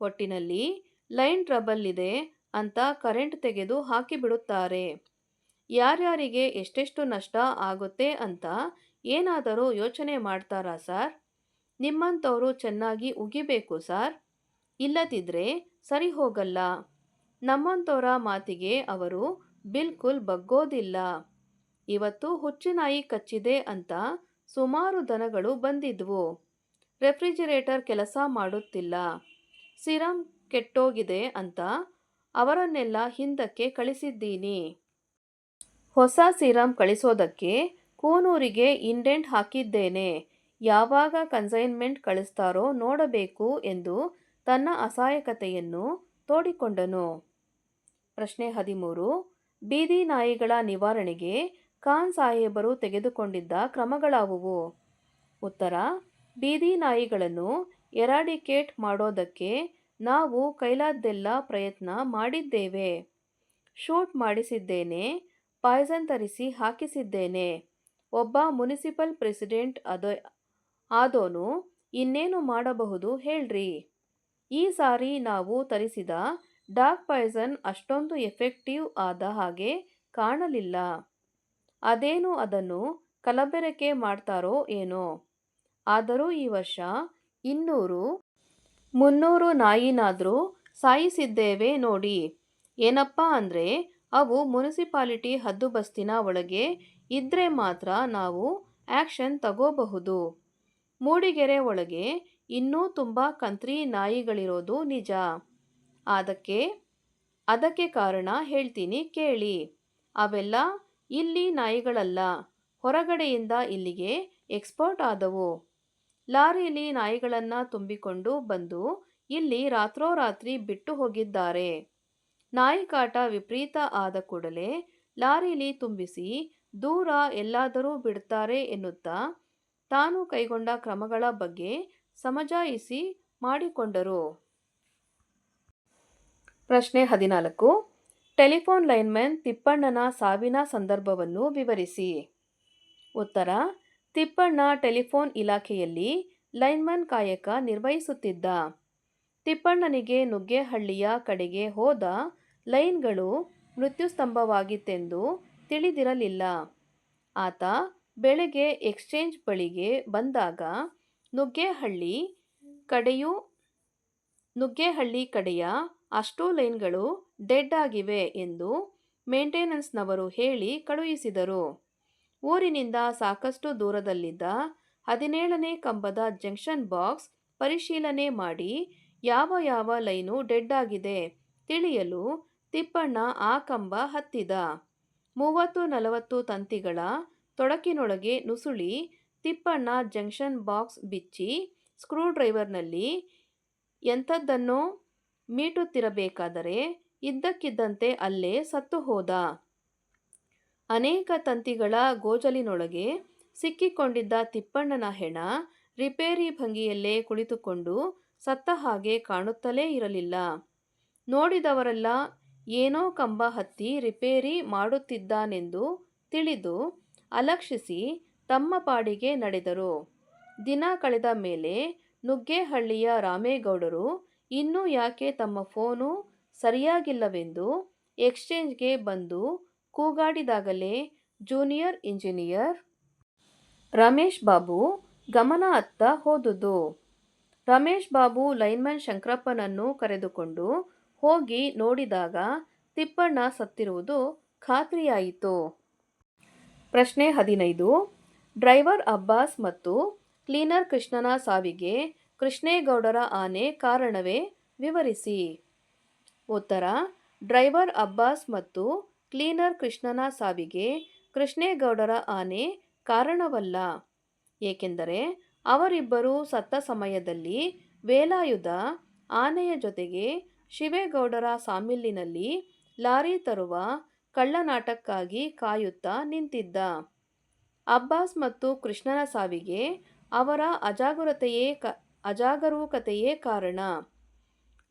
ಒಟ್ಟಿನಲ್ಲಿ ಲೈನ್ ಟ್ರಬಲ್ ಇದೆ ಅಂತ ಕರೆಂಟ್ ತೆಗೆದು ಹಾಕಿಬಿಡುತ್ತಾರೆ. ಯಾರ್ಯಾರಿಗೆ ಎಷ್ಟೆಷ್ಟು ನಷ್ಟ ಆಗುತ್ತೆ ಅಂತ ಏನಾದರೂ ಯೋಚನೆ ಮಾಡ್ತಾರಾ ಸಾರ್? ನಿಮ್ಮಂಥವ್ರು ಚೆನ್ನಾಗಿ ಉಗಿಬೇಕು ಸಾರ್, ಇಲ್ಲದಿದ್ರೆ ಸರಿ ಹೋಗಲ್ಲ. ನಮ್ಮಂಥವರ ಮಾತಿಗೆ ಅವರು ಬಿಲ್ಕುಲ್ ಬಗ್ಗೋದಿಲ್ಲ. ಇವತ್ತು ಹುಚ್ಚುನಾಯಿ ಕಚ್ಚಿದೆ ಅಂತ ಸುಮಾರು ದನಗಳು ಬಂದಿದ್ವು. ರೆಫ್ರಿಜಿರೇಟರ್ ಕೆಲಸ ಮಾಡುತ್ತಿಲ್ಲ, ಸಿರಂ ಕೆಟ್ಟೋಗಿದೆ ಅಂತ ಅವರನ್ನೆಲ್ಲ ಹಿಂದಕ್ಕೆ ಕಳಿಸಿದ್ದೀನಿ. ಹೊಸ ಸಿರಂ ಕಳಿಸೋದಕ್ಕೆ ಕೂನೂರಿಗೆ ಇಂಡೆಂಟ್ ಹಾಕಿದ್ದೇನೆ. ಯಾವಾಗ ಕನ್ಸೈನ್ಮೆಂಟ್ ಕಳಿಸ್ತಾರೋ ನೋಡಬೇಕು ಎಂದು ತನ್ನ ಅಸಹಾಯಕತೆಯನ್ನು ತೋಡಿಕೊಂಡನು. ಪ್ರಶ್ನೆ 13. ಬೀದಿ ನಾಯಿಗಳ ನಿವಾರಣೆಗೆ ಖಾನ್ ಸಾಹೇಬರು ತೆಗೆದುಕೊಂಡಿದ್ದ ಕ್ರಮಗಳಾವುವು? ಉತ್ತರ: ಬೀದಿ ನಾಯಿಗಳನ್ನು ಎರಾಡಿಕೇಟ್ ಮಾಡೋದಕ್ಕೆ ನಾವು ಕೈಲಾದ್ದೆಲ್ಲ ಪ್ರಯತ್ನ ಮಾಡಿದ್ದೇವೆ. ಶೂಟ್ ಮಾಡಿಸಿದ್ದೇನೆ, ಪಾಯ್ಸನ್ ತರಿಸಿ ಹಾಕಿಸಿದ್ದೇನೆ. ಒಬ್ಬ ಮುನಿಸಿಪಲ್ ಪ್ರೆಸಿಡೆಂಟ್ ಆದೋನು ಇನ್ನೇನು ಮಾಡಬಹುದು ಹೇಳ್ರಿ? ಈ ಸಾರಿ ನಾವು ತರಿಸಿದ ಡಾಗ್ ಪಾಯ್ಸನ್ ಅಷ್ಟೊಂದು ಎಫೆಕ್ಟಿವ್ ಆದ ಹಾಗೆ ಕಾಣಲಿಲ್ಲ. ಅದೇನು ಅದನ್ನು ಕಲಬೆರಕೆ ಮಾಡ್ತಾರೋ ಏನೋ. ಆದರೂ ಈ ವರ್ಷ 200-300 ನಾಯಿನಾದ್ರೂ ಸಾಯಿಸಿದ್ದೇವೆ ನೋಡಿ. ಏನಪ್ಪಾ ಅಂದ್ರೆ ಅವು ಮುನಿಸಿಪಾಲಿಟಿ ಹದ್ದುಬಸ್ತಿನ ಒಳಗೆ ಇದ್ರೆ ಮಾತ್ರ ನಾವು ಆಕ್ಷನ್ ತಗೋಬಹುದು. ಮೂಡಿಗೆರೆ ಒಳಗೆ ಇನ್ನೂ ತುಂಬ ಕಂತ್ರಿ ನಾಯಿಗಳಿರೋದು ನಿಜ. ಅದಕ್ಕೆ ಕಾರಣ ಹೇಳ್ತೀನಿ ಕೇಳಿ. ಅವೆಲ್ಲ ಇಲ್ಲಿ ನಾಯಿಗಳಲ್ಲ, ಹೊರಗಡೆಯಿಂದ ಇಲ್ಲಿಗೆ ಎಕ್ಸ್ಪೋರ್ಟ್ ಆದವು. ಲಾರಿಲಿ ನಾಯಿಗಳನ್ನ ತುಂಬಿಕೊಂಡು ಬಂದು ಇಲ್ಲಿ ರಾತ್ರೋರಾತ್ರಿ ಬಿಟ್ಟು ಹೋಗಿದ್ದಾರೆ. ನಾಯಿ ಕಾಟ ವಿಪರೀತ ಆದ ಕೂಡಲೇ ಲಾರಿಲಿ ತುಂಬಿಸಿ ದೂರ ಎಲ್ಲಾದರೂ ಬಿಡ್ತಾರೆ ಎನ್ನುತ್ತಾ ತಾನು ಕೈಗೊಂಡ ಕ್ರಮಗಳ ಬಗ್ಗೆ ಸಮಜಾಯಿಷಿ ಮಾಡಿಕೊಂಡರು. ಪ್ರಶ್ನೆ 14. ಟೆಲಿಫೋನ್ ಲೈನ್ಮನ್ ತಿಪ್ಪಣ್ಣನ ಸಾವಿನ ಸಂದರ್ಭವನ್ನು ವಿವರಿಸಿ. ಉತ್ತರ: ತಿಪ್ಪಣ್ಣ ಟೆಲಿಫೋನ್ ಇಲಾಖೆಯಲ್ಲಿ ಲೈನ್ಮನ್ ಕಾಯಕ ನಿರ್ವಹಿಸುತ್ತಿದ್ದ. ತಿಪ್ಪಣ್ಣನಿಗೆ ನುಗ್ಗೇಹಳ್ಳಿಯ ಕಡೆಗೆ ಹೋದ ಲೈನ್ಗಳು ಮೃತ್ಯುಸ್ತಂಭವಾಗಿತ್ತೆಂದು ತಿಳಿದಿರಲಿಲ್ಲ. ಆತ ಬೆಳಗ್ಗೆ ಎಕ್ಸ್ಚೇಂಜ್ ಬಳಿಗೆ ಬಂದಾಗ ನುಗ್ಗೇಹಳ್ಳಿ ಕಡೆಯ ಅಷ್ಟೂ ಲೈನ್ಗಳು ಡೆಡ್ ಆಗಿವೆ ಎಂದು ಮೇಂಟೆನೆನ್ಸ್ನವರು ಹೇಳಿ ಕಳುಹಿಸಿದರು. ಊರಿನಿಂದ ಸಾಕಷ್ಟು ದೂರದಲ್ಲಿದ್ದ 17ನೇ ಕಂಬದ ಜಂಕ್ಷನ್ ಬಾಕ್ಸ್ ಪರಿಶೀಲನೆ ಮಾಡಿ ಯಾವ ಯಾವ ಲೈನು ಡೆಡ್ ಆಗಿದೆ ತಿಳಿಯಲು ತಿಪ್ಪಣ್ಣ ಆ ಕಂಬ ಹತ್ತಿದ. 30-40 ತಂತಿಗಳ ತೊಡಕಿನೊಳಗೆ ನುಸುಳಿ ತಿಪ್ಪಣ್ಣ ಜಂಕ್ಷನ್ ಬಾಕ್ಸ್ ಬಿಚ್ಚಿ ಸ್ಕ್ರೂಡ್ರೈವರ್ನಲ್ಲಿ ಎಂಥದ್ದನ್ನೋ ಮೀಟುತ್ತಿರಬೇಕಾದರೆ ಇದ್ದಕ್ಕಿದ್ದಂತೆ ಅಲ್ಲೇ ಸತ್ತು ಹೋದ. ಅನೇಕ ತಂತಿಗಳ ಗೋಜಲಿನೊಳಗೆ ಸಿಕ್ಕಿಕೊಂಡಿದ್ದ ತಿಪ್ಪಣ್ಣನ ಹೆಣ ರಿಪೇರಿ ಭಂಗಿಯಲ್ಲೇ ಕುಳಿತುಕೊಂಡು ಸತ್ತ ಹಾಗೆ ಕಾಣುತ್ತಲೇ ಇರಲಿಲ್ಲ. ನೋಡಿದವರೆಲ್ಲ ಏನೋ ಕಂಬ ಹತ್ತಿ ರಿಪೇರಿ ಮಾಡುತ್ತಿದ್ದಾನೆಂದು ತಿಳಿದು ಅಲಕ್ಷಿಸಿ ತಮ್ಮ ಪಾಡಿಗೆ ನಡೆದರು. ದಿನ ಕಳೆದ ಮೇಲೆ ನುಗ್ಗೇಹಳ್ಳಿಯ ರಾಮೇಗೌಡರು ಇನ್ನೂ ಯಾಕೆ ತಮ್ಮ ಫೋನು ಸರಿಯಾಗಿಲ್ಲವೆಂದು ಎಕ್ಸ್ಚೇಂಜ್ಗೆ ಬಂದು ಕೂಗಾಡಿದಾಗಲೇ ಜೂನಿಯರ್ ಇಂಜಿನಿಯರ್ ರಮೇಶ್ ಬಾಬು ಗಮನ ಅತ್ತ ಹೋದುದು. ರಮೇಶ್ ಬಾಬು ಲೈನ್ಮನ್ ಶಂಕರಪ್ಪನನ್ನು ಕರೆದುಕೊಂಡು ಹೋಗಿ ನೋಡಿದಾಗ ತಿಪ್ಪಣ್ಣ ಸತ್ತಿರುವುದು ಖಾತ್ರಿಯಾಯಿತು. ಪ್ರಶ್ನೆ 15. ಡ್ರೈವರ್ ಅಬ್ಬಾಸ್ ಮತ್ತು ಕ್ಲೀನರ್ ಕೃಷ್ಣನ ಸಾವಿಗೆ ಕೃಷ್ಣೇಗೌಡರ ಆನೆ ಕಾರಣವೇ ವಿವರಿಸಿ. ಉತ್ತರ: ಡ್ರೈವರ್ ಅಬ್ಬಾಸ್ ಮತ್ತು ಕ್ಲೀನರ್ ಕೃಷ್ಣನ ಸಾವಿಗೆ ಕೃಷ್ಣೇಗೌಡರ ಆನೆ ಕಾರಣವಲ್ಲ. ಏಕೆಂದರೆ ಅವರಿಬ್ಬರೂ ಸತ್ತ ಸಮಯದಲ್ಲಿ ವೇಲಾಯುಧ ಆನೆಯ ಜೊತೆಗೆ ಶಿವೇಗೌಡರ ಸಾಮಿಲ್ಲಿನಲ್ಲಿ ಲಾರಿ ತರುವ ಕಳ್ಳನಾಟಕ್ಕಾಗಿ ಕಾಯುತ್ತಾ ನಿಂತಿದ್ದ. ಅಬ್ಬಾಸ್ ಮತ್ತು ಕೃಷ್ಣನ ಸಾವಿಗೆ ಅವರ ಅಜಾಗರೂಕತೆಯೇ ಕಾರಣ.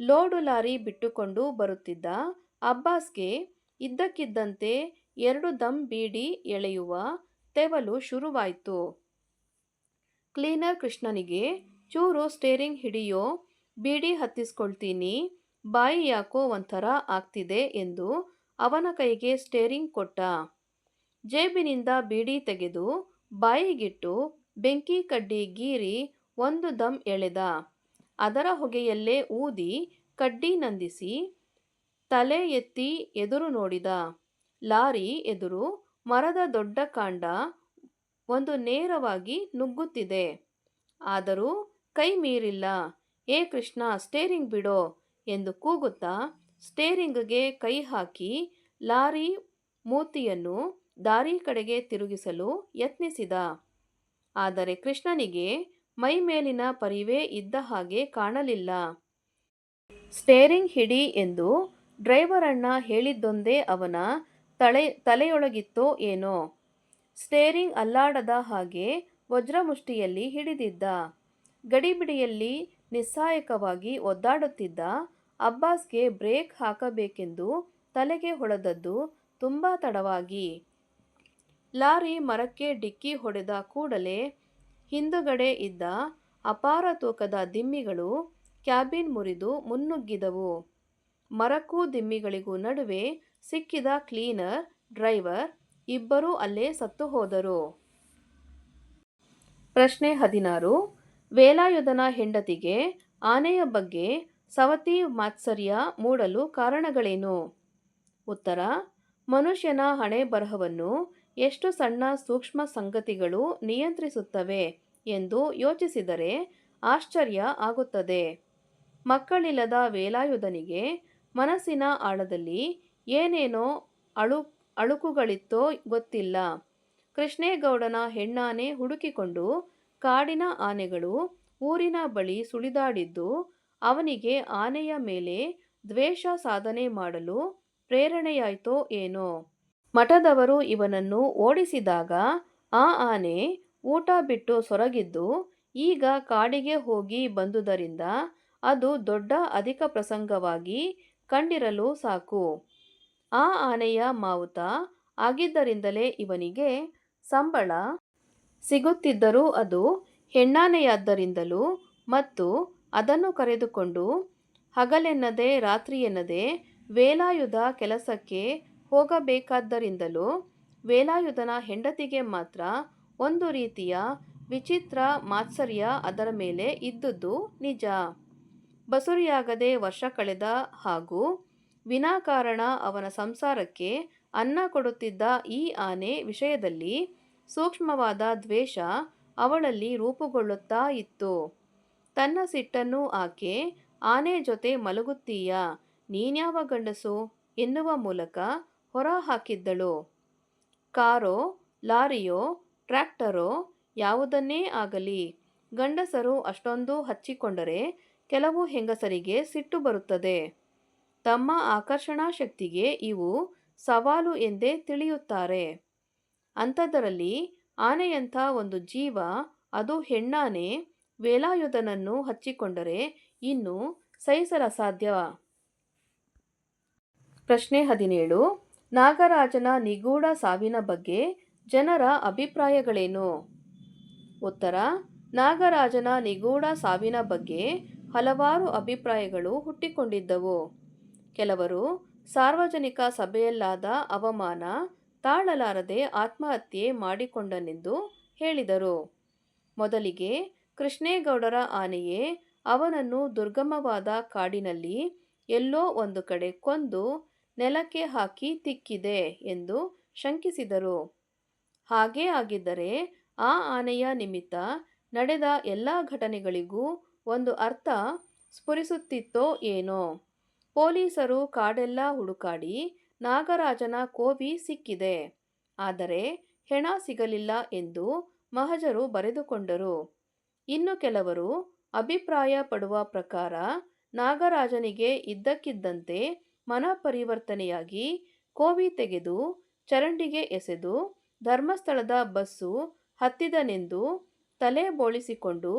ಲೋಡು ಲಾರಿ ಬಿಟ್ಟುಕೊಂಡು ಬರುತ್ತಿದ್ದ ಅಬ್ಬಾಸ್ಗೆ ಇದ್ದಕ್ಕಿದ್ದಂತೆ 2 ದಮ್ ಬೀಡಿ ಎಳೆಯುವ ತೆವಲು ಶುರುವಾಯ್ತು. ಕ್ಲೀನರ್ ಕೃಷ್ಣನಿಗೆ ಚೂರು ಸ್ಟೇರಿಂಗ್ ಹಿಡಿಯೋ, ಬೀಡಿ ಹತ್ತಿಸ್ಕೊಳ್ತೀನಿ, ಬಾಯಿ ಯಾಕೋ ಒಂಥರ ಆಗ್ತಿದೆ ಎಂದು ಅವನ ಕೈಗೆ ಸ್ಟೇರಿಂಗ್ ಕೊಟ್ಟ. ಜೇಬಿನಿಂದ ಬೀಡಿ ತೆಗೆದು ಬಾಯಿಗಿಟ್ಟು ಬೆಂಕಿ ಕಡ್ಡಿ ಗೀರಿ 1 ದಮ್ ಎಳೆದ. ಅದರ ಹೊಗೆಯಲ್ಲೇ ಊದಿ ಕಡ್ಡಿ ನಂದಿಸಿ ತಲೆ ಎತ್ತಿ ಎದುರು ನೋಡಿದ. ಲಾರಿ ಎದುರು ಮರದ ದೊಡ್ಡ ಕಾಂಡ ಒಂದು ನೇರವಾಗಿ ನುಗ್ಗುತ್ತಿದೆ. ಆದರೂ ಕೈ ಮೀರಿಲ್ಲ. ಏ ಕೃಷ್ಣ, ಸ್ಟೇರಿಂಗ್ ಬಿಡೋ ಎಂದು ಕೂಗುತ್ತಾ ಸ್ಟೇರಿಂಗ್ಗೆ ಕೈ ಹಾಕಿ ಲಾರಿ ಮೂತಿಯನ್ನು ದಾರಿ ಕಡೆಗೆ ತಿರುಗಿಸಲು ಯತ್ನಿಸಿದ. ಆದರೆ ಕೃಷ್ಣನಿಗೆ ಮೈಮೇಲಿನ ಪರಿವೇ ಇದ್ದ ಹಾಗೆ ಕಾಣಲಿಲ್ಲ. ಸ್ಟೇರಿಂಗ್ ಹಿಡಿ ಎಂದು ಡ್ರೈವರಣ್ಣ ಹೇಳಿದ್ದೊಂದೇ ಅವನ ತಲೆಯೊಳಗಿತ್ತೋ ಏನೋ. ಸ್ಟೇರಿಂಗ್ ಅಲ್ಲಾಡದ ಹಾಗೆ ವಜ್ರಮುಷ್ಟಿಯಲ್ಲಿ ಹಿಡಿದಿದ್ದ. ಗಡಿಬಿಡಿಯಲ್ಲಿ ನಿಸ್ಸಹಾಯಕವಾಗಿ ಒದ್ದಾಡುತ್ತಿದ್ದ ಅಬ್ಬಾಸ್ಗೆ ಬ್ರೇಕ್ ಹಾಕಬೇಕೆಂದು ತಲೆಗೆ ಹೊಳೆದದ್ದು ತುಂಬ ತಡವಾಗಿ. ಲಾರಿ ಮರಕ್ಕೆ ಡಿಕ್ಕಿ ಹೊಡೆದ ಕೂಡಲೇ ಹಿಂದುಗಡೆ ಇದ್ದ ಅಪಾರ ತೂಕದ ದಿಮ್ಮಿಗಳು ಕ್ಯಾಬಿನ್ ಮುರಿದು ಮುನ್ನುಗ್ಗಿದವು. ಮರಕ್ಕೂ ದಿಮ್ಮಿಗಳಿಗೂ ನಡುವೆ ಸಿಕ್ಕಿದ ಕ್ಲೀನರ್, ಡ್ರೈವರ್ ಇಬ್ಬರೂ ಅಲ್ಲೇ ಸತ್ತು ಹೋದರು. ಪ್ರಶ್ನೆ 16. ವೇಲಾಯುಧನ ಹೆಂಡತಿಗೆ ಆನೆಯ ಬಗ್ಗೆ ಸವತಿ ಮಾತ್ಸರ್ಯ ಮೂಡಲು ಕಾರಣಗಳೇನು? ಉತ್ತರ: ಮನುಷ್ಯನ ಹಣೆಬರಹವನ್ನು ಎಷ್ಟು ಸಣ್ಣ ಸೂಕ್ಷ್ಮ ಸಂಗತಿಗಳು ನಿಯಂತ್ರಿಸುತ್ತವೆ ಎಂದು ಯೋಚಿಸಿದರೆ ಆಶ್ಚರ್ಯ ಆಗುತ್ತದೆ. ಮಕ್ಕಳಿಲ್ಲದ ವೇಲಾಯುಧನಿಗೆ ಮನಸ್ಸಿನ ಆಳದಲ್ಲಿ ಏನೇನೋ ಅಳುಕುಗಳಿತ್ತೋ ಗೊತ್ತಿಲ್ಲ. ಕೃಷ್ಣೇಗೌಡನ ಹೆಣ್ಣಾನೆ ಹುಡುಕಿಕೊಂಡು ಕಾಡಿನ ಆನೆಗಳು ಊರಿನ ಬಳಿ ಸುಳಿದಾಡಿದ್ದು ಅವನಿಗೆ ಆನೆಯ ಮೇಲೆ ದ್ವೇಷ ಸಾಧನೆ ಮಾಡಲು ಪ್ರೇರಣೆಯಾಯ್ತೋ ಏನೋ. ಮಠದವರು ಇವನನ್ನು ಓಡಿಸಿದಾಗ ಆ ಆನೆ ಊಟ ಬಿಟ್ಟು ಸೊರಗಿದ್ದು ಈಗ ಕಾಡಿಗೆ ಹೋಗಿ ಬಂದುದರಿಂದ ಅದು ದೊಡ್ಡ ಅಧಿಕ ಪ್ರಸಂಗವಾಗಿ ಕಂಡಿರಲು ಸಾಕು. ಆ ಆನೆಯ ಮಾವುತ ಆಗಿದ್ದರಿಂದಲೇ ಇವನಿಗೆ ಸಂಬಳ ಸಿಗುತ್ತಿದ್ದರೂ ಅದು ಹೆಣ್ಣಾನೆಯಾದ್ದರಿಂದಲೂ ಮತ್ತು ಅದನ್ನು ಕರೆದುಕೊಂಡು ಹಗಲೆನ್ನದೆ ರಾತ್ರಿಯೆನ್ನದೆ ವೇಲಾಯುಧ ಕೆಲಸಕ್ಕೆ ಹೋಗಬೇಕಾದ್ದರಿಂದಲೂ ವೇಲಾಯುಧನ ಹೆಂಡತಿಗೆ ಮಾತ್ರ ಒಂದು ರೀತಿಯ ವಿಚಿತ್ರ ಮಾತ್ಸರ್ಯ ಅದರ ಮೇಲೆ ಇದ್ದುದು ನಿಜ. ಬಸುರಿಯಾಗದೆ ವರ್ಷ ಕಳೆದ ಹಾಗೂ ವಿನಾಕಾರಣ ಅವನ ಸಂಸಾರಕ್ಕೆ ಅನ್ನ ಕೊಡುತ್ತಿದ್ದ ಈ ಆನೆ ವಿಷಯದಲ್ಲಿ ಸೂಕ್ಷ್ಮವಾದ ದ್ವೇಷ ಅವಳಲ್ಲಿ ರೂಪುಗೊಳ್ಳುತ್ತಾ ಇತ್ತು. ತನ್ನ ಸಿಟ್ಟನ್ನು ಆಕೆ ಆನೆ ಜೊತೆ ಮಲಗುತ್ತೀಯಾ, ನೀನ್ಯಾವ ಗಂಡಸು ಎನ್ನುವ ಮೂಲಕ ಹೊರ ಹಾಕಿದ್ದಳು. ಕಾರೋ ಲಾರಿಯೋ ಟ್ರ್ಯಾಕ್ಟರೋ ಯಾವುದನ್ನೇ ಆಗಲಿ ಗಂಡಸರು ಅಷ್ಟೊಂದು ಹಚ್ಚಿಕೊಂಡರೆ ಕೆಲವು ಹೆಂಗಸರಿಗೆ ಸಿಟ್ಟು ಬರುತ್ತದೆ. ತಮ್ಮ ಆಕರ್ಷಣಾ ಶಕ್ತಿಗೆ ಇವು ಸವಾಲು ಎಂದೇ ತಿಳಿಯುತ್ತಾರೆ. ಅಂಥದ್ದರಲ್ಲಿ ಆನೆಯಂಥ ಒಂದು ಜೀವ, ಅದು ಹೆಣ್ಣಾನೆ, ವೇಲಾಯುಧನನ್ನು ಹಚ್ಚಿಕೊಂಡರೆ ಇನ್ನೂ ಸಹಿಸಲಸಾಧ್ಯ. ಪ್ರಶ್ನೆ 17. ನಾಗರಾಜನ ನಿಗೂಢ ಸಾವಿನ ಬಗ್ಗೆ ಜನರ ಅಭಿಪ್ರಾಯಗಳೇನು? ಉತ್ತರ: ನಾಗರಾಜನ ನಿಗೂಢ ಸಾವಿನ ಬಗ್ಗೆ ಹಲವಾರು ಅಭಿಪ್ರಾಯಗಳು ಹುಟ್ಟಿಕೊಂಡಿದ್ದವು. ಕೆಲವರು ಸಾರ್ವಜನಿಕ ಸಭೆಯಲ್ಲಾದ ಅವಮಾನ ತಾಳಲಾರದೆ ಆತ್ಮಹತ್ಯೆ ಮಾಡಿಕೊಂಡನೆಂದು ಹೇಳಿದರು. ಮೊದಲಿಗೆ ಕೃಷ್ಣೇಗೌಡರ ಆನೆಯೇ ಅವನನ್ನು ದುರ್ಗಮವಾದ ಕಾಡಿನಲ್ಲಿ ಎಲ್ಲೋ ಒಂದು ಕಡೆ ಕೊಂದು ನೆಲಕ್ಕೆ ಹಾಕಿ ತಿಕ್ಕಿದೆ ಎಂದು ಶಂಕಿಸಿದರು. ಹಾಗೇ ಆಗಿದ್ದರೆ ಆ ಆನೆಯ ನಿಮಿತ್ತ ನಡೆದ ಎಲ್ಲ ಘಟನೆಗಳಿಗೂ ಒಂದು ಅರ್ಥ ಸ್ಫುರಿಸುತ್ತಿತ್ತೋ ಏನೋ. ಪೊಲೀಸರು ಕಾಡೆಲ್ಲ ಹುಡುಕಾಡಿ ನಾಗರಾಜನ ಕೋವಿ ಸಿಕ್ಕಿದೆ, ಆದರೆ ಹೆಣ ಸಿಗಲಿಲ್ಲ ಎಂದು ಮಹಜರು ಬರೆದುಕೊಂಡರು. ಇನ್ನು ಕೆಲವರು ಅಭಿಪ್ರಾಯ ಪಡುವ ಪ್ರಕಾರ ನಾಗರಾಜನಿಗೆ ಇದ್ದಕ್ಕಿದ್ದಂತೆ ಮನಪರಿವರ್ತನೆಯಾಗಿ ಕೋವಿ ತೆಗೆದು ಚರಂಡಿಗೆ ಎಸೆದು ಧರ್ಮಸ್ಥಳದ ಬಸ್ಸು ಹತ್ತಿದನೆಂದು ತಲೆ ಬೋಳಿಸಿಕೊಂಡು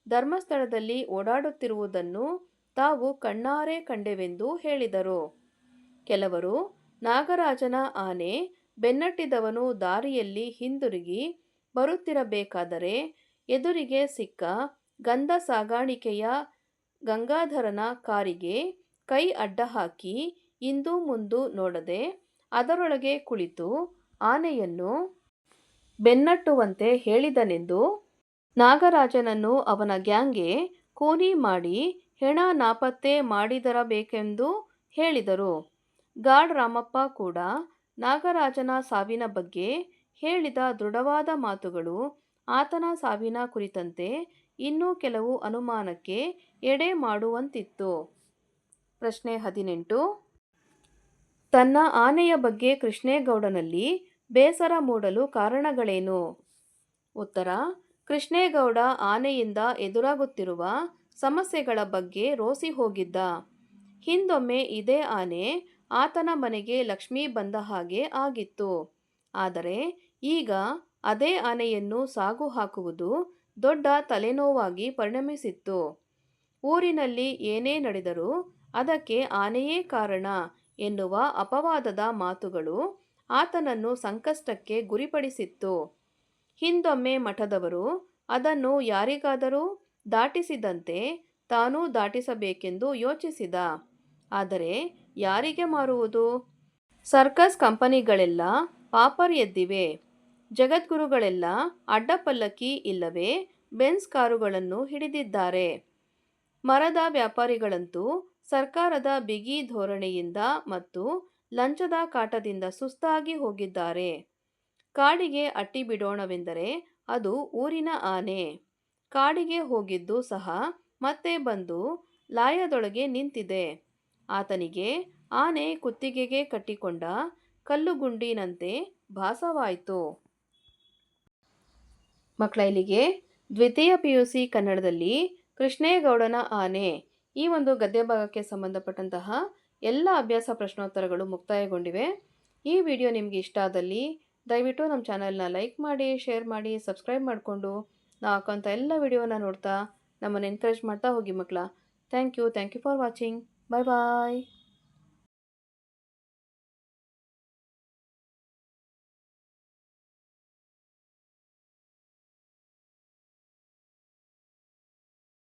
ಧರ್ಮಸ್ಥಳದಲ್ಲಿ ಓಡಾಡುತ್ತಿರುವುದನ್ನು ತಾವು ಕಣ್ಣಾರೆ ಕಂಡೆವೆಂದು ಹೇಳಿದರು. ಕೆಲವರು ನಾಗರಾಜನ ಆನೆ ಬೆನ್ನಟ್ಟಿದವನು ದಾರಿಯಲ್ಲಿ ಹಿಂದಿರುಗಿ ಬರುತ್ತಿರಬೇಕಾದರೆ ಎದುರಿಗೆ ಸಿಕ್ಕ ಗಂಧ ಸಾಗಾಣಿಕೆಯ ಗಂಗಾಧರನ ಕಾರಿಗೆ ಕೈ ಅಡ್ಡಹಾಕಿ ಇಂದು ಮುಂದು ನೋಡದೆ ಅದರೊಳಗೆ ಕುಳಿತು ಆನೆಯನ್ನು ಬೆನ್ನಟ್ಟುವಂತೆ ಹೇಳಿದನೆಂದು, ನಾಗರಾಜನನ್ನು ಅವನ ಗ್ಯಾಂಗ್ಗೆ ಕೂನಿ ಮಾಡಿ ಹೆಣ ನಾಪತ್ತೆ ಮಾಡಿದರಬೇಕೆಂದು ಹೇಳಿದರು. ಗಾರ್ಡ್ ರಾಮಪ್ಪ ಕೂಡ ನಾಗರಾಜನ ಸಾವಿನ ಬಗ್ಗೆ ಹೇಳಿದ ದೃಢವಾದ ಮಾತುಗಳು ಆತನ ಸಾವಿನ ಕುರಿತಂತೆ ಇನ್ನೂ ಕೆಲವು ಅನುಮಾನಕ್ಕೆ ಎಡೆ ಮಾಡುವಂತಿತ್ತು. ಪ್ರಶ್ನೆ 18. ತನ್ನ ಆನೆಯ ಬಗ್ಗೆ ಕೃಷ್ಣೇಗೌಡನಲ್ಲಿ ಬೇಸರ ಮೂಡಲು ಕಾರಣಗಳೇನು? ಉತ್ತರ: ಕೃಷ್ಣೇಗೌಡ ಆನೆಯಿಂದ ಎದುರಾಗುತ್ತಿರುವ ಸಮಸ್ಯೆಗಳ ಬಗ್ಗೆ ರೋಸಿ ಹೋಗಿದ್ದ. ಹಿಂದೊಮ್ಮೆ ಇದೇ ಆನೆ ಆತನ ಮನೆಗೆ ಲಕ್ಷ್ಮಿ ಬಂದ ಹಾಗೆ ಆಗಿತ್ತು. ಆದರೆ ಈಗ ಅದೇ ಆನೆಯನ್ನು ಸಾಗು ಹಾಕುವುದು ದೊಡ್ಡ ತಲೆನೋವಾಗಿ ಪರಿಣಮಿಸಿತ್ತು. ಊರಿನಲ್ಲಿ ಏನೇ ನಡೆದರೂ ಅದಕ್ಕೆ ಆನೆಯೇ ಕಾರಣ ಎನ್ನುವ ಅಪವಾದದ ಮಾತುಗಳು ಆತನನ್ನು ಸಂಕಷ್ಟಕ್ಕೆ ಗುರಿಪಡಿಸಿತ್ತು. ಹಿಂದೊಮ್ಮೆ ಮಠದವರು ಅದನ್ನು ಯಾರಿಗಾದರೂ ದಾಟಿಸಿದಂತೆ ತಾನೂ ದಾಟಿಸಬೇಕೆಂದು ಯೋಚಿಸಿದ. ಆದರೆ ಯಾರಿಗೆ ಮಾರುವುದು? Circus ಕಂಪನಿಗಳೆಲ್ಲ pauper ಎದ್ದಿವೆ. ಜಗದ್ಗುರುಗಳೆಲ್ಲ ಅಡ್ಡಪಲ್ಲಕ್ಕಿ ಇಲ್ಲವೇ ಬೆನ್ಸ್ ಕಾರುಗಳನ್ನು ಹಿಡಿದಿದ್ದಾರೆ. ಮರದ ವ್ಯಾಪಾರಿಗಳಂತೂ ಸರ್ಕಾರದ ಬಿಗಿ ಧೋರಣೆಯಿಂದ ಮತ್ತು ಲಂಚದ ಕಾಟದಿಂದ ಸುಸ್ತಾಗಿ ಹೋಗಿದ್ದಾರೆ. ಕಾಡಿಗೆ ಅಟ್ಟಿ ಬಿಡೋಣವೆಂದರೆ ಅದು ಊರಿನ ಆನೆ. ಕಾಡಿಗೆ ಹೋಗಿದ್ದು ಸಹ ಮತ್ತೆ ಬಂದು ಲಾಯದೊಳಗೆ ನಿಂತಿದೆ. ಆತನಿಗೆ ಆನೆ ಕುತ್ತಿಗೆಗೆ ಕಟ್ಟಿಕೊಂಡ ಕಲ್ಲುಗುಂಡಿನಂತೆ ಭಾಸವಾಯಿತು. ಮಕ್ಕಳ, ಇಲ್ಲಿಗೆ ದ್ವಿತೀಯ PUC ಕನ್ನಡದಲ್ಲಿ ಕೃಷ್ಣೇಗೌಡನ ಆನೆ ಈ ಒಂದು ಗದ್ಯ ಭಾಗಕ್ಕೆ ಸಂಬಂಧಪಟ್ಟಂತಹ ಎಲ್ಲ ಅಭ್ಯಾಸ ಪ್ರಶ್ನೋತ್ತರಗಳು ಮುಕ್ತಾಯಗೊಂಡಿವೆ. ಈ ವಿಡಿಯೋ ನಿಮಗೆ ಇಷ್ಟ ಆದಲ್ಲಿ ದಯವಿಟ್ಟು ನಮ್ಮ ಚಾನಲ್ನ ಲೈಕ್ ಮಾಡಿ, ಶೇರ್ ಮಾಡಿ, ಸಬ್ಸ್ಕ್ರೈಬ್ ಮಾಡಿಕೊಂಡು ನಾವು ಹಾಕೋಂಥ ಎಲ್ಲ ವಿಡಿಯೋನ ನೋಡ್ತಾ ನಮ್ಮನ್ನು ಎನ್ಕರೇಜ್ ಮಾಡ್ತಾ ಹೋಗಿ ಮಕ್ಕಳ. Thank you for watching. Bye bye.